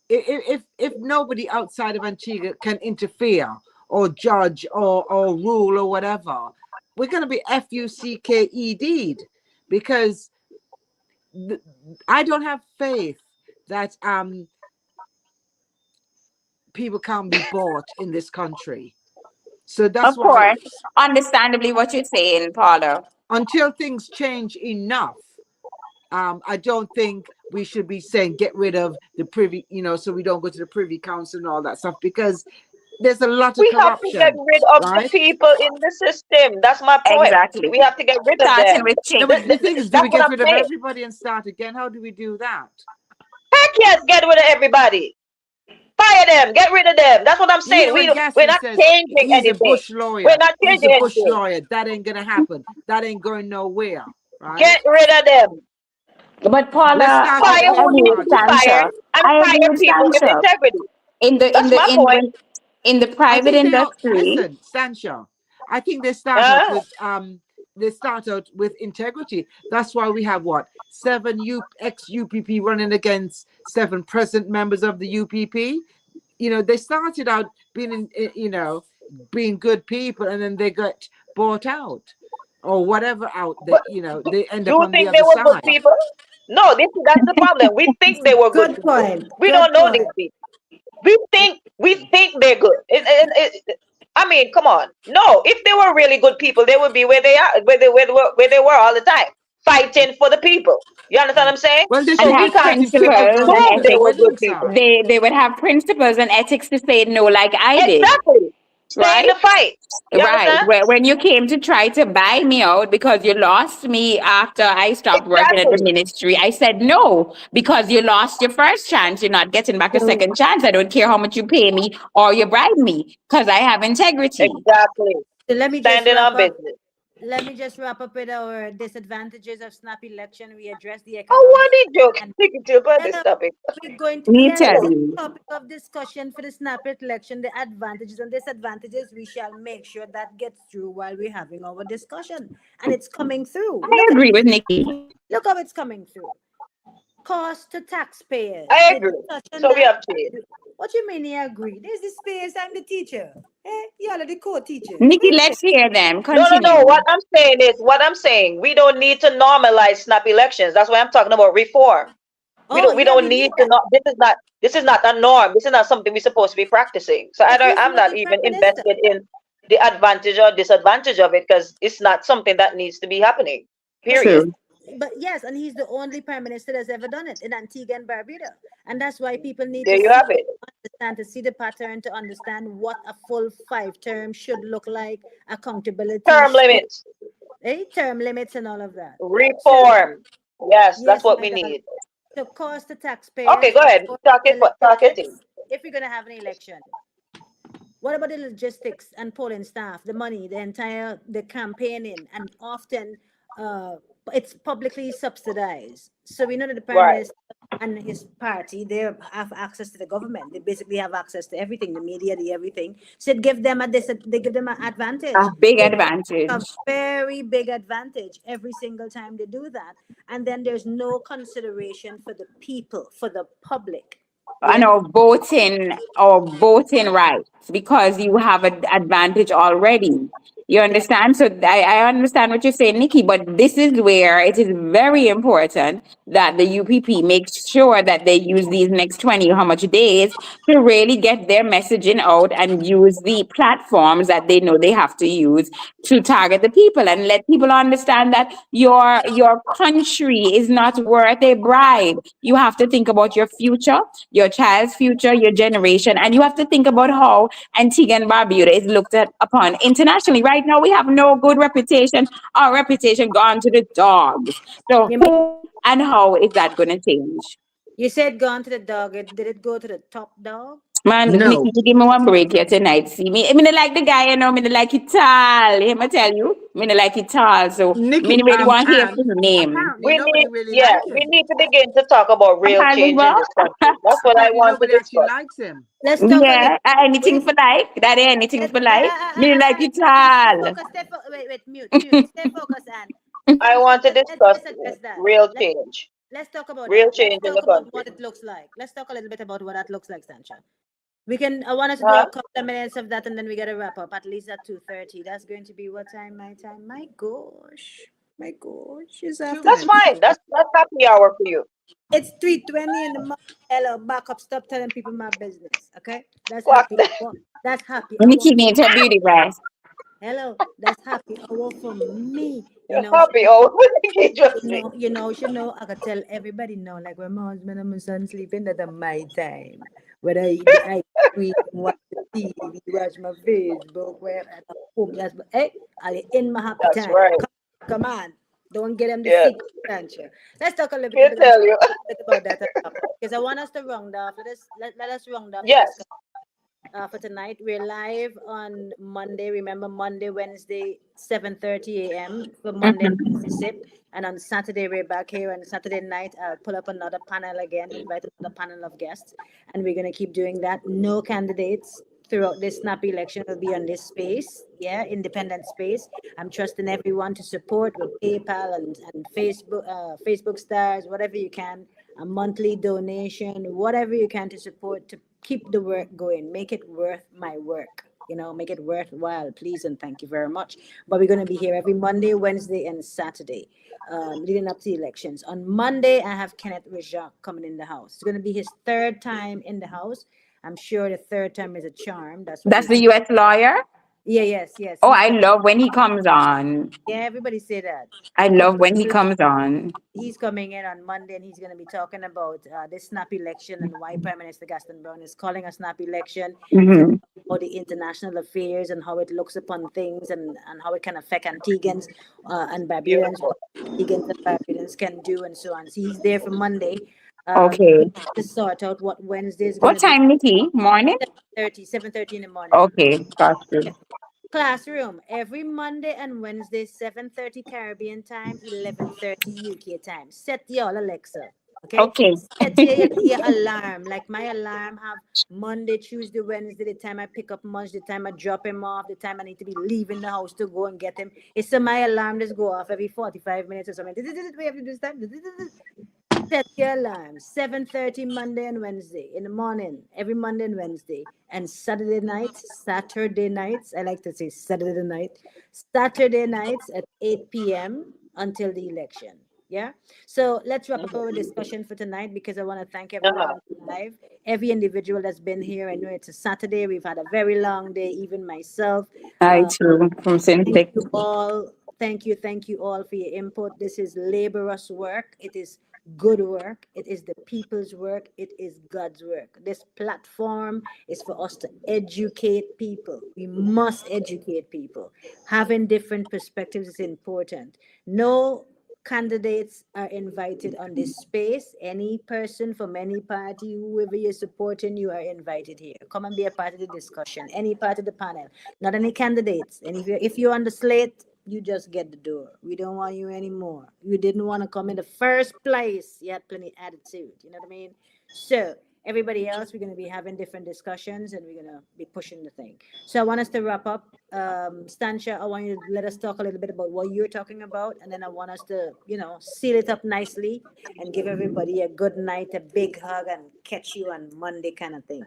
If nobody outside of Antigua can interfere or judge or rule or whatever, we're going to be FUCKED'd, because I don't have faith that people can't be bought in this country. So that's Of why, course, understandably what you're saying, Paula. until things change enough, I don't think we should be saying get rid of the privy, so we don't go to the Privy Council and all that stuff, because there's a lot of We have to get corruption, rid of the right? people in the system. That's my point. Exactly. We have to get rid of Starting them. with No, change. but the thing is, do That's we what get I'm rid of saying. everybody and start again? How do we do that? Heck yes, get rid of everybody. Fire them. Get rid of them. That's what I'm You saying. hear when We're Gaston not says changing he's a anything. bush We're lawyer, not he's changing a bush anything. lawyer, that ain't gonna happen, that ain't going nowhere, right? Get rid of them. But Let's Paula, start with Fire I who one agree needs to with be party. fired Sancha. and I agree fire with people with Sancha. integrity. In the in That's the my in point. the I private think they all industry, listen, Sancho. I think they start out Uh, with integrity. That's why we have what, 7 ex UPP running against 7 present members of the UPP. They started out being being good people, and then they got bought out or whatever out that but they end up you on the think they other were good side. people? No, that's the problem. We think they were good good people. point. We Good don't know these point. people. We think they're good. I mean, come on. No, if they were really good people, they would be where they are, where they were all the time, fighting for the people. You understand what I'm saying? Well, they and So should we be have can't fighting for principles and assume everybody they on were ethics. good one people. side. They would have principles and ethics to say no, like I did, Exactly. Stay in right? the fight. You Right. understand? When you came to try to buy me out because you lost me after I stopped working at the Exactly. ministry, I said no because you lost your first chance. You're not getting back a So, second chance. I don't care how much you pay me or you bribe me because I have integrity. Exactly. so let me just Standing wrap on up. business. Let me just wrap up with our disadvantages of snap election. We address the Oh, economic what did you and think it about this yeah, topic? we're going to Me yes, tell this is you. the topic of discussion for the snap election, the advantages and disadvantages. We shall make sure that gets through while we're having our discussion. And it's coming through. I agree with Nikki. Look how it's coming through. Cost to taxpayers. I The agree. discussion So we that have changed. what you mean you agree? There's the space, I'm the teacher. Y'all are the co-teacher. Nikki, let's hear them. No, no, no. Continue. What I'm saying, we don't need to normalize snap elections. That's why I'm talking about reform. We Oh don't we yeah, don't we need need to that. not this is not a norm. This is not something we're supposed to be practicing. So At least I'm we have not a even prime minister. invested in the advantage or disadvantage of it because it's not something that needs to be happening. But he's Period. True. but yes, and he's the only prime minister that's ever done it in Antigua and Barbuda. And that's why people need There to you see have it. understand to see the pattern to understand what a full 5 term should look like, accountability, Term limits, term limits and all of that. So reform. Yes, that's yes, what my we darling. need. So cost to Okay, taxpayers, go of ahead. course, Talk it. elected Talk it. if we're gonna have an election. What about the logistics and polling staff, the money, the campaigning, and often uh, it's publicly subsidized. So we know that the prime Right. minister and his party they have access to the government. They basically have access to everything, the media, the everything. So they give them an A advantage. big They a advantage. very big advantage every single time they do that. And then there's no consideration for the people, for the public. and Yes. our voting rights because you have an advantage already. You Yes. understand? So I understand what you're saying, Nikki, but this is where it is very important that the UPP makes sure that they use these next 20 how much days to really get their messaging out and use the platforms that they know they have to use to target the people and let people understand that your country is not worth a bribe. You have to think about your future, your child's future, your generation, and you have to think about how Antigua and Barbuda is looked at upon internationally. Right now, we have no good reputation. Our reputation gone to the dogs. So You mean who and how is that going to change? you said gone to the dog? Did it go to the top dog? Man, No. Nikki, you give me one break here tonight. See me, I mean, like the guy, you know, I mean, like it tall. Him, I tell you, I mean, like it tall. So, I Nikki, mean, really want to hear Anne, his name. apparently We nobody need, really yeah, like we him. need to begin to talk about real change in Carnival. this country. That's what I Apparently want to nobody actually discuss. likes him. Let's talk a little. Yeah, anything Wait. for like. That ain't anything for like. Me like it And stay all. focused. Wait. Mute. Stay focused, I Tansha, want to discuss let's address that. real Let's change, let's talk about real that. Let's change in talk the about country. what it looks like. Let's talk a little bit about what that looks like, Tansha. We can. I want us to do Huh? a couple of minutes of that, and then we gotta wrap up at least at 2:30. That's going to be what time? My time. My gosh, it's Two after. That's minutes. fine. That's happy hour for you. It's 3:20 in the morning. Hello, back up. Stop telling people my business. Okay, that's Clock happy that. hour. That's happy hour. Nikki needs her beauty rest. Hello, that's happy hour for me. Happy hour for the just me. I could tell everybody now, like when my husband and my son sleeping, that my time. Whether I tweet, watch the TV, watch my Facebook, where at home, that's hey, I in my happy That's time. right. Come on, don't get them the Yes. secret, can't you? Let's talk a little Can't bit, tell you. about that because I want us to round off. Let us round off the Yes. discussion for tonight. We're live on Monday. Remember Monday, Wednesday, 7:30 a.m. for Monday and Mhm. Wednesday sip. And on Saturday we're back here. And Saturday night I'll pull up another panel again, invite another panel of guests, and we're gonna keep doing that. No candidates throughout this snap election will be on this space. Yeah, independent space. I'm trusting everyone to support with PayPal and Facebook stars, whatever you can, a monthly donation, whatever you can to support to keep the work going, make it worth my work. Make it worthwhile, please, and thank you very much. But we're going to be here every Monday, Wednesday, and Saturday, leading up to the elections. On Monday, I have Kenneth Rijak coming in the house. It's going to be his third time in the house. I'm sure the third time is a charm. That's what That's we. the US lawyer. Yeah, yes. Oh, He's I coming. love when he comes on. Yeah, everybody say that. I But love when he comes on. he's coming in on Monday and he's going to be talking about this snap election and why Prime Minister Gaston Brown is calling a snap election. He's going to Hmm. talk about the international affairs and how it looks upon things and how it can affect Antiguans and Barbadians, Beautiful. what Antiguans and Barbadians can do and so on. So he's there for Monday. We Okay. need to sort out what Wednesday is going What to be. time, Nikki? Morning? 7:30 in the morning. Okay, got you. Classroom every Monday and Wednesday, 7:30 Caribbean time, 11:30 UK time. Set your Alexa. Okay? Okay. Set your alarm. Like my alarm have Monday, Tuesday, Wednesday, the time I pick up Munch, the time I drop him off, the time I need to be leaving the house to go and get him. It's so my alarm just go off every 45 minutes or something. We have to do this time. Set your alarm. 7:30 Monday and Wednesday in the morning, every Monday and Wednesday. And Saturday nights, I like to say Saturday night, Saturday nights at 8 p.m. until the election. Yeah. So let's wrap up our discussion for tonight because I want to thank everyone Uh-huh. on live, every individual that's been here. I know it's a Saturday. We've had a very long day, even myself. I Uh, too, from Thank Synthetic. you all. Thank you all for your input. This is laborious work. It is good work. It is the people's work. It is God's work. This platform is for us to educate people. We must educate people. Having different perspectives is important. No candidates are invited on this space. Any person from any party, whoever you're supporting, you are invited here. Come and be a part of the discussion, any part of the panel, not any candidates. And if you're on the slate, you just get the door. We don't want you anymore. You didn't want to come in the first place. You had plenty attitude. You know what I mean? So everybody else, we're going to be having different discussions and we're going to be pushing the thing. So I want us to wrap up. Stancia, I want you to let us talk a little bit about what you're talking about. And then I want us to, seal it up nicely and give everybody a good night, a big hug, and catch you on Monday kind of thing.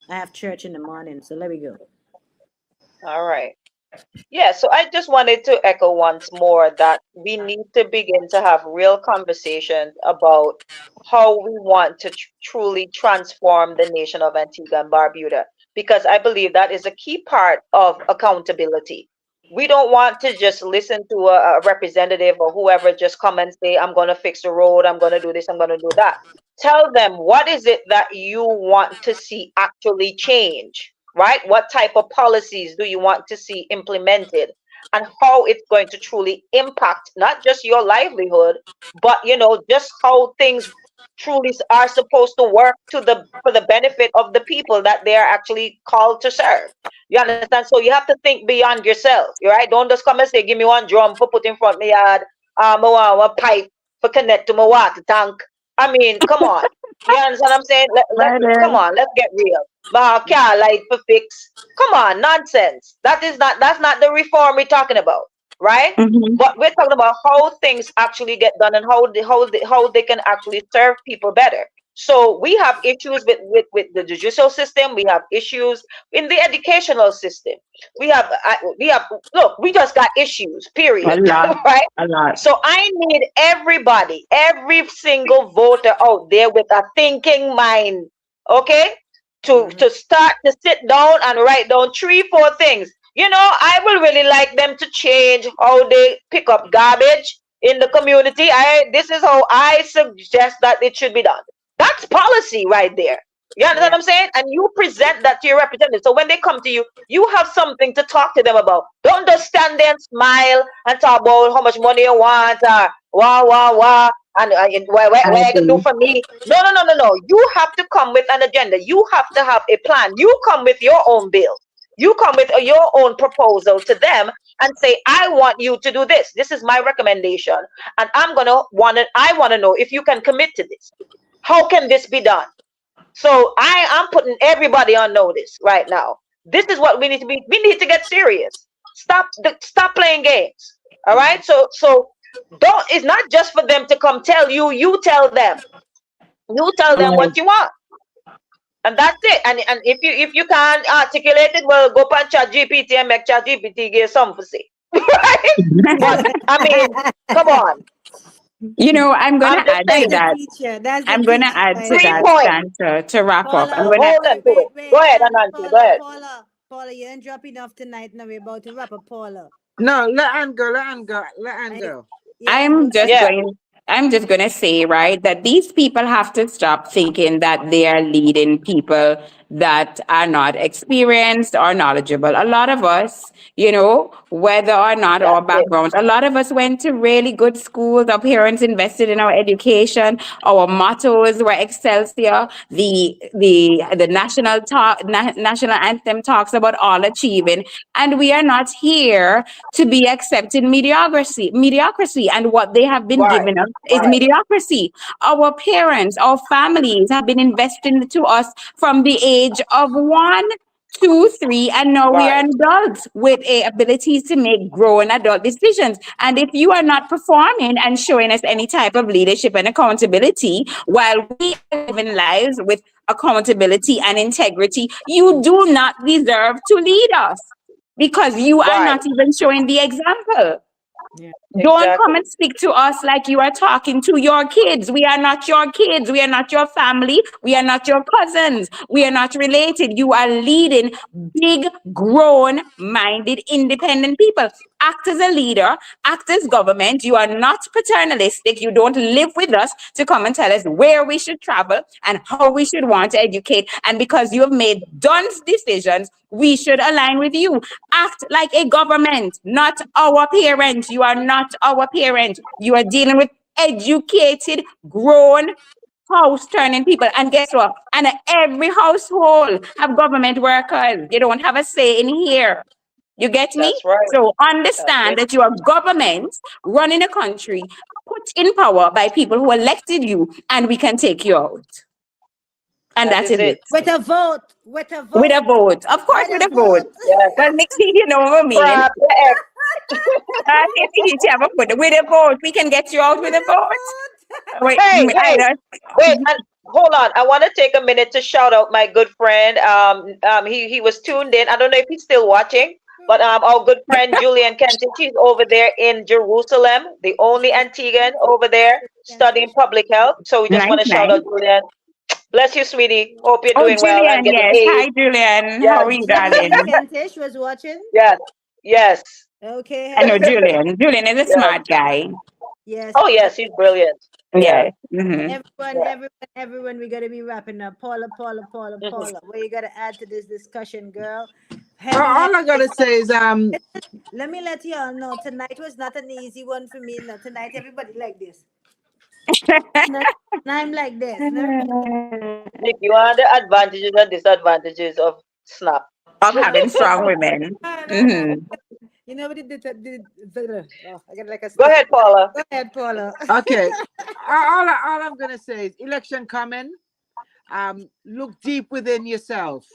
I have church in the morning, so let me go. All right. Yeah, so I just wanted to echo once more that we need to begin to have real conversations about how we want to truly transform the nation of Antigua and Barbuda, because I believe that is a key part of accountability. We don't want to just listen to a representative or whoever just come and say, I'm going to fix the road, I'm going to do this, I'm going to do that. Tell them what is it that you want to see actually change, right? What type of policies do you want to see implemented, and how it's going to truly impact not just your livelihood, but just how things truly are supposed to work for the benefit of the people that they are actually called to serve. You understand? So you have to think beyond yourself, right? Don't just come and say, give me one drum for put in front of me yard, I want one pipe for connect to my water tank. I mean, come on. You understand what I'm saying? Come Murder. on, let's get real. My car light for fix. Come on, nonsense. That's not the reform we're talking about, right? Mm-hmm. But we're talking about how things actually get done and how they can actually serve people better. So we have issues with the judicial system. We have issues in the educational system. We have look. We just got issues. A Period. lot. Right. A lot. So I need everybody, every single voter out there with a thinking mind, okay, to start to sit down and write down 3 4 things. I will really like them to change how they pick up garbage in the community. This is how I suggest that it should be done. That's policy right there. You understand Yeah. what I'm saying? And you present that to your representative. So when they come to you, you have something to talk to them about. Don't just stand there and smile and talk about how much money you want, or wah wah wah, and I what you can do agree. for me. No, no, no, no, no. You have to come with an agenda. You have to have a plan. You come with your own bill. You come with your own proposal to them and say, I want you to do this. This is my recommendation. And I want to know if you can commit to this. How can this be done? So I'm putting everybody on notice right now. This is what we need to be. We need to get serious. Stop playing games. All right. So don't. It's not just for them to come tell you. You tell them. You tell them Right. what you want, and that's it. And if you can't articulate it, well, go on Chat GPT and make Chat GPT give some for say. Right. But I mean, come on. I'm going I'm to just add to That's saying. the that. teacher. That's the I'm going to teacher add to right Three that, there. points. Stan, to wrap up. I'm Paula, going to, Hold on wait, to it. wait, Go wait. ahead, Anansi. Go ahead. Paula, you ain't dropping off tonight. Now we're about to wrap up, Paula. No, let Anne go. Let Anne go. Let Anne I, go. yeah, go I'm just Yeah. ahead. going I'm just going to say, right, that these people have to stop thinking that they are leading people that are not experienced or knowledgeable. A lot of us, whether or not our That's it. backgrounds, a lot of us went to really good schools. Our parents invested in our education. Our mottos were Excelsior. The national anthem talks about all achieving, and we are not here to be accepting mediocrity, and what they have been Right. giving us is Right. mediocrity. Our parents, our families have been investing to us from the age of 1, 2, 3, and now we are Right. adults with a abilities to make grown adult decisions. And if you are not performing and showing us any type of leadership and accountability while we are living lives with accountability and integrity, you do not deserve to lead us because you are Right. not even showing the example. Yeah. Don't come Exactly. and speak to us like you are talking to your kids. We are not your kids. We are not your family. We are not your cousins. We are not related. You are leading big, grown, minded, independent people. Act as a leader, act as government. You are not paternalistic. You don't live with us to come and tell us where we should travel and how we should want to educate. And because you have made done decisions, we should align with you. Act like a government, not our parent. You are not our parent. You are dealing with educated, grown, house turning people. And guess what? And every household have government workers. You don't have a say in here. You get me? That's right. So That's understand it. that you are government running a country put in power by people who elected you, and we can take you out. And That that is is it. it. With a vote. With a With a vote. vote. Of course, With with a a vote. vote. Yes. Well, Nikki, you know what I mean. Crap, the X. If you need to have a vote, with a vote, we can get you out with With a a vote. vote. Wait, Hey, hey, either. wait, and hold on. I want to take a minute to shout out my good friend. He was tuned in. I don't know if he's still watching, but our good friend Julian Kentish, he's over there in Jerusalem, the only Antiguan over there studying public health. So we just want Nice, to shout nice. out Julian. Bless you, sweetie. Hope you're Oh, doing well and Julian, getting yes. A's. Hi, Julian. How Yes, are you, Julian darling? Kentish was watching. yes, yes, Okay, I know hello. Julian. Julian is a yes. smart guy. Yes. Oh, yes, he's brilliant. Yeah, Yes. Hmm. yeah. Everyone, we gotta be wrapping up. Mhm. Paula, what you gotta add to this discussion, girl? All I gotta say is Let me let y'all know tonight was not an easy one for me. No, tonight everybody like this. Tonight, I'm like this. No, Nick, you are the advantages and disadvantages of Snap. Of having strong women. no. Hmm. You know what it did? Oh, I got like a Go stick. ahead, Paula. Go ahead, Paula. okay. All I'm gonna say is election coming. Look deep within yourself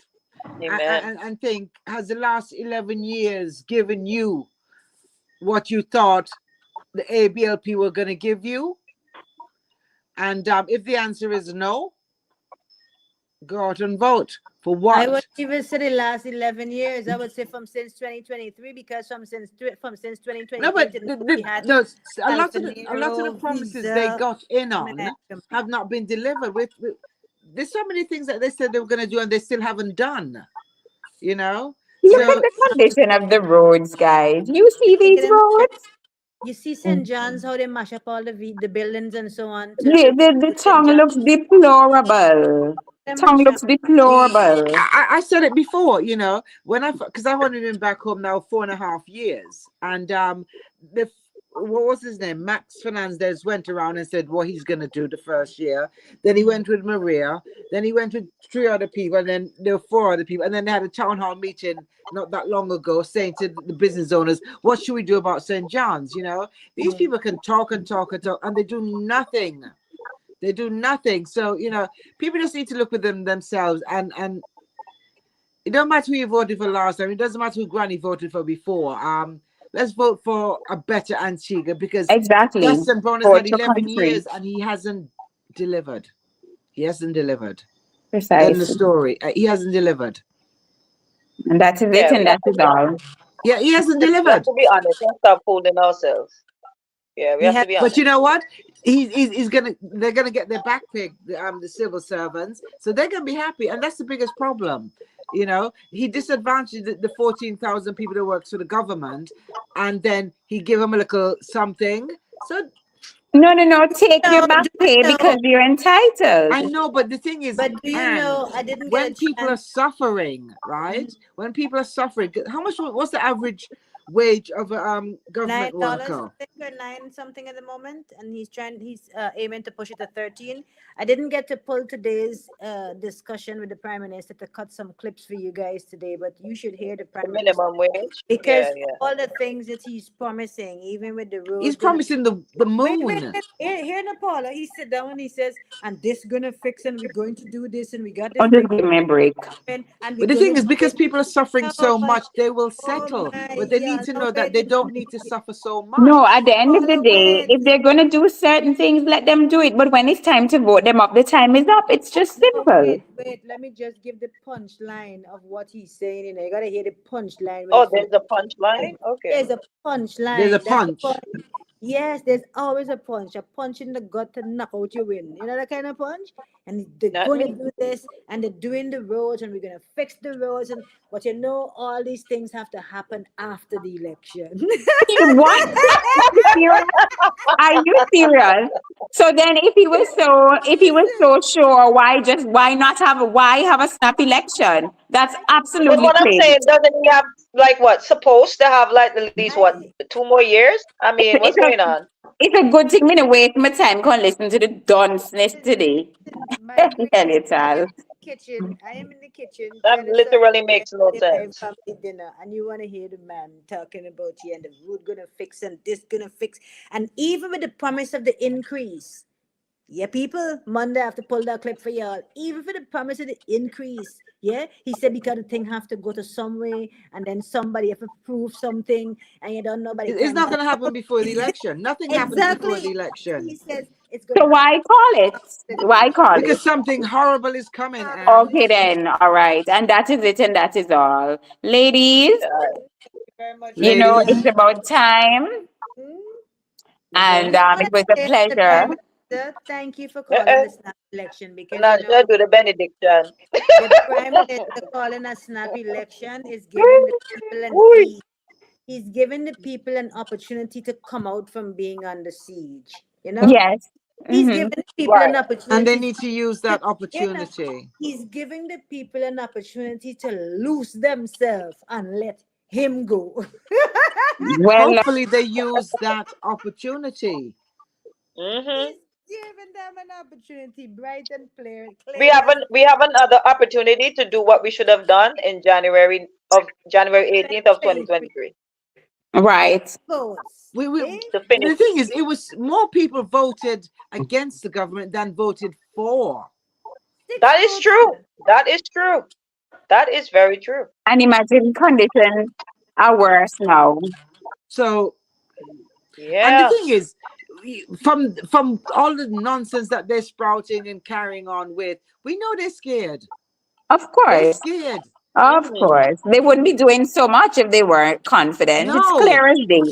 Amen. and think, has the last 11 years given you what you thought the ABLP were going to give you? And if the answer is no, go out and vote. For I what? would even say the last 11 years. I would say from since 2023, because from since No, 2023 but to now, we had a lot of the Alfanero, promises they Visa. got in on Man, have not been delivered. There's so many things that they said they were going to do and they still haven't done. You know, Look at so the condition of the roads, guys. You see look at these them. roads? You see St. John's, how they mash up all the buildings and so on The, to the, the St. tongue John's. looks deplorable. Them Tongue mash looks up the deplorable. I said it before, you know, because I've only been back home now 4.5 years, and the what was his name? Max Fernandez went around and said what he's gonna do the first year. Then he went with Maria. Then he went with 3 other people, and then there were 4 other people, and then they had a town hall meeting not that long ago, saying to the business owners, "What should we do about St. John's?" You know, these people can talk and talk and talk, and they do nothing. They do nothing. So you know, people just need to look within themselves and it don't matter who you voted for last time. It doesn't matter who Granny voted for before. Let's vote for a better Antigua because Exactly. Justin Brown has Vote had for 11 country. years and he hasn't delivered. He hasn't delivered. End of Precisely. story. He hasn't delivered. And that is it, Yeah, and we have that to is be all. Yeah, he hasn't we have delivered. to be honest and stop fooling ourselves. Yeah, we He have has to be But you honest. know what? He's gonna they're gonna get their back pay, the civil servants, so they're gonna be happy, and that's the biggest problem. You know, he disadvantaged the 14,000 people that works for the government, and then he give them a little something. So No, no, no. Take your no, back do you pay because know? you're I entitled. know, but the thing is, But do you and know? I didn't get when a people are chance. suffering, right? When people are suffering, how much? What's the average wage of a nine government dollars, I worker? think, or nine something at the moment, and he's aiming to push it to 13. I didn't get to pull today's discussion with the prime minister to cut some clips for you guys today, but you should hear the The prime minister minimum wage. because Yeah, yeah. all the things that he's promising, even with the He's roads gonna. promising the Wait, moon. here, Paula. He sit down and he says, and this gonna fix, and we're going to do this, and we got Oh, this just big give me a break. plan, and we're But the gonna thing is, do because it. people are suffering Oh so my, much, they will oh settle. my, But they need yeah. to No, know that wait they a don't minute. need to suffer so No, much. at the end of the Paula, day, wait. if they're going to do certain things, let them do it. But when it's time to vote them up, the time is up. It's just No, simple. wait. Let me just give the punchline of what he's saying. You know, you gotta hear the punchline when Oh, it's from. there's a punchline. Okay. There's a There's a punchline. That's the punch. point. Yes, there's always a punch in the gut to knock out your win. You know that kind of punch? And they're Not going to me. do this, and they're doing the roads, and we're going to fix the roads. And but you know, all these things have to happen after the election. What? Are you serious? Are you serious? So then, if he was so sure, why have a snap election? That's But absolutely what I'm crazy. saying, doesn't he have like what supposed to have like at least what I 2 more years? I mean, what's It's going a, on? it's a good thing me to waste my time can listen to the dunceness today. my Hell, queen, it's I am all. in the kitchen. I am in the kitchen That trying to serve literally makes no my sense. family dinner, and you want to hear the man talking about you and the road gonna fix and this gonna fix, and even with the promise of the increase. Yeah, people, Monday I have to pull that clip for y'all. Even for the promise of the increase. Yeah, he said because the thing have to go to some way and then somebody have to prove something and you don't know by the It's time not that going to happen before the election. Nothing happens before the exactly he election says it's gonna So happen. why call it? Why call because it? something horrible is coming, and Okay then, all right. And that is it and that is all. Ladies, Very much. you know, ladies, it's about time. okay. And I want it to was a say to the pleasure. Prime Minister, thank you for calling Uh-uh. the snap election because Now, should I do the benediction? the Prime Minister calling a snap election is giving the people an Ooh, ease. He's giving the people an opportunity to come out from being under siege. You know, Yes. he's Mm-hmm. giving the people right. an And they opportunity. need to use that Yeah, opportunity. he's giving the people an opportunity to lose themselves and let him go. Well, Hopefully, they use that opportunity. Hmm. He's giving them an opportunity, bright and clear, We clear have as an we have another opportunity to do what we should have done in January 18th of change. 2023 right. Votes. We See? to finish the thing is, it was more people voted against the government than voted for. Six That is votes. true. That is true. That is very true. And imagine conditions are worse now. So, and the Yeah. thing is, from all the nonsense that they're sprouting and carrying on with, we know they're scared. Of They're course. scared. Of Hmm. course. They wouldn't be doing so much if they weren't confident. It's No, clear as day.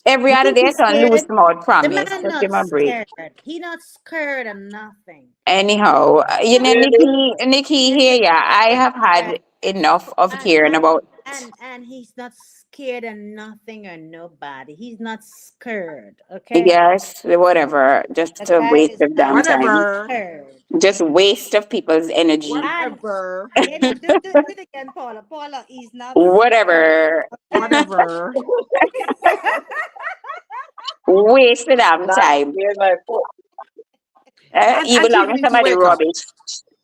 Every You other think day, he's it's on loose scared? mouth The promise. man Just not give him a break. scared. He not scared of nothing. Anyhow, you know, Really? Nikki Yes, here, yeah, I yes, have and had enough of and hearing and about, and he's not scared of nothing or nobody. He's not scared. Okay, yes, whatever, just the a guy waste is of not damn time. whatever, scared. Just waste of people's energy. And whatever, do it again, Paula. Paula, he's not scared. Whatever. Okay. whatever. Waste of damn Not time. near my foot. You And belong Chica to needs to somebody wake up. rubbish.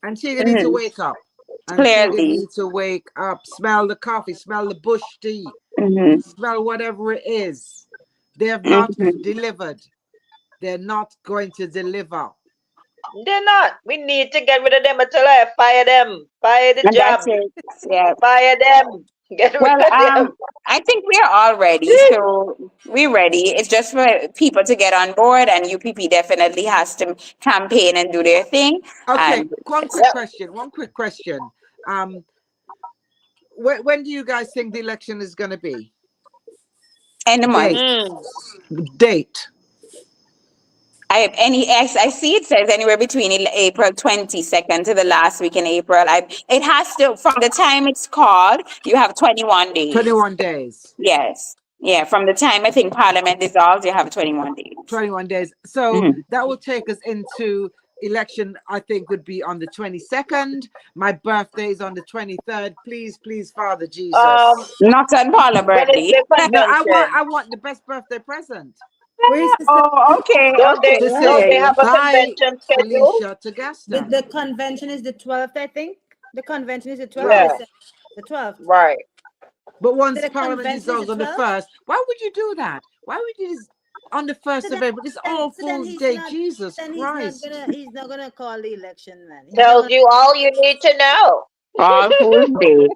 And Chica needs to Hmm. wake up. And Chica Clearly. needs to wake up. Smell the coffee. Smell the bush tea. Hmm. Smell whatever it is. They have not Hmm. delivered. They're not going to deliver. They're not. We need to get rid of them until I fire them. Fire the And that's job. it. Yeah. Fire them. Get rid Well, of them. I think we are all ready. So we're ready. It's just for people to get on board, and UPP definitely has to campaign and do their thing. Okay, And one it's quick Yep. question. One quick question. When do you guys think the election is going to be? end the month. Date. Mm. Date. I see it says anywhere between April 22nd to the last week in April. It has to, from the time it's called, you have 21 days. 21 days. Yes. Yeah. From the time I think Parliament dissolves, you have 21 days. 21 days. So Mhm. that will take us into election, I think, would be on the 22nd. My birthday is on the 23rd. Please, please, Father Um, Jesus. Not on Paula when is birthday. the No, convention? I want the best birthday present. Where's the Oh, okay. Don't they To Okay. I don't hear they say you. have a hi, convention scheduled? Felicia to the Gaston. convention is the 12th, I think. The convention is the 12th or Right. Yeah, the 12th. right. But So once the Parliament convention is the dissolves on the 12th. 1st, why would you do that? Why would you on the 1st of April? It's All So then Fool's he's Day. not. Jesus Then Christ. he's not gonna call the election, man. He's not Tells gonna you all you need to know. All Fool's Day.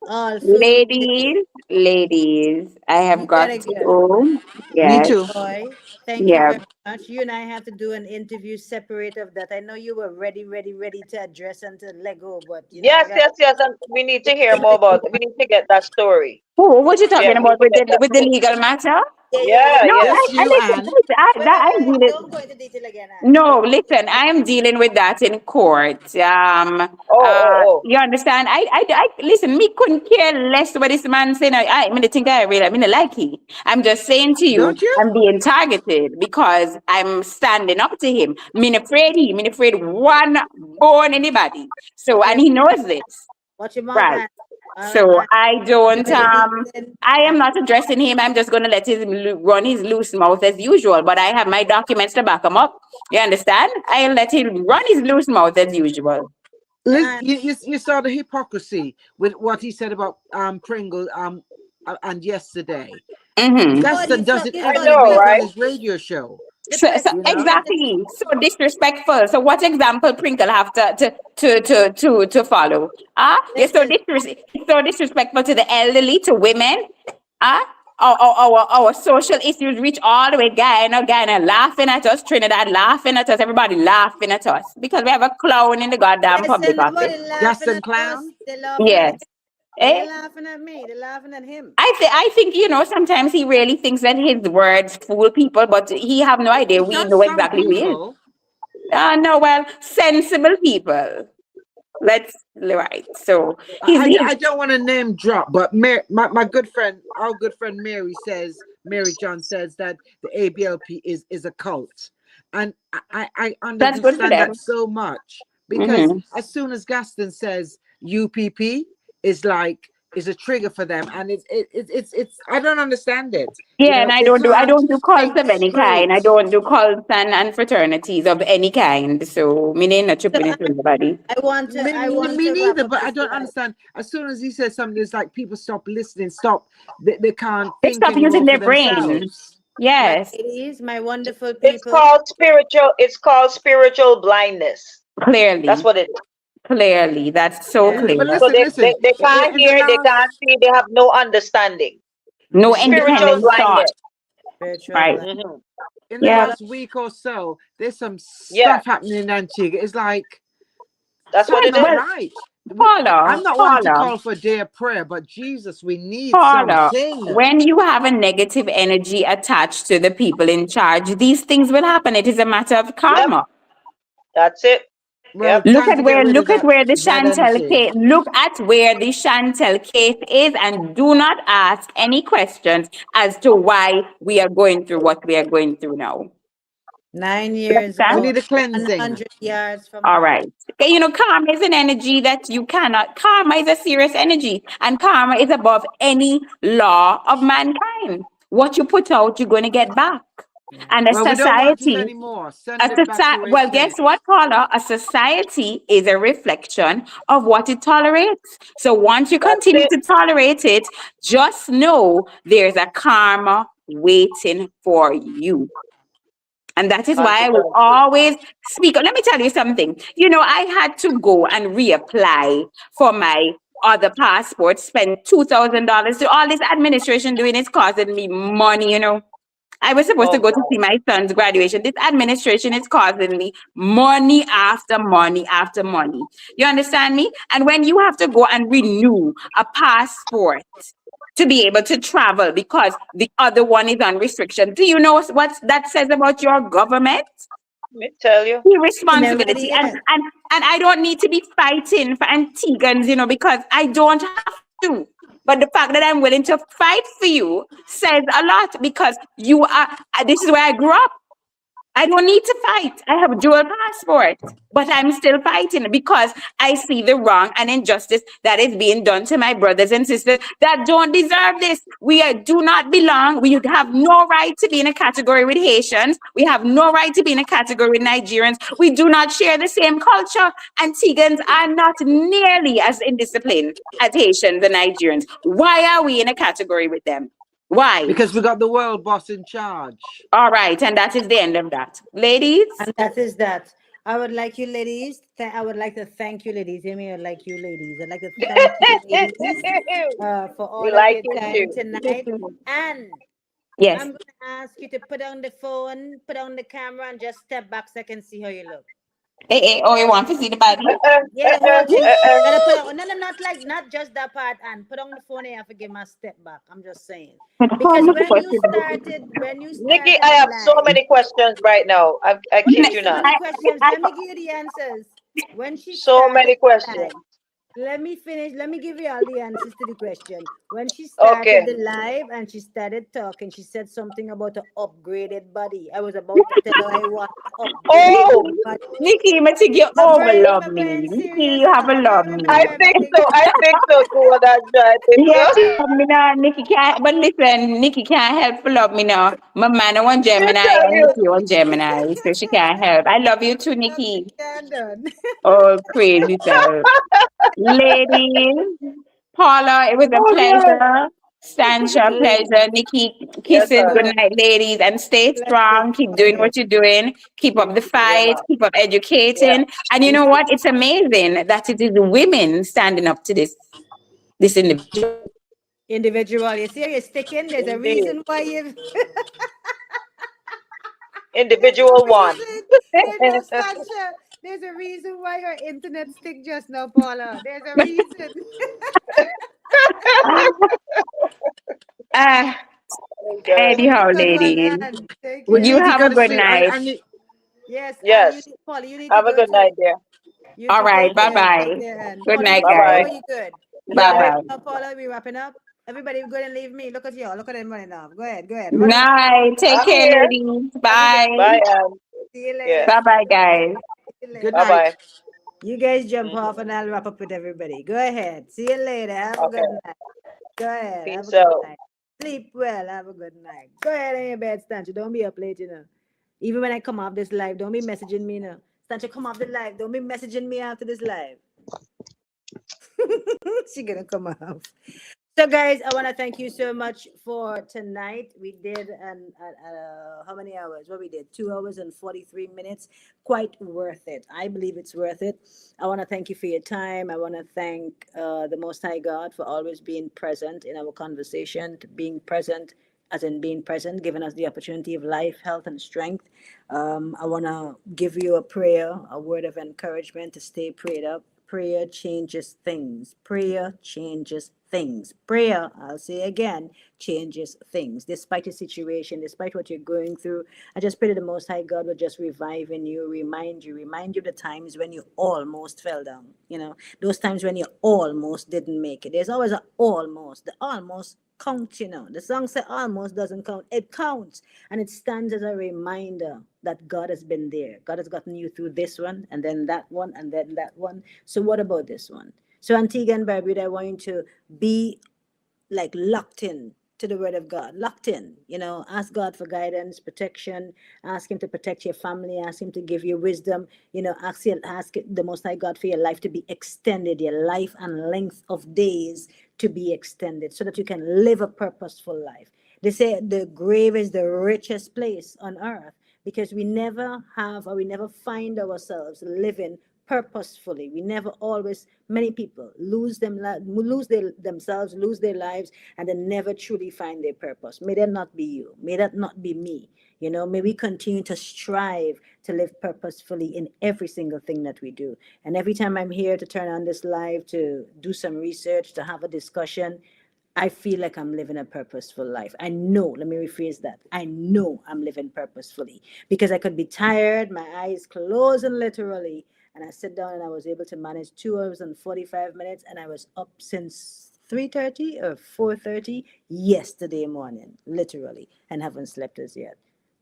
all food. Ladies, I have You got gotta to go. go. Me Yes. too. Boy, thank you Yeah. very much. You and I have to do an interview separate of that. I know you were ready to address and to let go, but you know I Yes, got. yes, yes. And we need to hear more about it. We need to get that story. Who? What you Yeah, talking we need about to with get that with the story. legal matter? Yeah, No, yeah. Just I you, listen. Anne. I'm dealing. Don't go into detail again, Anne. No, Don't. listen. I am dealing with that in court. Oh, oh, oh. You understand? I listen. Me couldn't care less what this man saying. I mean, the thing I really, I mean, like he. I'm just saying to you, Don't you? I'm being targeted because I'm standing up to him. Me not afraid he. Me not afraid one born anybody. So, and Okay. he knows this, Watch your mouth, right? Anne. All right, So Anne. I don't. Enjoy the evening. I am not addressing him. I'm just going to let him run his loose mouth as usual. But I have my documents to back him up. You understand? I'll let him run his loose mouth as usual. Liz, Anne. you saw the hypocrisy with what he said about Pringle and yesterday. Mm-hmm. Oh, Gaston does it I every know, week on right? his radio show. The So You know? president. exactly, so disrespectful. So what example Prinkle have to follow? You're so Listen, it's so disrespectful to the elderly, to women. Ah, our social issues reach all the way. Guyana laughing at us, Trinidad laughing at us, everybody laughing at us because we have a clown in the goddamn public listen, office. nobody laughing Gaston at us. Clown? They're laughing at him. Yes. They Eh? ain't laughing at me. They're laughing at him. I think sometimes he really thinks that his words fool people, but he have no idea. It We does know some exactly who he is. people. No, well, sensible people. Let's right. So I don't want to name drop, but my good friend, our good friend Mary John says that the ABLP is a cult, and I that's good for understand them. that so much because Hmm. as soon as Gaston says UPP is a trigger for them, and it's I don't understand it. You Yeah, know, and they I can't don't do cults think of any kind. straight. I don't do cults and fraternities of any kind. So meaning not So tripping into anybody. I want Me to wrap neither, up but I this don't live. understand. As soon as he says something, it's like people stop listening, stop. They can't They think stop using anymore for their brain. themselves. My Yes, ladies, my wonderful It's people. called spiritual. It's called spiritual blindness. That's clearly, what it is. clearly, that's so Yeah. clear. But So listen. they can't In the hear, they can't last, see, they have no understanding. No Spiritual independent thought. blindness. Spiritual Right. blind. Hmm. in the Yeah. Paula, last week or so, there's some Yeah, stuff happening in Antigua. It's like that's what something it not is. Well, right. Paula, I'm not one to Paula, call for day of prayer, but Jesus, we need Paula, something. when you have a negative energy attached to the people in charge, these things will happen. It is a matter of Yep, karma. that's it. Well, Yep. time to get rid of Look at where the that Chantel energy. case look at where the Chantel case is, and do not ask any questions as to why we are going through what we are going through now. 9 years We Understand? old, need a cleansing. 100 yards from All home. right. Okay, karma is an energy that you cannot, karma is a serious energy, and karma is above any law of mankind. What you put out, you're going to get back. Yeah. And a Well, we don't want it society, anymore. Send it back to where it well, came. guess what, Paula? A society is a reflection of what it tolerates. So once you That's continue it. to tolerate it, just know there's a karma waiting for you. And that is why I will 100%. always speak. Let me tell you something. I had to go and reapply for my other passport, spend $2,000. So all this administration doing is causing me money. I was supposed to Oh go to God. see my son's graduation. This administration is causing me money after money after money. You understand me? And when you have to go and renew a passport to be able to travel because the other one is on restriction, do you know what that says about your government? Let me tell you. Not ready Irresponsibility. And yet. and and I don't need to be fighting for Antigans, because I don't have to. But the fact that I'm willing to fight for you says a lot because you are. This is where I grew up. I don't need to fight. I have a dual passport, but I'm still fighting because I see the wrong and injustice that is being done to my brothers and sisters that don't deserve this. Do not belong. We have no right to be in a category with Haitians. We have no right to be in a category with Nigerians. We do not share the same culture. Antigans are not nearly as indisciplined as Haitians and Nigerians. Why are we in a category with them? Why? Because we got the world boss in charge. All right, and that is the end of that. Ladies, And that is that. I would like you ladies. I would like to thank you, ladies. Hear me? I'd like you, ladies. I'd like to thank you, ladies, for We all of like your you time too. tonight. And yes. I'm going to ask you to put on the phone, put on the camera, and just step back so I can see how you look. Oh, you want to see the body? Yeah, the whole thing. Gotta put on. No, no, not just that part. And put on the phone. And I have to give my step back. I'm just saying Oh, because look at what when you Nikki, started I the have so live, many questions right now. I you kid have you so not. many questions. I, Let me give you the answers. When she So started many the live, questions. let me finish. Let me give you all the answers to the question. When she Okay. started the live and she started talking, she said something about an upgraded body. I was about to tell her I want an Oh, upgraded body. Nikki, I think you Is overlove my me. brain Nikki, serious? you have a I love can't I me. remember think everything. so. I think so too. I think Yeah, so. me now, Nikki can't, but listen, Nikki can't help to love me now. My man one Let me Gemini tell and you. Nikki one Gemini, so she can't help. I love you too, Nothing Nikki. can done. Oh, crazy self. Ladies, Paula, it was a Oh God. pleasure. Stancha, pleasure. Nikki, Yes, kisses. sir. Good night, ladies. And stay Blessings. strong. Keep doing what you're doing. Keep up the Yeah, fight. man. Keep up Yeah. educating. And you know what? It's amazing that it is women standing up to this individual. Individual. You see, you're sticking. There's a Indeed. reason why you. There's a Individual one. reason. There's no Sasha. There's a reason why her internet stick just now, Paula. There's a reason. Ah, Oh, God. Have a anyhow, good one, ladies, Anne. Take We you need care. to have go a to good sleep. night. I need. Yes, and Yes. Paula, you need to Have a go good too. night, dear. You All too. right. Take Bye care. Take bye. care, Anne. Good Paula, you night, Bye good guys. bye. or you good? You Bye all right bye. now, Paula? We wrapping up? Everybody go and leave me. Look at y'all. Look at them running off. Go ahead. Go ahead. Run it. Night. Take I'm care, here. ladies. Love you guys. Bye. Bye, Ann. See you later. Yeah. Bye bye, guys. See you Good later. Bye night. bye. You guys jump off Hmm. and I'll wrap up with everybody. Go ahead. See you later. Have a good Okay. night. Go ahead. Have a Peace good out. night. Sleep well. Have a good night. Go ahead in your bed, Stancha. Don't be up late, you know. Even when I come off this live, don't be messaging me now. Stancha, come off the live. Don't be messaging me after this live. She gonna come off. So, guys, I want to thank you so much for tonight. We did how many hours? What we did? 2 hours and 43 minutes. Quite worth it. I believe it's worth it. I want to thank you for your time. I want to thank the Most High God for always being present in our conversation, to being present as in being present, giving us the opportunity of life, health, and strength. I want to give you a prayer, a word of encouragement to stay prayed up. Prayer changes things. Prayer changes things. Prayer, I'll say again, changes things. Despite the situation, despite what you're going through, I just pray that the Most High God will just revive in you, remind you the times when you almost fell down. You know, those times when you almost didn't make it. There's always an almost. The almost counts, you know. The song said almost doesn't count. It counts. And it stands as a reminder that God has been there. God has gotten you through this one, and then that one, and then that one. So what about this one? So Antigua and Barbuda, I want you to be like locked in to the word of God, locked in, you know, ask God for guidance, protection, ask him to protect your family, ask him to give you wisdom, you know, ask the Most High God for your life to be extended, your life and length of days to be extended so that you can live a purposeful life. They say the grave is the richest place on earth because we never have or we never find ourselves living purposefully. We never always, many people themselves, lose their lives, and they never truly find their purpose. May that not be you. May that not be me. You know, may we continue to strive to live purposefully in every single thing that we do. And every time I'm here to turn on this live, to do some research, to have a discussion, I feel like I'm living a purposeful life. I know, let me rephrase that. I know I'm living purposefully because I could be tired, my eyes closing literally, and I sit down and I was able to manage 2 hours and 45 minutes, and I was up since 3:30 or 4:30 yesterday morning, literally, and haven't slept as yet.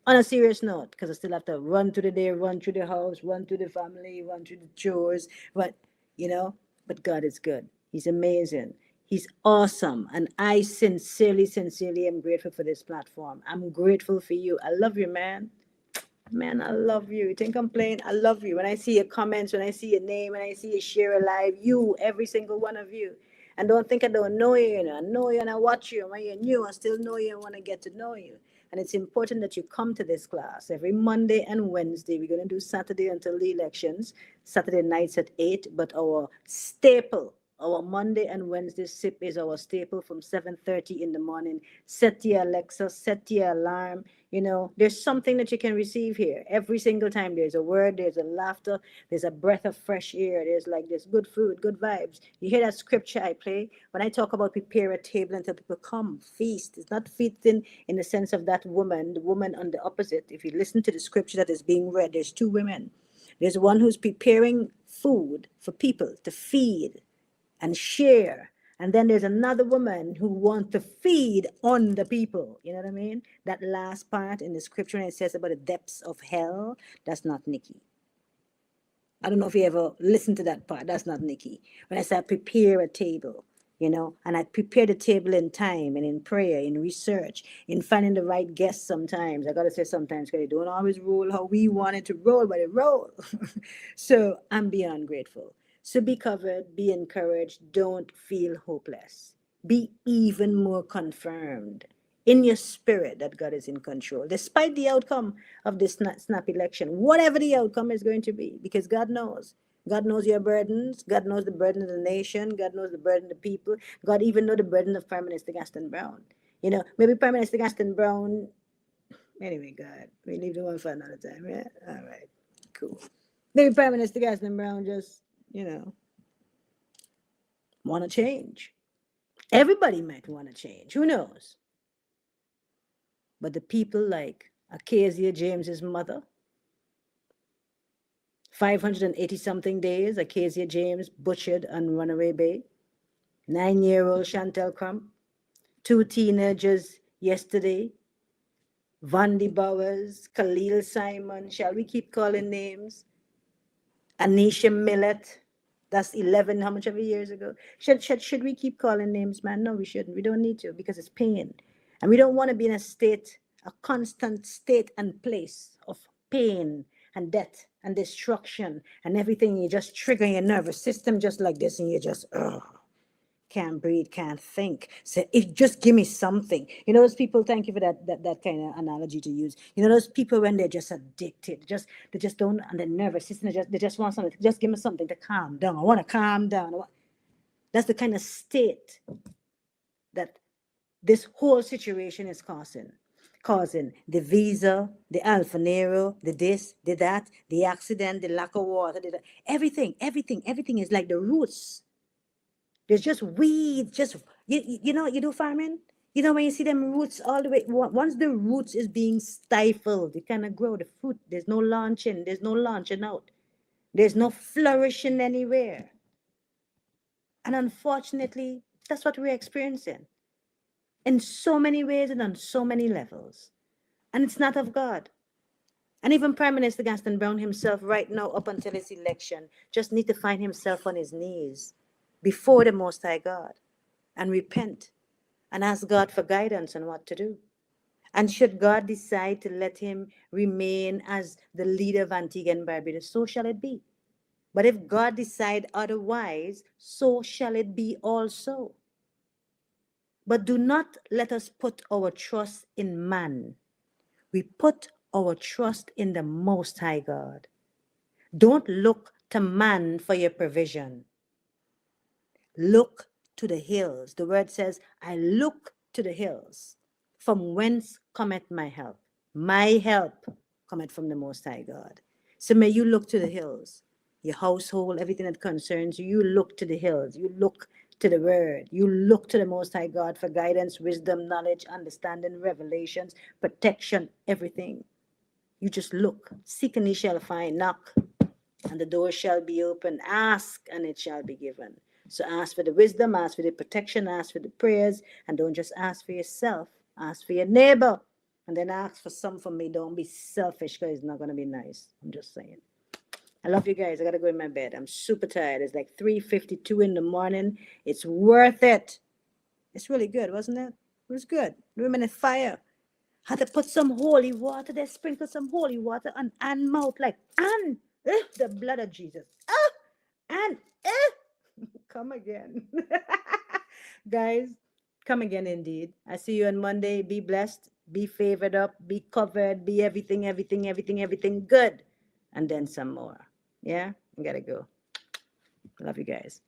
On a serious note, because I still have to run through the day, run through the house, run through the family, run through the chores, but you know, but God is good. He's amazing. He's awesome. And I sincerely, sincerely am grateful for this platform. I'm grateful for you. I love you, man. Man, I love you. You think I'm playing? I love you. When I see your comments, when I see your name, when I see you share a live, you, every single one of you. And don't think I don't know you, you know. I know you and I watch you. And when you're new, I still know you and want to get to know you. And it's important that you come to this class every Monday and Wednesday. We're going to do Saturday until the elections, Saturday nights at 8. But our staple, our Monday and Wednesday sip is our staple from 7:30 in the morning. Set your Alexa, set your alarm. You know, there's something that you can receive here every single time. There's a word, there's a laughter, there's a breath of fresh air. There's good food, good vibes. You hear that scripture I play? When I talk about prepare a table until people come, feast. It's not feasting in the sense of that woman, the woman on the opposite. If you listen to the scripture that is being read, there's two women. There's one who's preparing food for people to feed and share. And then there's another woman who wants to feed on the people. You know what I mean? That last part in the scripture, and it says about the depths of hell, that's not Nikki. I don't know if you ever listened to that part. That's not Nikki. When I say prepare a table, you know, and I prepare the table in time and in prayer, in research, in finding the right guests sometimes. I got to say sometimes because they don't always roll how we want it to roll, but it roll. So I'm beyond grateful. So be covered, be encouraged, don't feel hopeless. Be even more confirmed in your spirit that God is in control, despite the outcome of this snap election, whatever the outcome is going to be, because God knows. God knows your burdens. God knows the burden of the nation. God knows the burden of the people. God even knows the burden of Prime Minister Gaston Brown. You know, maybe Prime Minister Gaston Brown. Anyway, God, we leave the one for another time. Yeah, all right, cool. Maybe Prime Minister Gaston Brown just, want to change. Everybody might want to change. Who knows? But the people like Acacia James's mother, 580 something days, Acacia James butchered on Runaway Bay. 9-year-old Chantel Crump, 2 teenagers yesterday, Vandy Bowers, Khalil Simon, shall we keep calling names? Anisha Millet, that's 11, how much of years ago? Should we keep calling names, man? No, we shouldn't. We don't need to, because it's pain. And we don't want to be in a state, a constant state and place of pain and death and destruction and everything. You just trigger your nervous system just like this, and you just, can't breathe, can't think. So if just give me something. You know those people, thank you for that kind of analogy to use. You know those people when they're just addicted, they just don't, and their nervous system, they just want something. Just give me something to calm down. I want to calm down. That's the kind of state that this whole situation is causing the visa, the Alfa Nero, the this, the that, the accident, the lack of water, everything is like the roots. There's just weeds, just you know, you do farming. You know when you see them roots all the way. Once the roots is being stifled, it cannot grow the fruit. There's no launching. There's no launching out. There's no flourishing anywhere. And unfortunately, that's what we're experiencing in so many ways and on so many levels. And it's not of God. And even Prime Minister Gaston Brown himself, right now, up until his election, just need to find himself on his knees before the Most High God and repent and ask God for guidance on what to do. And should God decide to let him remain as the leader of Antigua and Barbuda, so shall it be. But if God decide otherwise, so shall it be also. But do not let us put our trust in man. We put our trust in the Most High God. Don't look to man for your provision. Look to the hills. The word says, I look to the hills. From whence cometh my help? My help cometh from the Most High God. So may you look to the hills. Your household, everything that concerns you, you look to the hills. You look to the word. You look to the Most High God for guidance, wisdom, knowledge, understanding, revelations, protection, everything. You just look. Seek and ye shall find. Knock and the door shall be open. Ask and it shall be given. So ask for the wisdom, ask for the protection, ask for the prayers, and don't just ask for yourself. Ask for your neighbor, and then ask for some for me. Don't be selfish, because it's not going to be nice. I'm just saying. I love you guys. I got to go in my bed. I'm super tired. It's like 3:52 in the morning. It's worth it. It's really good, wasn't it? It was good. Women in fire. Had to put some holy water there, sprinkle some holy water on Anne's mouth, like, Anne, the blood of Jesus. Anne, come again. Guys, come again indeed. I see you on Monday. Be blessed, be favored up, be covered, be everything good. And then some more. Yeah, I gotta go. Love you guys.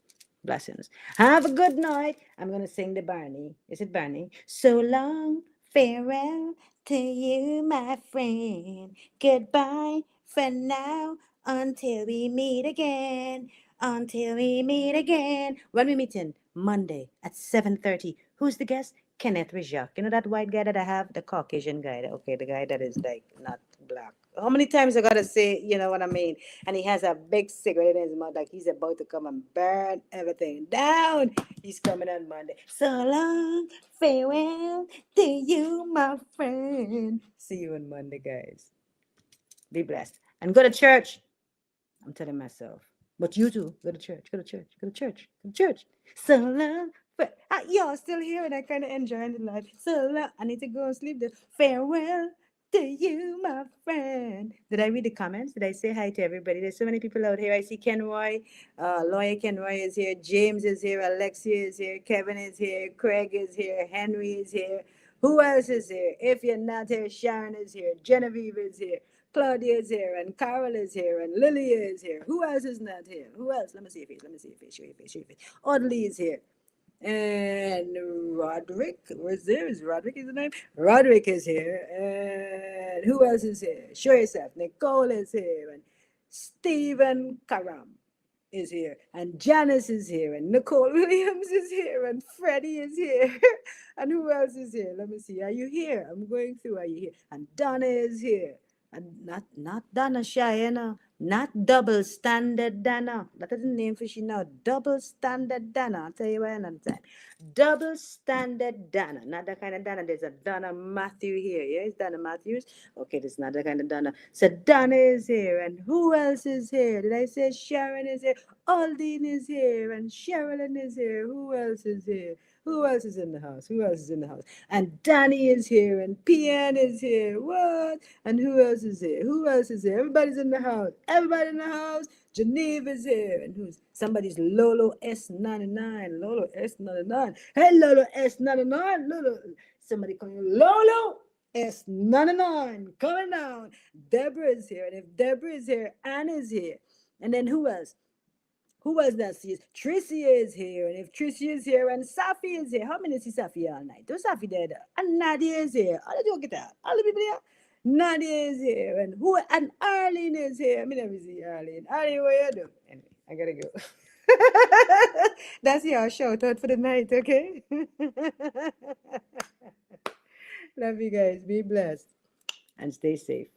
Blessings. Have a good night. I'm going to sing the Barney. Is it Barney? So long, farewell to you, my friend. Goodbye for now until we meet again. Until we meet again. When we meeting? Monday at 7:30. Who's the guest? Kenneth Rijak. You know that white guy that I have? The Caucasian guy. Okay, the guy that is like not black. How many times I gotta say, you know what I mean? And he has a big cigarette in his mouth, like he's about to come and burn everything down. He's coming on Monday. So long, farewell to you, my friend. See you on Monday, guys. Be blessed. And go to church. I'm telling myself. But you too, go to church, go to church, go to church, go to church. So long. Y'all still here and I kind of enjoying the life. So long. I need to go and sleep there. Farewell to you, my friend. Did I read the comments? Did I say hi to everybody? There's so many people out here. I see Kenroy, Lawyer Kenroy is here, James is here, Alexia is here, Kevin is here, Craig is here, Henry is here. Who else is here? If you're not here, Sharon is here, Genevieve is here, Claudia is here, and Carol is here, and Lily is here. Who else is not here? Who else? Let me see your face. Let me see your face. Show your face. Show your face. Audley is here. And Roderick, where's there? Is Roderick is the name? Roderick is here. And who else is here? Show yourself. Nicole is here. And Stephen Karam is here. And Janice is here. And Nicole Williams is here. And Freddie is here. And who else is here? Let me see. Are you here? I'm going through. Are you here? And Donna is here. And not Donna Cheyenne. Not double standard Dana. That is the name for she now. Double standard Dana. I'll tell you why another time. Double standard Dana. Not that kind of Dana. There's a Donna Matthew here. Yeah, it's Donna Matthews. Okay, this is not that kind of Dana. So Donna is here. And who else is here? Did I say Sharon is here? Aldine is here. And Sherilyn is here. Who else is here? Who else is in the house? Who else is in the house? And Danny is here. And Pian is here. What? And who else is here? Who else is here? Everybody's in the house. Everybody in the house. Geneva is here. And who's somebody's Lolo S99. Lolo S99. Hey, Lolo S99. Lolo. Somebody calling you Lolo S99. Coming down. Deborah is here. And if Deborah is here, Anne is here. And then who else? Who else that sees? Tracy is here. And if Tracy is here and Safi is here, how many see Safi all night? Those Safi there. And Nadia is here. How did you get that? All the people here? Nadia is here. And Arlene is here. I mean, never see Arlene. Arlene, what you do? Anyway, I gotta go. That's your shout out for the night, okay? Love you guys. Be blessed. And stay safe.